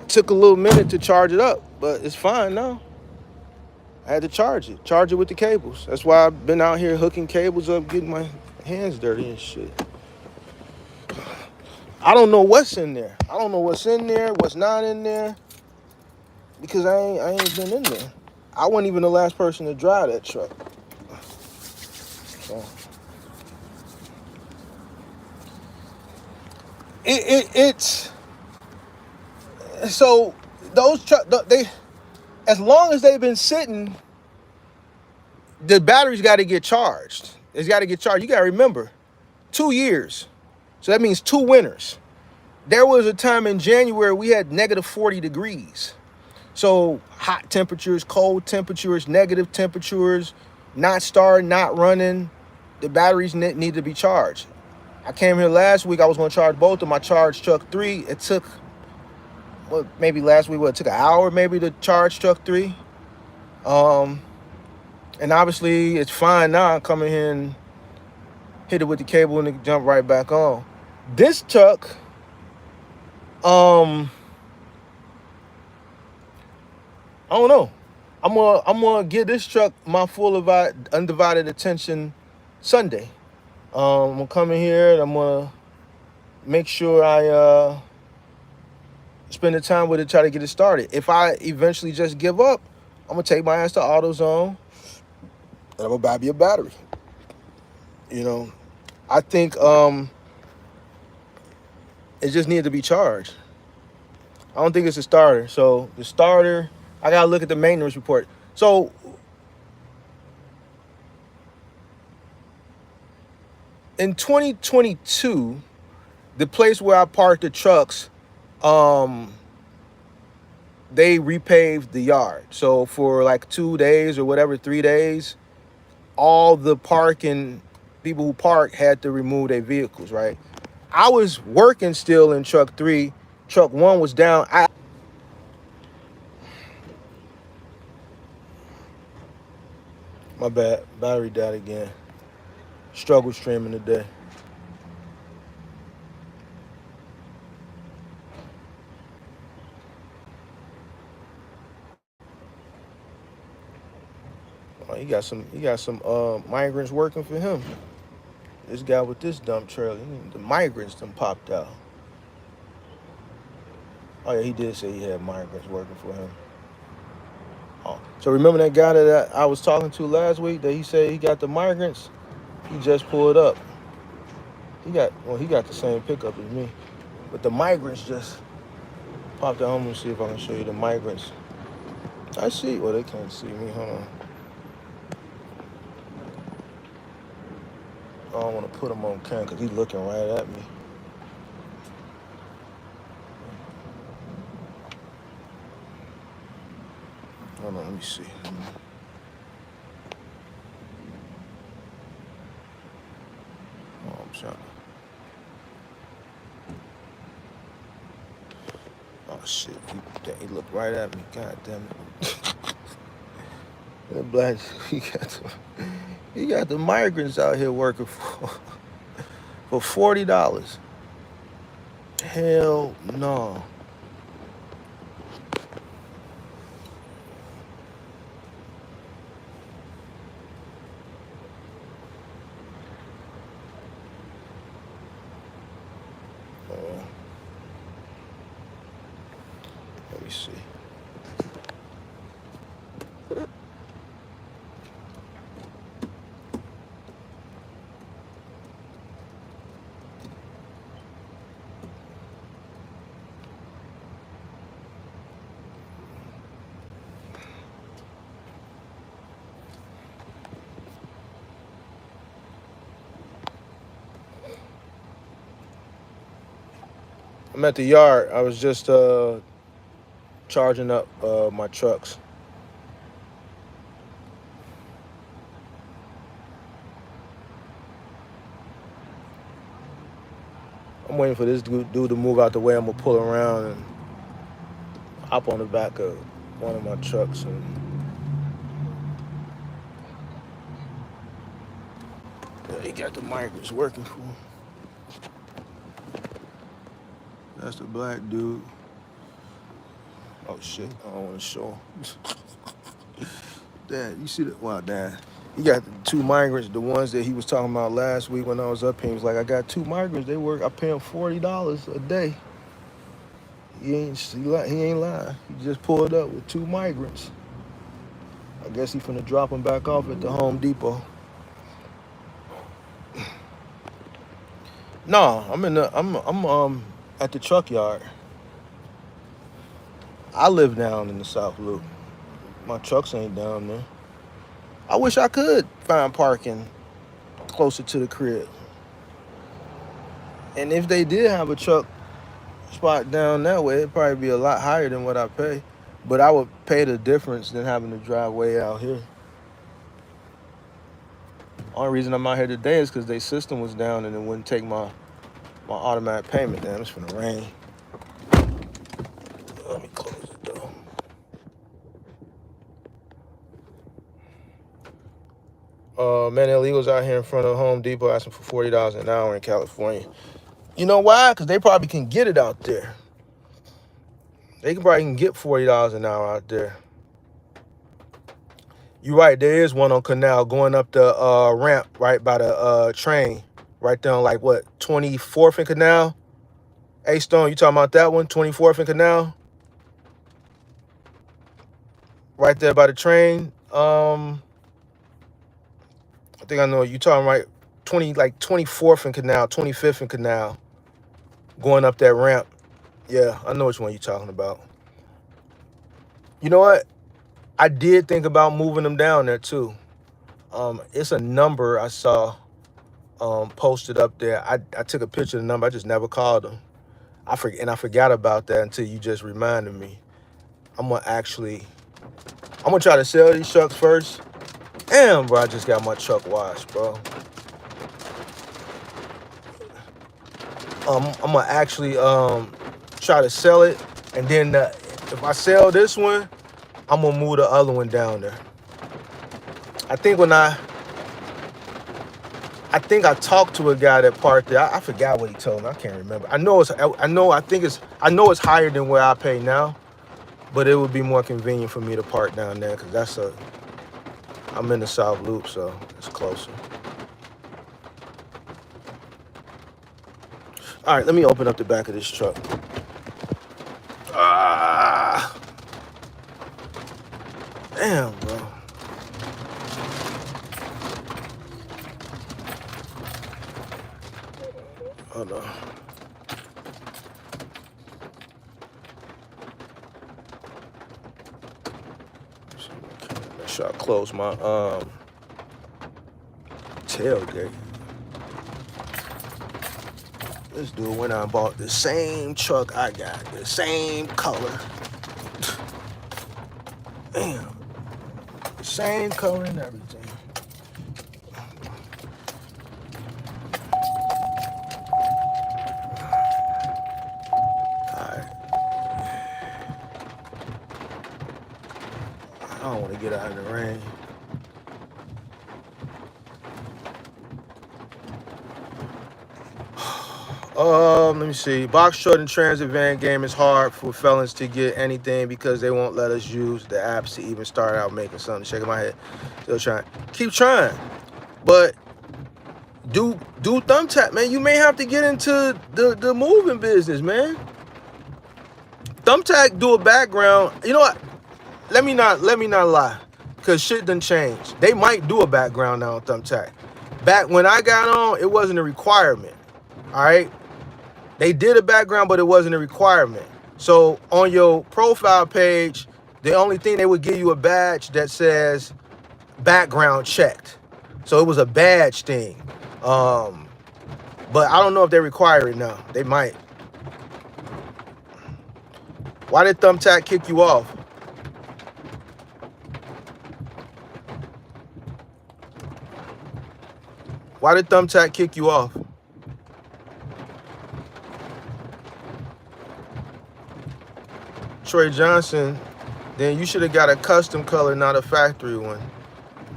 Speaker 1: It took a little minute to charge it up, but it's fine now. I had to charge it with the cables. That's why I've been out here hooking cables up, getting my hands dirty and shit. I don't know what's in there. I don't know what's in there, what's not in there, because I ain't been in there. I wasn't even the last person to drive that truck. So, It's so those they, as long as they've been sitting, the battery's got to get charged. It's got to get charged. You got to remember, 2 years. So that means 2 winters. There was a time in January we had negative 40 degrees. So hot temperatures, cold temperatures, negative temperatures, not starting, not running. The batteries need to be charged. I came here last week. I was going to charge both of my charge truck 3. It took, well, maybe last week, it took an hour maybe to charge truck 3. And obviously it's fine now. I come in here and hit it with the cable and it jump right back on. This truck, I don't know. I'm gonna give this truck my full undivided attention Sunday. I'm gonna come in here and I'm gonna make sure I spend the time with it, try to get it started. If I eventually just give up, I'm gonna take my ass to AutoZone and I'm gonna buy me a battery. You know, I think it just needs to be charged. I don't think it's a starter. So the starter, I gotta look at the maintenance report. So in 2022, the place where I parked the trucks, they repaved the yard. So for like 2 days or whatever, 3 days, all the parking people who park had to remove their vehicles, right? I was working still in truck 3. Truck 1 was down. My bad, battery died again. Struggle streaming today. Oh, he got some migrants working for him. This guy with this dump trailer, the migrants done popped out. Oh yeah, he did say he had migrants working for him. Oh, so remember that guy that I was talking to last week that he said he got the migrants? He just pulled up. He got the same pickup as me, but the migrants just popped out. I'm gonna see if I can show you the migrants. I see. Well, they can't see me. Hold on. I don't want to put him on camera because he's looking right at me. Hold on, let me see. Oh, I'm trying. Oh shit, he looked right at me. God damn it. That black, he got the migrants out here working for $40. Hell no. Let me see. I'm at the yard. I was just charging up my trucks. I'm waiting for this dude to move out the way. I'm gonna pull around and hop on the back of one of my trucks and yeah, he got the migrants working for him. That's the black dude. Oh shit, I don't want to show him. Dad, you see that? Wow, Dad. He got the 2 migrants, the ones that he was talking about last week when I was up here. He was like, I got 2 migrants. They work. I pay them $40 a day. He ain't lying. He just pulled up with 2 migrants. I guess he finna drop them back off at the Home Depot. No, I'm at the truck yard. I live down in the South Loop. My trucks ain't down there. I wish I could find parking closer to the crib. And if they did have a truck spot down that way, it'd probably be a lot higher than what I pay. But I would pay the difference than having to drive way out here. Only reason I'm out here today is because their system was down and it wouldn't take my automatic payment. Damn, it's finna rain. Let me close it though. Man, illegals out here in front of Home Depot asking for $40 an hour in California. You know why? Because they probably can get it out there. They probably can get $40 an hour out there. You're right, there is one on Canal going up the ramp right by the train. Right there on like what, 24th and Canal? Hey Stone, you talking about that one? 24th and Canal? Right there by the train. I think I know you talking right. 24th and Canal, 25th and Canal. Going up that ramp. Yeah, I know which one you're talking about. You know what? I did think about moving them down there too. It's a number I saw posted up there. I took a picture of the number. I just never called them. I forgot about that until you just reminded me. I'm gonna try to sell these trucks first. Damn, bro, I just got my truck washed, bro. I'm gonna actually try to sell it, and then if I sell this one, I'm gonna move the other one down there. I think I talked to a guy that parked there. I forgot what he told me. I can't remember. I know it's higher than where I pay now, but it would be more convenient for me to park down there because I'm in the South Loop, so it's closer. All right, let me open up the back of this truck. Damn, bro. Hold on. Make sure I close my tailgate. This dude went out and bought the same truck I got, the same color. Damn. Same color and everything. Alright. I don't want to get out in the rain. Let me see. Box truck and transit van game is hard for felons to get anything because they won't let us use the apps to even start out making something. Shaking my head. Still trying. Keep trying. But do Thumbtack, man. You may have to get into the moving business, man. Thumbtack do a background. You know what? Let me not lie. Because shit done changed. They might do a background now on Thumbtack. Back when I got on, it wasn't a requirement. All right? They did a background, but it wasn't a requirement. So on your profile page, the only thing they would give you a badge that says background checked. So it was a badge thing. But I don't know if they require it now. They might. Why did Thumbtack kick you off? Why did Thumbtack kick you off? Troy Johnson, then you should have got a custom color, not a factory one.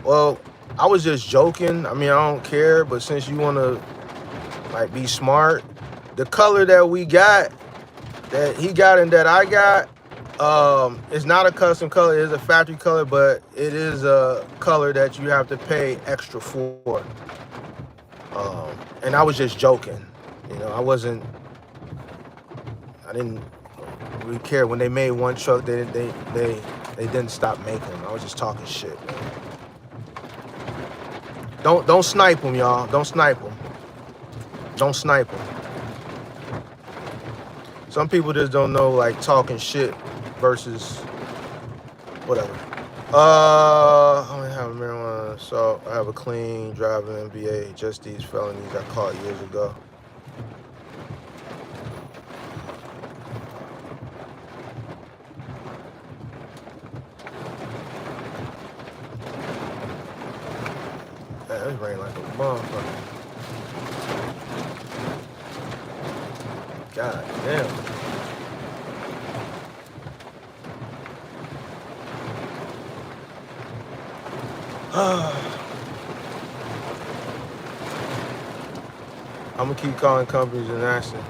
Speaker 1: Well, I was just joking. I mean, I don't care, but since you want to like be smart, the color that we got, that he got and that I got, it's not a custom color. It is a factory color, but it is a color that you have to pay extra for. And I was just joking. You know, I didn't really care. When they made one truck, they didn't stop making them. I was just talking shit. Don't snipe them, y'all. Don't snipe them. Don't snipe them. Some people just don't know like talking shit versus whatever. I only have marijuana, so I have a clean driving MBA. Just these felonies I caught years ago. Man, it rained like a motherfucker. God damn. I'm gonna keep calling companies and asking.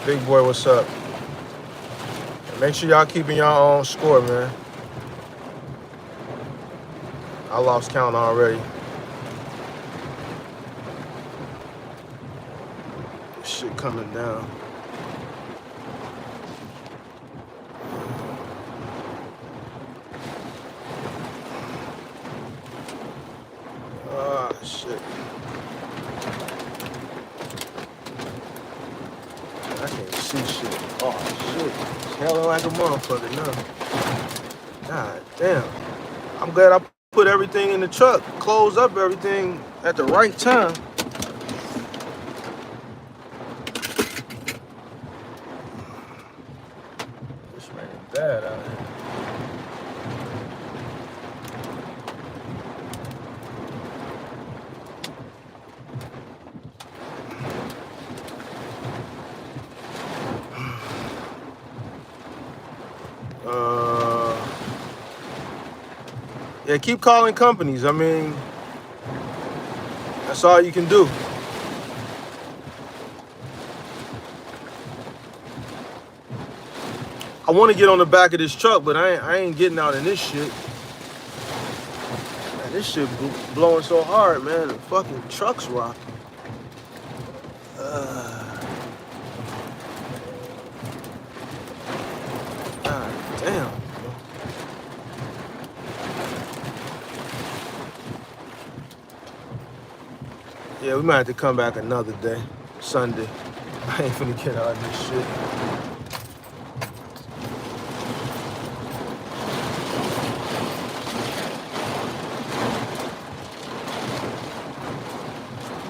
Speaker 1: Big boy, what's up? Make sure y'all keeping y'all own score, man. I lost count already. This shit coming down. Ah, shit. I can't see shit. Oh, shit. It's hella like a motherfucker now. God damn. I'm glad I put everything in the truck, close up everything at the right time. It's raining bad out here. Yeah, keep calling companies. I mean, that's all you can do. I want to get on the back of this truck, but I ain't getting out in this shit. Man, this shit blowing so hard, man. The fucking truck's rocking. God damn. Yeah, we might have to come back another day, Sunday. I ain't finna get out of this shit.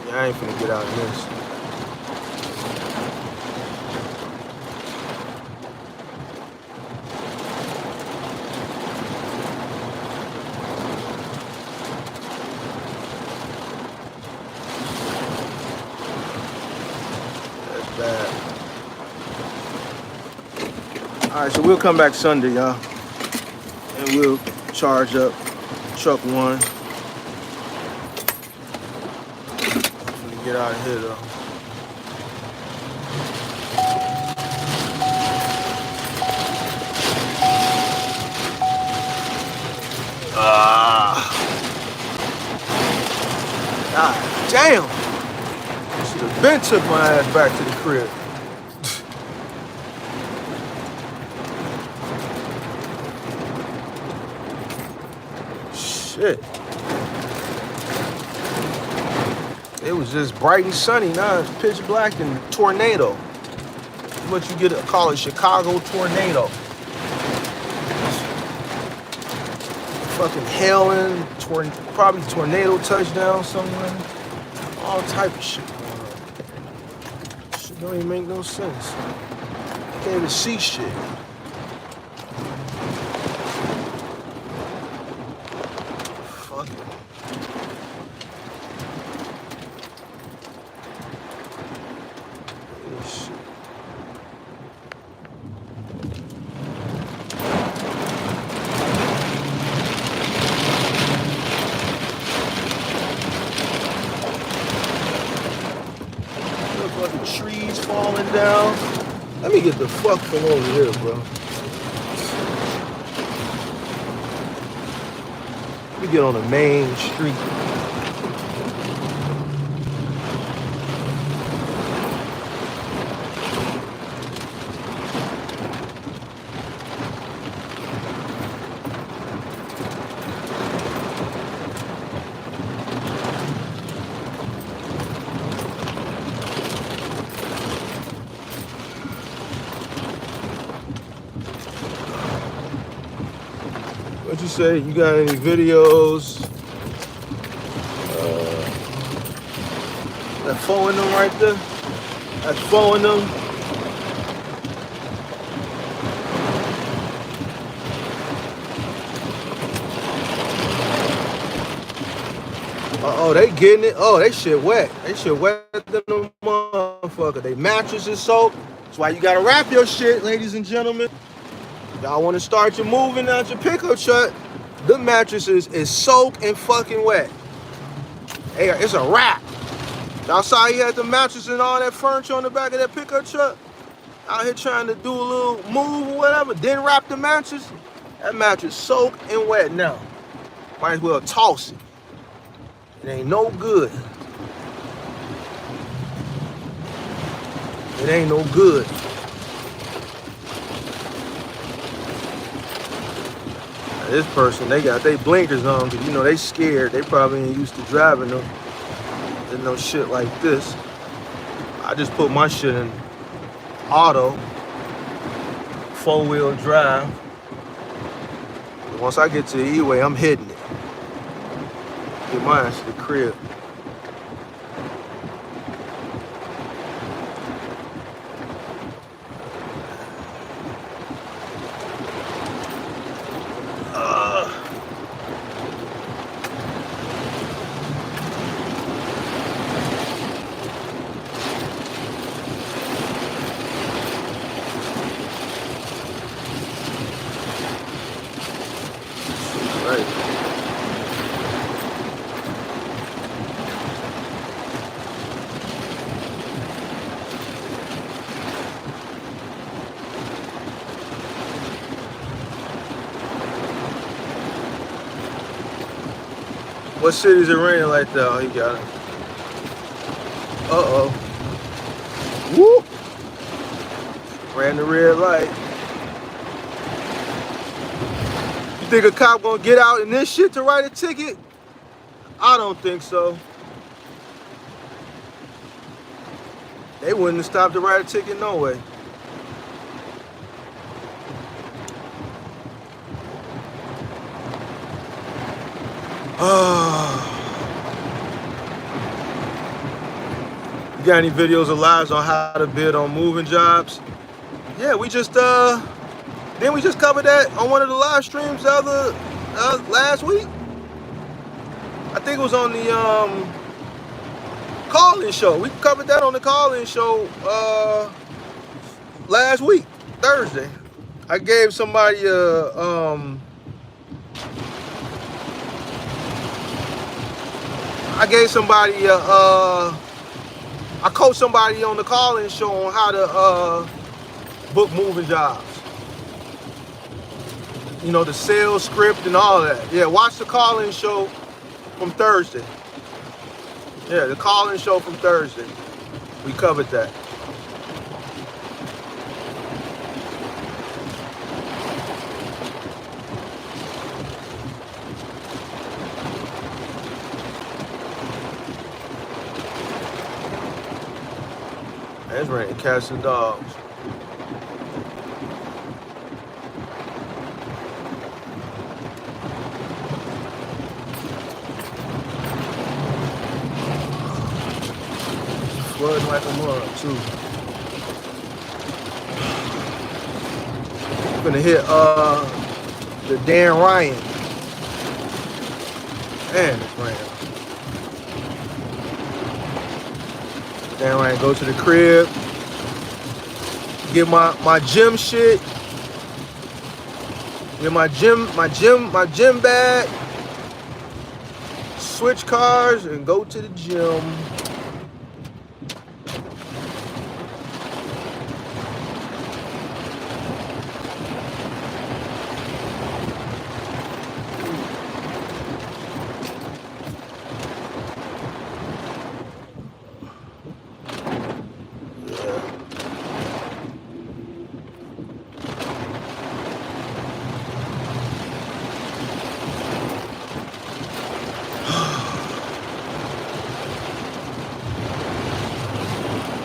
Speaker 1: Yeah, I ain't finna get out of this. All right, so we'll come back Sunday, y'all, and we'll charge up truck one. I'm gonna get out of here, though. God damn! Should have been took my ass back to the crib. Shit. It was just bright and sunny. Now it's pitch black and tornado. What you get call it, Chicago tornado. Fucking hailing, probably tornado touchdown somewhere. All type of shit going on. Shit don't even make no sense. Can't even see shit. Trees falling down. Let me get the fuck from over here, bro. Let me get on the main street. what you say? You got any videos? That four in them right there. That's four in them. Oh, they getting it. Oh, they shit wet. They shit wet than the motherfucker. They mattress is soaked. That's why you gotta wrap your shit, ladies and gentlemen. Y'all want to start your moving out your pickup truck. The mattress is soaked and fucking wet. Hey, it's a wrap. Y'all saw he had the mattress and all that furniture on the back of that pickup truck. Out here trying to do a little move or whatever. Didn't wrap the mattress. That mattress soaked and wet now. Might as well toss it. It ain't no good. It ain't no good. Now, this person, they got their blinkers on because you know they scared. They probably ain't used to driving them. There's no shit like this. I just put my shit in auto, 4-wheel drive. Once I get to the E-way, I'm hitting it. Get my ass to the crib. What city's it raining like that? Oh, he got it. Uh-oh. Whoop! Ran the red light. You think a cop gonna get out in this shit to write a ticket? I don't think so. They wouldn't have stopped to write a ticket no way. You got any videos or lives on how to bid on moving jobs? Yeah, we just didn't we just cover that on one of the live streams the other last week? I think it was on the call-in show. We covered that on the call-in show last week, Thursday. I gave somebody I coached somebody on the call-in show on how to book moving jobs. You know, the sales script and all that. Yeah, watch the call-in show from Thursday. Yeah, the call-in show from Thursday. We covered that. It's raining cats and dogs. Flooding like a mug too. I'm gonna hit the Dan Ryan. Man, it's raining. Dan Ryan, go to the crib. Get my gym shit. Get my gym bag. Switch cars and go to the gym.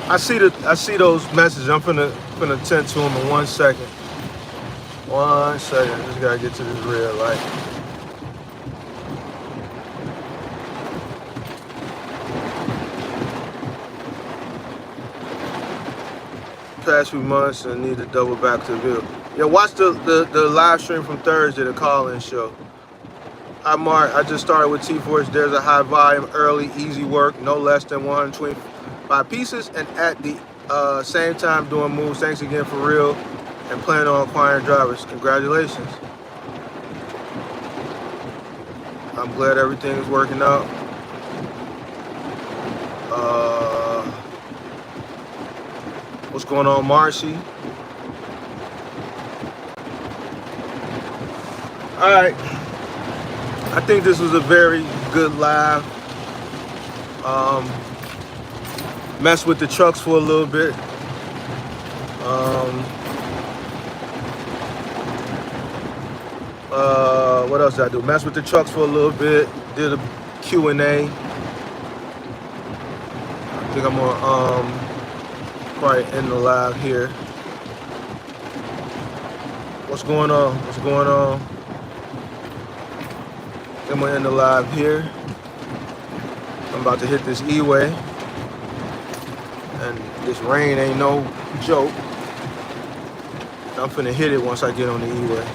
Speaker 1: I see those messages. I'm finna attend to them in 1 second. 1 second. Just gotta get to this red light. past few months and need to double back to the video. Yeah, watch the live stream from Thursday, the call-in show. Hi Mark, I just started with T-Force. There's a high volume, early, easy work, no less than 125 pieces, and at the same time doing moves. Thanks again for real, and planning on acquiring drivers. Congratulations. I'm glad everything is working out. What's going on, Marcy? All right. I think this was a very good live. Mess with the trucks for a little bit. What else did I do? Mess with the trucks for a little bit. Did a Q&A. I think I'm gonna probably end the live here. What's going on? What's going on? I'm gonna end the live here. I'm about to hit this E-way. And this rain ain't no joke. I'm finna hit it once I get on the E-way.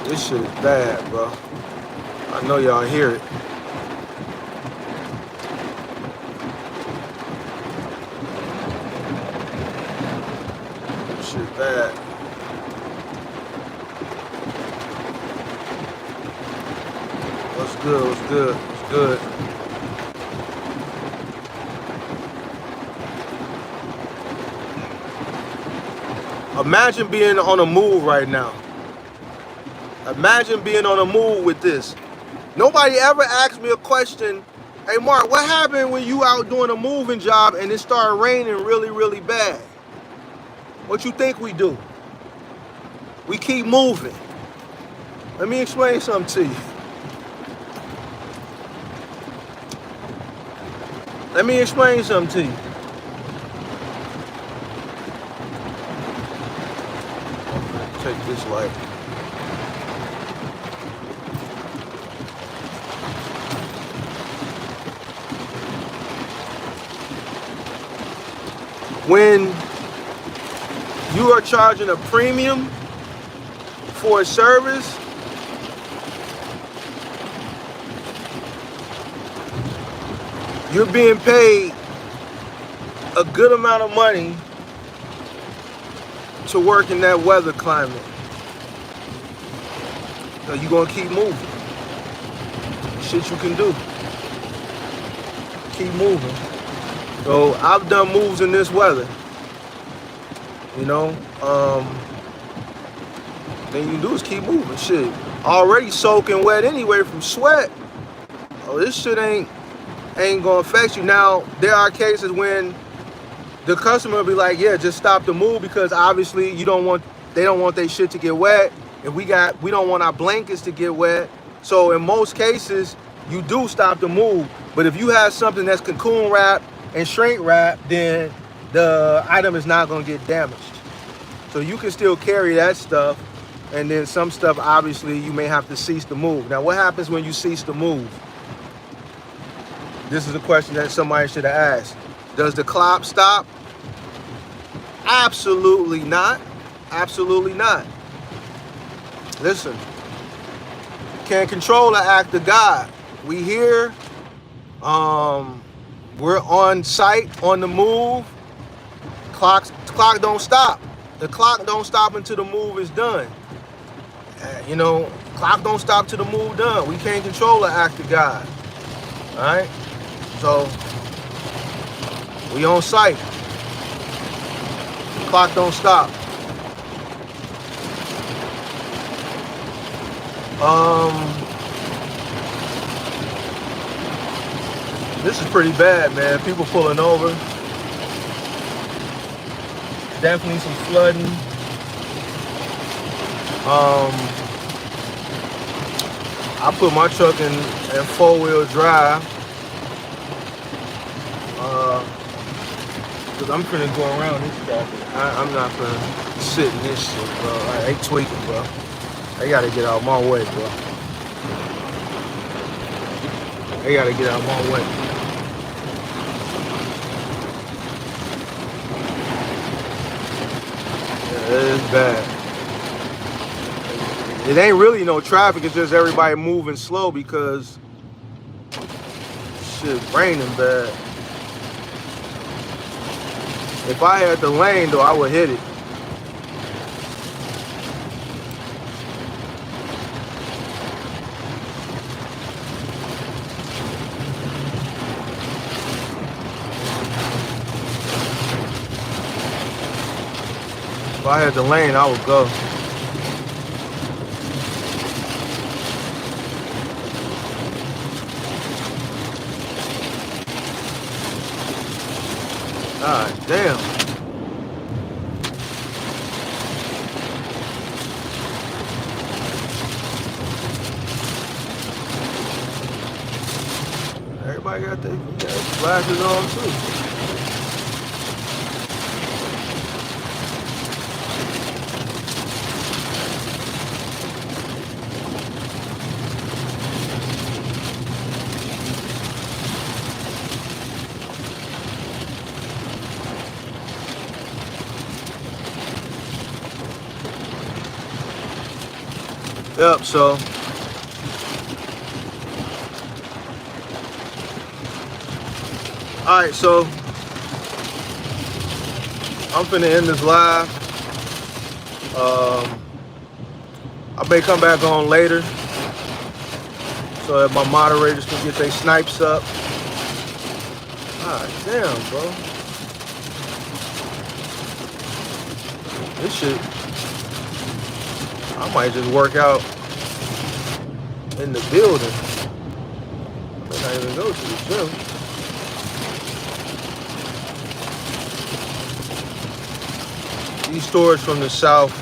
Speaker 1: This shit is bad, bro. I know y'all hear it. This shit bad. What's good? What's good? What's good? Imagine being on a move right now. Imagine being on a move with this. Nobody ever asked me a question. Hey, Mark, what happened when you out doing a moving job and it started raining really, really bad? What you think we do? We keep moving. Let me explain something to you. Let me explain something to you. Take this light. When you are charging a premium for a service, you're being paid a good amount of money to work in that weather climate. So you're gonna keep moving. Shit you can do. Keep moving. So I've done moves in this weather. You know, thing you can do is keep moving. Shit, already soaking wet anyway from sweat. Oh, this shit ain't gonna affect you. Now there are cases when the customer will be like, yeah, just stop the move, because obviously they don't want their shit to get wet, and we don't want our blankets to get wet. So in most cases, you do stop the move. But if you have something that's cocoon wrapped and shrink wrapped, then the item is not gonna get damaged. So you can still carry that stuff, and then some stuff, obviously, you may have to cease the move. Now, what happens when you cease the move? This is a question that somebody should have asked. Does the clock stop? Absolutely not. Absolutely not. Listen, can't control the act of God. We here, we're on site, on the move. Clock don't stop. The clock don't stop until the move is done. You know, clock don't stop till the move done. We can't control the act of God. All right? So, we on site. The clock don't stop. This is pretty bad, man. People pulling over. Definitely some flooding. I put my truck in 4-wheel drive. Cause I'm finna go around this traffic. I'm not finna sit in this shit, bro. I ain't tweaking, bro. They gotta get out my way, bro. They gotta get out my way. It's bad. It ain't really no traffic. It's just everybody moving slow because shit raining bad. If I had the lane though, I would hit it. If I had the lane, I would go. God damn. Everybody got their flashes on too. Yep, so alright, so I'm finna end this live. I may come back on later so that my moderators can get their snipes up. God damn, bro. This shit, I might just work out in the building. I may not even go to the gym. These stores from the south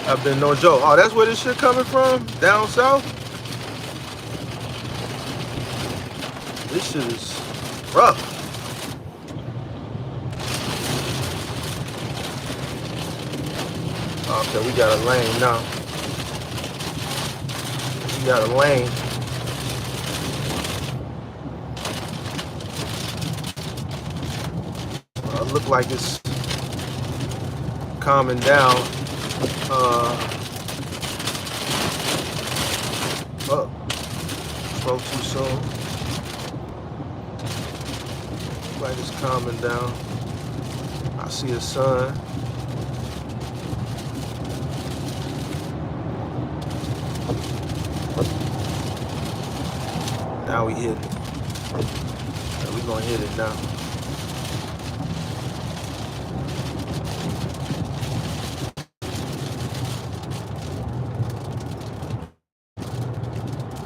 Speaker 1: have been no joke. Oh, that's where this shit coming from? Down south? This shit is rough. Okay, we got a lane now. We got a lane. Look like it's calming down. Oh, spoke too soon. Look like it's calming down. I see a sun. Now we hit it. We gonna hit it now.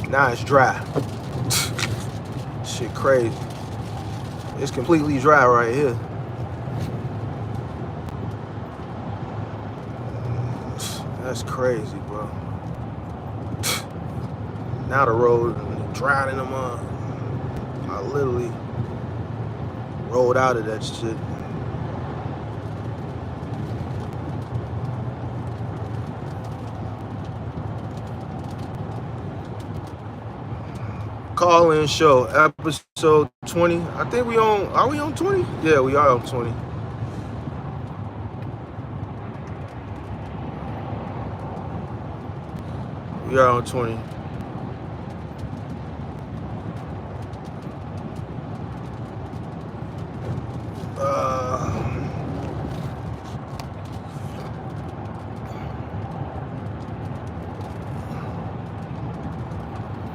Speaker 1: Now it's dry. Shit crazy. It's completely dry right here. That's crazy, bro. Now the road drowning them up. I literally rolled out of that shit. Call-in show, episode 20. I think we on, are we on 20? Yeah, we are on 20. We are on 20.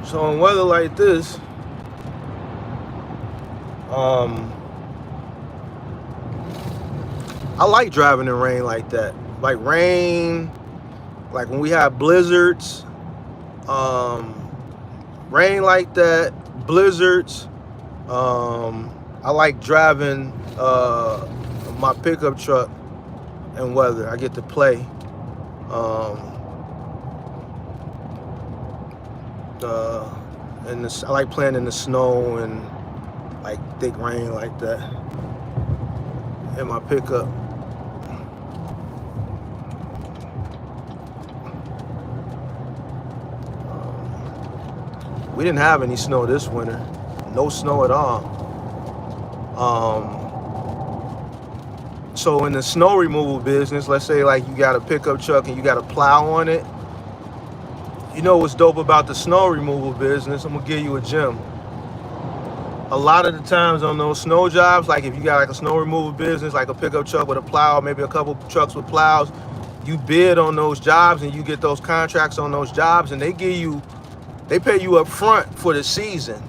Speaker 1: So in weather like this, I like driving in rain like that. Like rain, like when we have blizzards, rain like that, blizzards. I like driving my pickup truck in weather. I get to play. I like playing in the snow and like thick rain like that in my pickup. We didn't have any snow this winter. No snow at all. So in the snow removal business, let's say like you got a pickup truck and you got a plow on it. You know what's dope about the snow removal business? I'm gonna give you a gem. A lot of the times on those snow jobs, like if you got like a snow removal business, like a pickup truck with a plow, maybe a couple trucks with plows, you bid on those jobs and you get those contracts on those jobs, and they pay you up front for the season,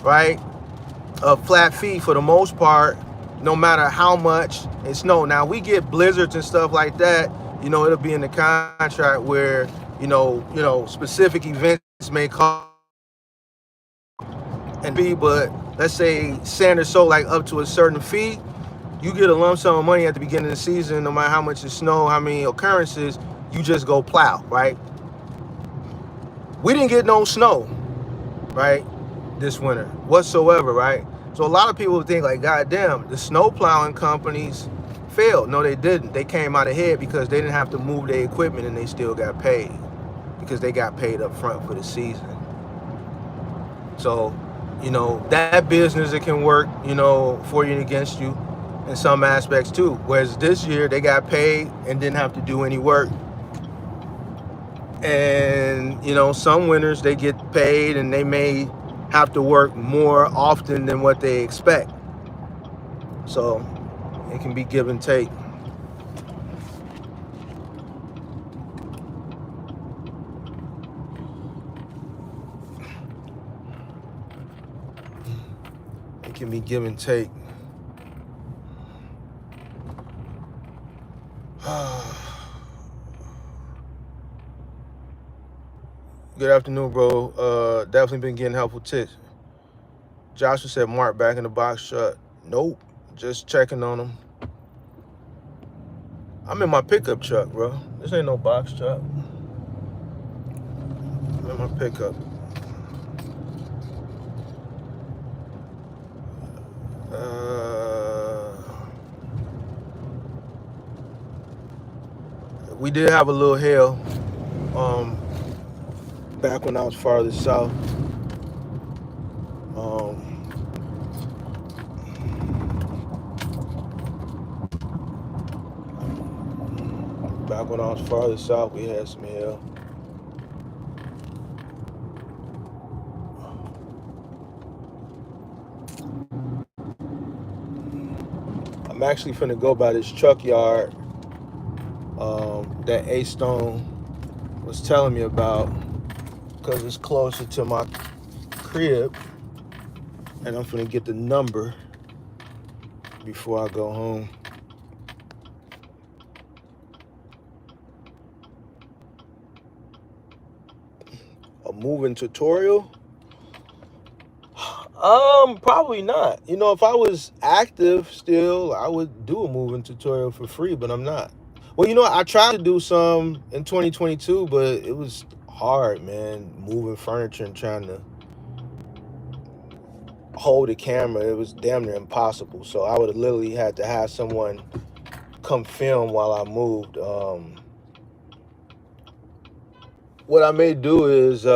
Speaker 1: right? A flat fee for the most part, no matter how much it snow. Now we get blizzards and stuff like that. It'll be in the contract where specific events may cost and fee, but let's say sand or so like up to a certain fee, you get a lump sum of money at the beginning of the season, no matter how much it snow, how many occurrences, you just go plow, right? We didn't get no snow, right, this winter whatsoever, right? So a lot of people think like, God damn, the snow plowing companies failed. No, they didn't. They came out ahead because they didn't have to move their equipment and they still got paid because they got paid up front for the season. So, that business, it can work, for you and against you in some aspects too. Whereas this year they got paid and didn't have to do any work. And, some winners, they get paid and they may have to work more often than what they expect. So it can be give and take. It can be give and take. Good afternoon, bro. Definitely been getting helpful tips. Joshua said, Mark back in the box truck. Nope, just checking on him. I'm in my pickup truck, bro. This ain't no box truck. I'm in my pickup. We did have a little hail back when I was farther south. Back when I was farther south, we had some hail. I'm actually finna go by this truck yard that A-Stone was telling me about because it's closer to my crib, and I'm finna get the number before I go home. A moving tutorial? Probably not. If I was active still, I would do a moving tutorial for free, but I'm not. Well, I tried to do some in 2022, but it was hard, man. Moving furniture and trying to hold a camera, it was damn near impossible. So I would have literally had to have someone come film while I moved. What I may do is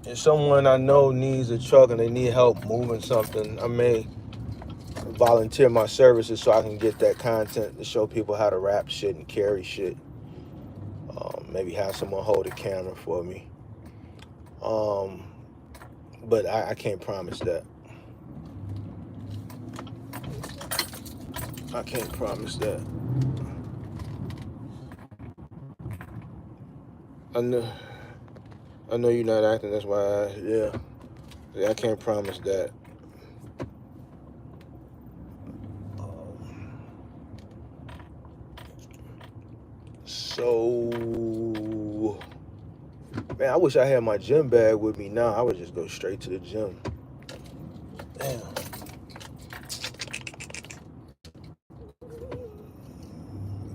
Speaker 1: if someone I know needs a truck and they need help moving something, I may volunteer my services so I can get that content to show people how to wrap shit and carry shit. Maybe have someone hold a camera for me. But I can't promise that. I can't promise that. I know you're not acting, that's why I can't promise that. So, man, I wish I had my gym bag with me now. I would just go straight to the gym. Damn.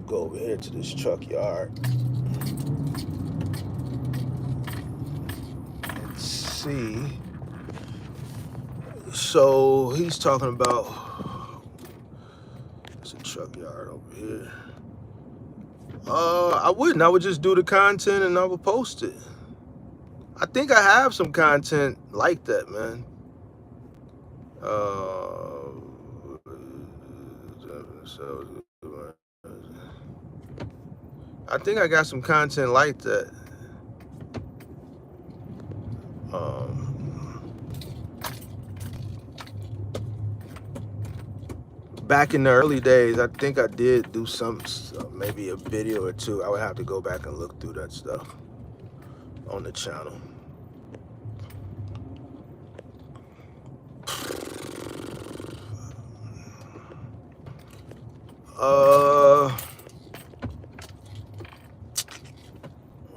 Speaker 1: Go over here to this truck yard. Let's see. So he's talking about, it's a truck yard over here. I wouldn't. I would just do the content and I would post it. I think I have some content like that, man. So I think I got some content like that. Back in the early days, I think I did do some, maybe a video or two. I would have to go back and look through that stuff on the channel.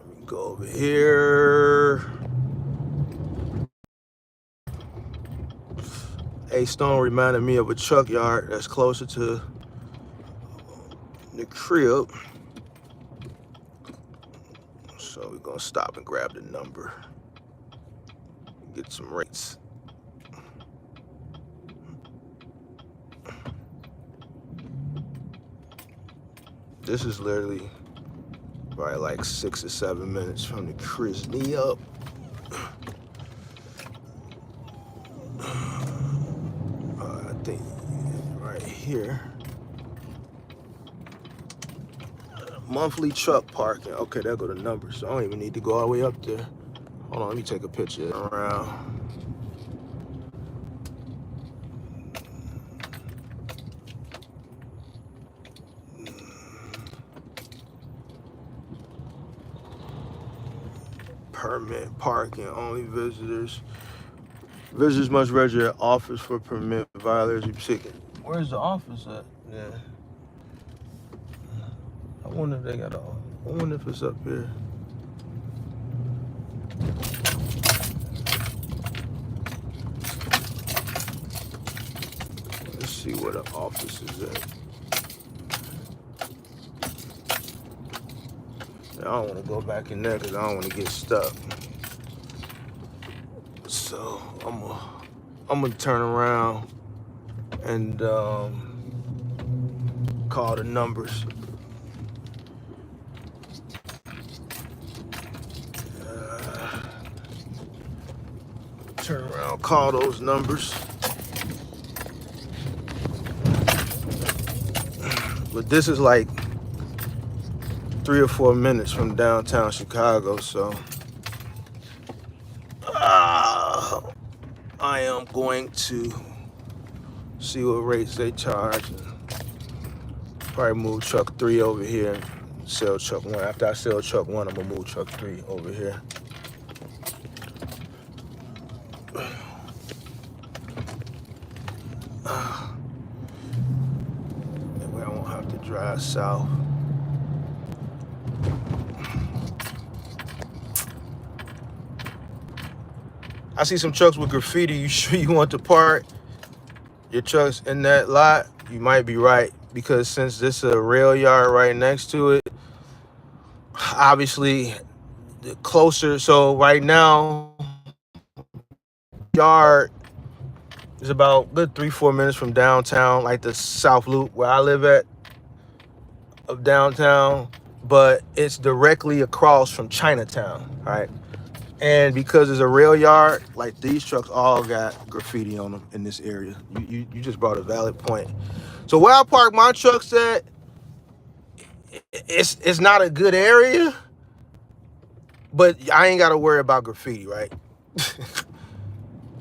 Speaker 1: Let me go over here. A Stone reminded me of a truck yard that's closer to the crib. So we're gonna stop and grab the number, get some rates. This is literally probably like 6 or 7 minutes from the Crisney up. I think right here. Monthly truck parking. Okay, there go the numbers. So I don't even need to go all the way up there. Hold on, let me take a picture around. Permit parking, only visitors. Visitors must register at office for permit violators. Where's the office at? Yeah. I wonder if they got I wonder if it's up here. Let's see where the office is at. I don't want to go back in there because I don't want to get stuck. So I'm gonna turn around and call the numbers. Turn around, call those numbers. But this is like 3 or 4 minutes from downtown Chicago, so I am going to see what rates they charge. And probably move truck 3 over here and sell truck 1. After I sell truck 1, I'm gonna move truck 3 over here. That way I won't have to drive south. I see some trucks with graffiti. You sure you want to park your trucks in that lot? You might be right, because since this is a rail yard right next to it, obviously the closer. So right now, yard is about good 3-4 minutes from downtown, like the South Loop where I live at of downtown, but it's directly across from Chinatown, right? And because it's a rail yard, like these trucks all got graffiti on them in this area. You just brought a valid point. So where I park my trucks at, it's not a good area, but I ain't got to worry about graffiti, right?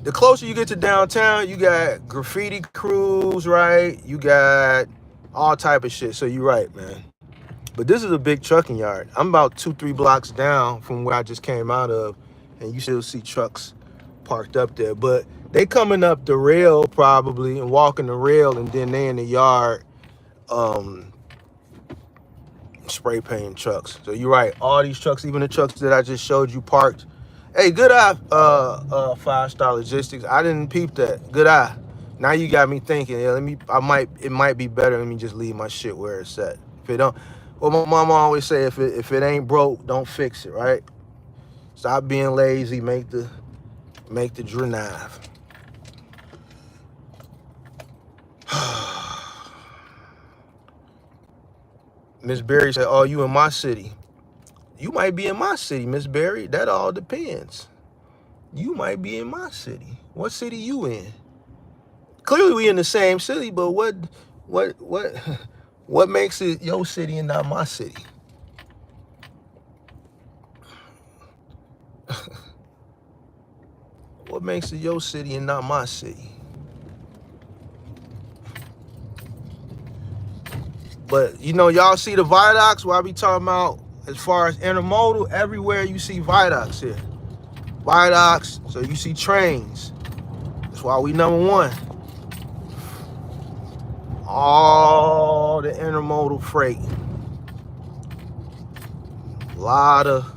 Speaker 1: The closer you get to downtown, you got graffiti crews, right? You got all type of shit. So you're right, man. But this is a big trucking yard. I'm about 2-3 blocks down from where I just came out of, and you still see trucks parked up there. But they coming up the rail probably and walking the rail, and then they in the yard spray painting trucks. So you're right. All these trucks, even the trucks that I just showed you parked. Hey, good eye, 5-star logistics. I didn't peep that. Good eye. Now you got me thinking. Yeah, it might be better. Let me just leave my shit where it's at. If it don't, well, my mama always say, if it ain't broke, don't fix it, right? Stop being lazy. Make the drive. Miss Berry said, "Oh, you in my city?" You might be in my city, Miss Berry. That all depends. You might be in my city. What city you in? Clearly we in the same city, but what what makes it your city and not my city? What makes it your city and not my city? But you know, y'all see the viaducts where I be talking about as far as intermodal, everywhere you see viaducts here. Viaducts, so you see trains. That's why we number one. All the intermodal freight. A lot of,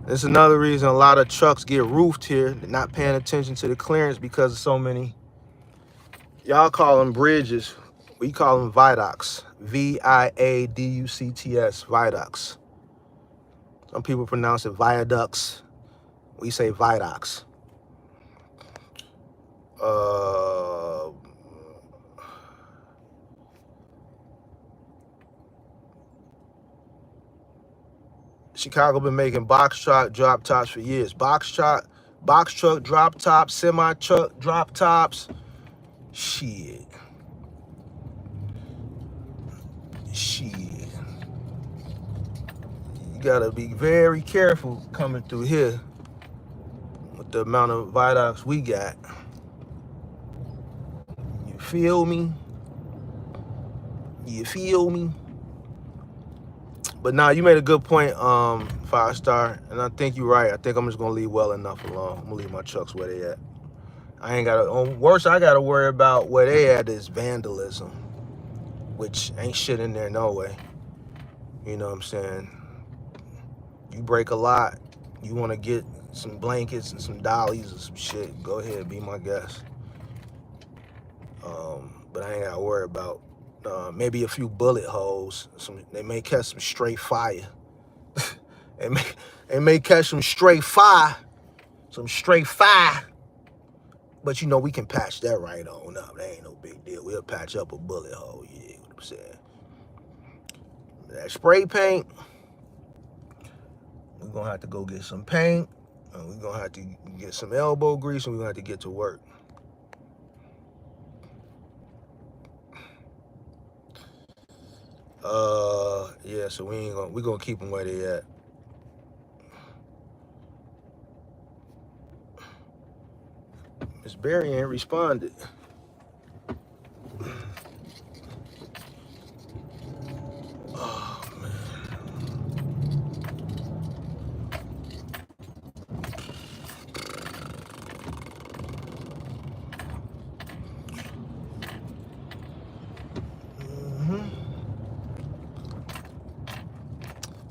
Speaker 1: that's another reason a lot of trucks get roofed here. They're not paying attention to the clearance because of so many. Y'all call them bridges. We call them viaducts. Viaducts, viaducts. Some people pronounce it viaducts. We say viaducts. Chicago been making box truck drop tops for years. Box truck drop tops, semi truck drop tops. Shit. You gotta be very careful coming through here with the amount of viaducts we got. You feel me? You feel me? But nah, you made a good point, 5-star, and I think you're right. I think I'm just gonna leave well enough alone. I'm gonna leave my trucks where they at. I ain't gotta. Worse, I gotta worry about where they at is vandalism, which ain't shit in there no way. You know what I'm saying? You break a lot, you want to get some blankets and some dollies or some shit, go ahead, be my guest. But I ain't gotta worry about maybe a few bullet holes. They may catch some straight fire. they may catch some straight fire. But you know, we can patch that right on up. That ain't no big deal. We'll patch up a bullet hole, you know what I'm saying? That spray paint, we're gonna have to go get some paint, and we're gonna have to get some elbow grease, and we're gonna have to get to work. Yeah, so we're gonna keep them where they at. Miss Barry ain't responded. Oh man.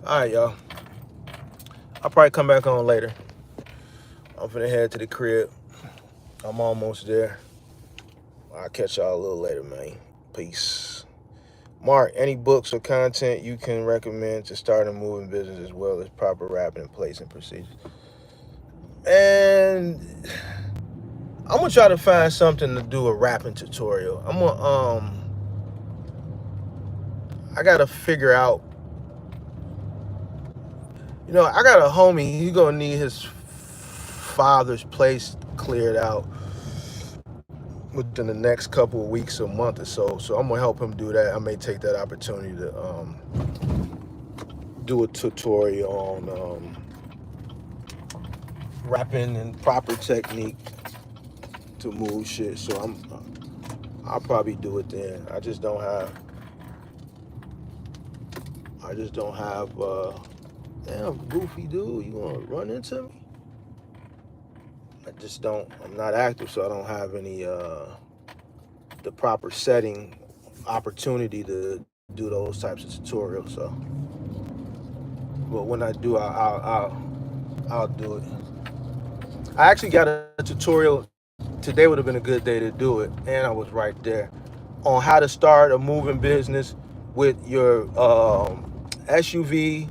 Speaker 1: All right, y'all. I'll probably come back on later. I'm finna head to the crib. I'm almost there. I'll catch y'all a little later, man. Peace. Mark, any books or content you can recommend to start a moving business as well as proper wrapping in place and procedures? And I'm gonna try to find something to do a wrapping tutorial. I gotta figure out. You know, I got a homie. He gonna need his father's place cleared out within the next couple of weeks or month or so. So I'm gonna help him do that. I may take that opportunity to do a tutorial on wrapping and proper technique to move shit. So I'll probably do it then. I just don't have damn goofy dude, you wanna run into me? I'm not active, so I don't have any the proper setting opportunity to do those types of tutorials. So, but when I do, I'll do it. I actually got a tutorial today. Would have been a good day to do it, and I was right there on how to start a moving business with your SUV,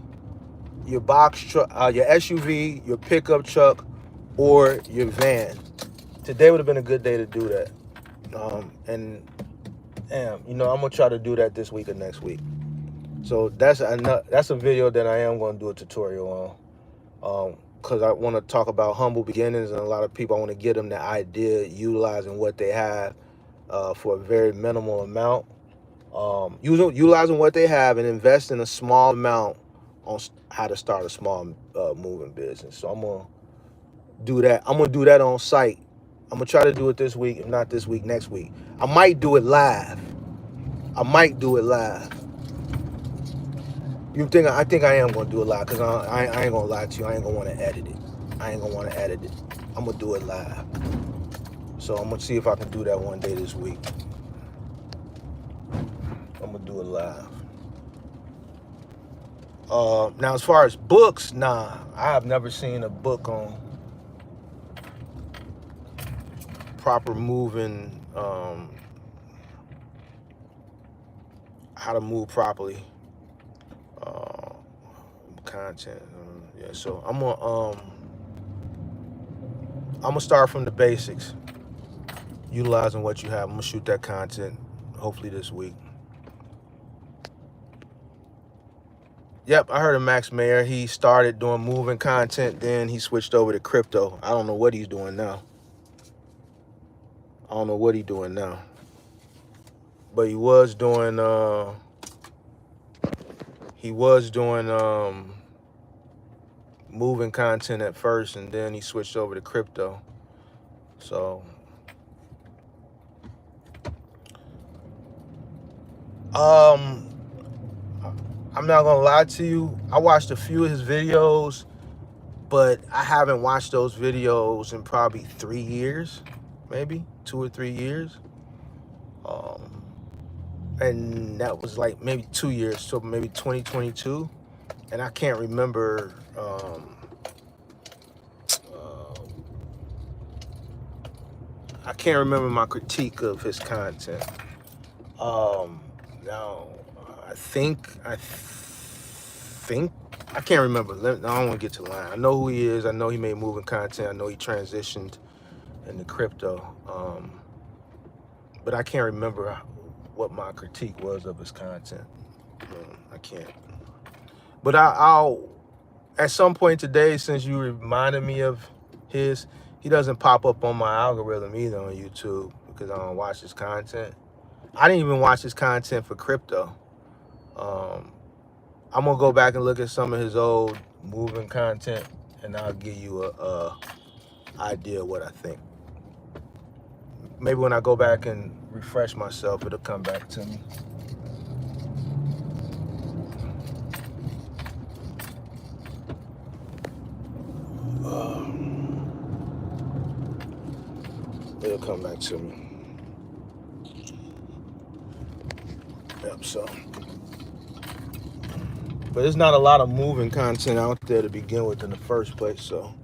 Speaker 1: your box truck, your SUV, your pickup truck, or your van. Today would have been a good day to do that. And damn, you know, I'm gonna try to do that this week or next week. So that's a video that I am gonna do a tutorial on. Because I want to talk about humble beginnings, and a lot of people, I want to get them the idea utilizing what they have for a very minimal amount. Utilizing what they have and invest in a small amount on how to start a small moving business. So I'm gonna do that. I'm gonna do that on site. I'm gonna try to do it this week. If not this week, next week. I might do it live. I might do it live. I think I am gonna do it live because I ain't gonna lie to you. I ain't gonna want to edit it. I ain't gonna want to edit it. I'm gonna do it live. So I'm gonna see if I can do that one day this week. I'm gonna do it live. Now, as far as books, nah, I have never seen a book on proper moving, how to move properly, content. Yeah, so I'm gonna start from the basics, utilizing what you have. I'm gonna shoot that content hopefully this week. Yep, I heard of Max Mayer. He started doing moving content, then he switched over to crypto. I don't know what he's doing now. But he was doing moving content at first, and then he switched over to crypto. So I'm not gonna lie to you. I watched a few of his videos, but I haven't watched those videos in probably 3 years, maybe 2 or 3 years. And that was like maybe 2 years, so maybe 2022. And I can't remember. I can't remember my critique of his content. Now I think I can't remember. I don't want to get to the line. I know who he is. I know he made moving content. I know he transitioned into crypto. But I can't remember what my critique was of his content. I can't. But I'll at some point today, since you reminded me of his, he doesn't pop up on my algorithm either on YouTube because I don't watch his content. I didn't even watch his content for crypto. I'm gonna go back and look at some of his old moving content, and I'll give you a idea of what I think. Maybe when I go back and refresh myself, it'll come back to me. It'll come back to me. Yep, so. But there's not a lot of moving content out there to begin with in the first place, so.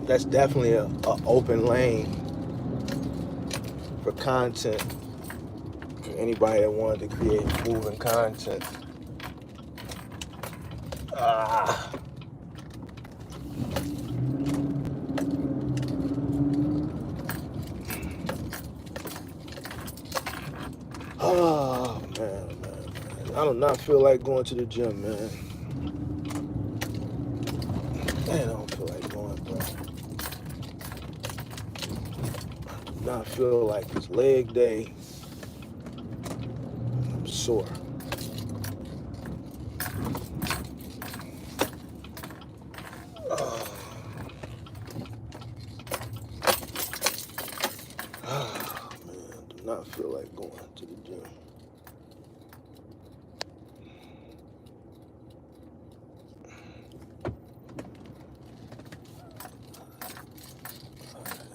Speaker 1: That's definitely a open lane for content for anybody that wanted to create moving content. Oh man. I do not feel like going to the gym, man. Man, I don't feel like going, bro. I do not feel like it's leg day. I'm sore. Man, do not feel like going to the gym.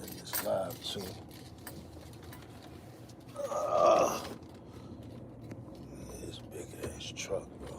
Speaker 1: And this live too. This big ass truck, bro.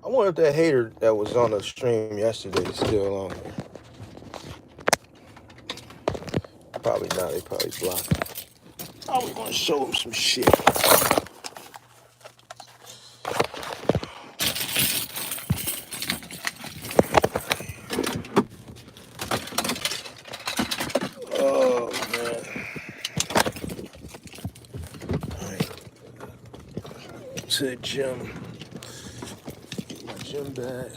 Speaker 1: I wonder if that hater that was on the stream yesterday is still on there. Probably not. They probably blocked him. I was gonna show him some shit. Oh man. All right. To the gym. Get my gym bag.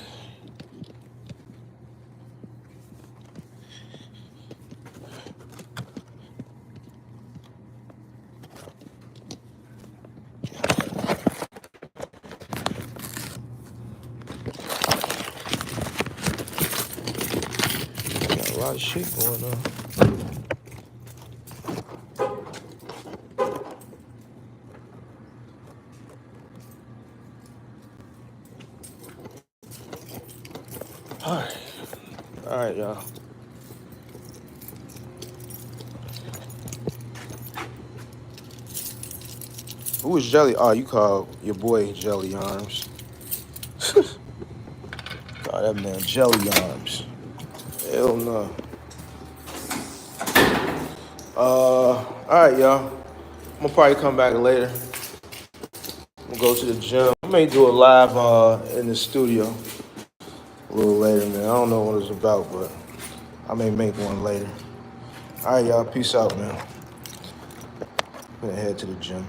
Speaker 1: Got a lot of shit going on. All right, y'all. Who is Jelly? Oh, you call your boy Jelly Arms. Call that man Jelly Arms. Hell no. All right, y'all. I'm gonna probably come back later. I'm gonna go to the gym. I may do a live in the studio a little later, man. I don't know what it's about, but I may make one later. All right, y'all. Peace out, man. I'm gonna head to the gym.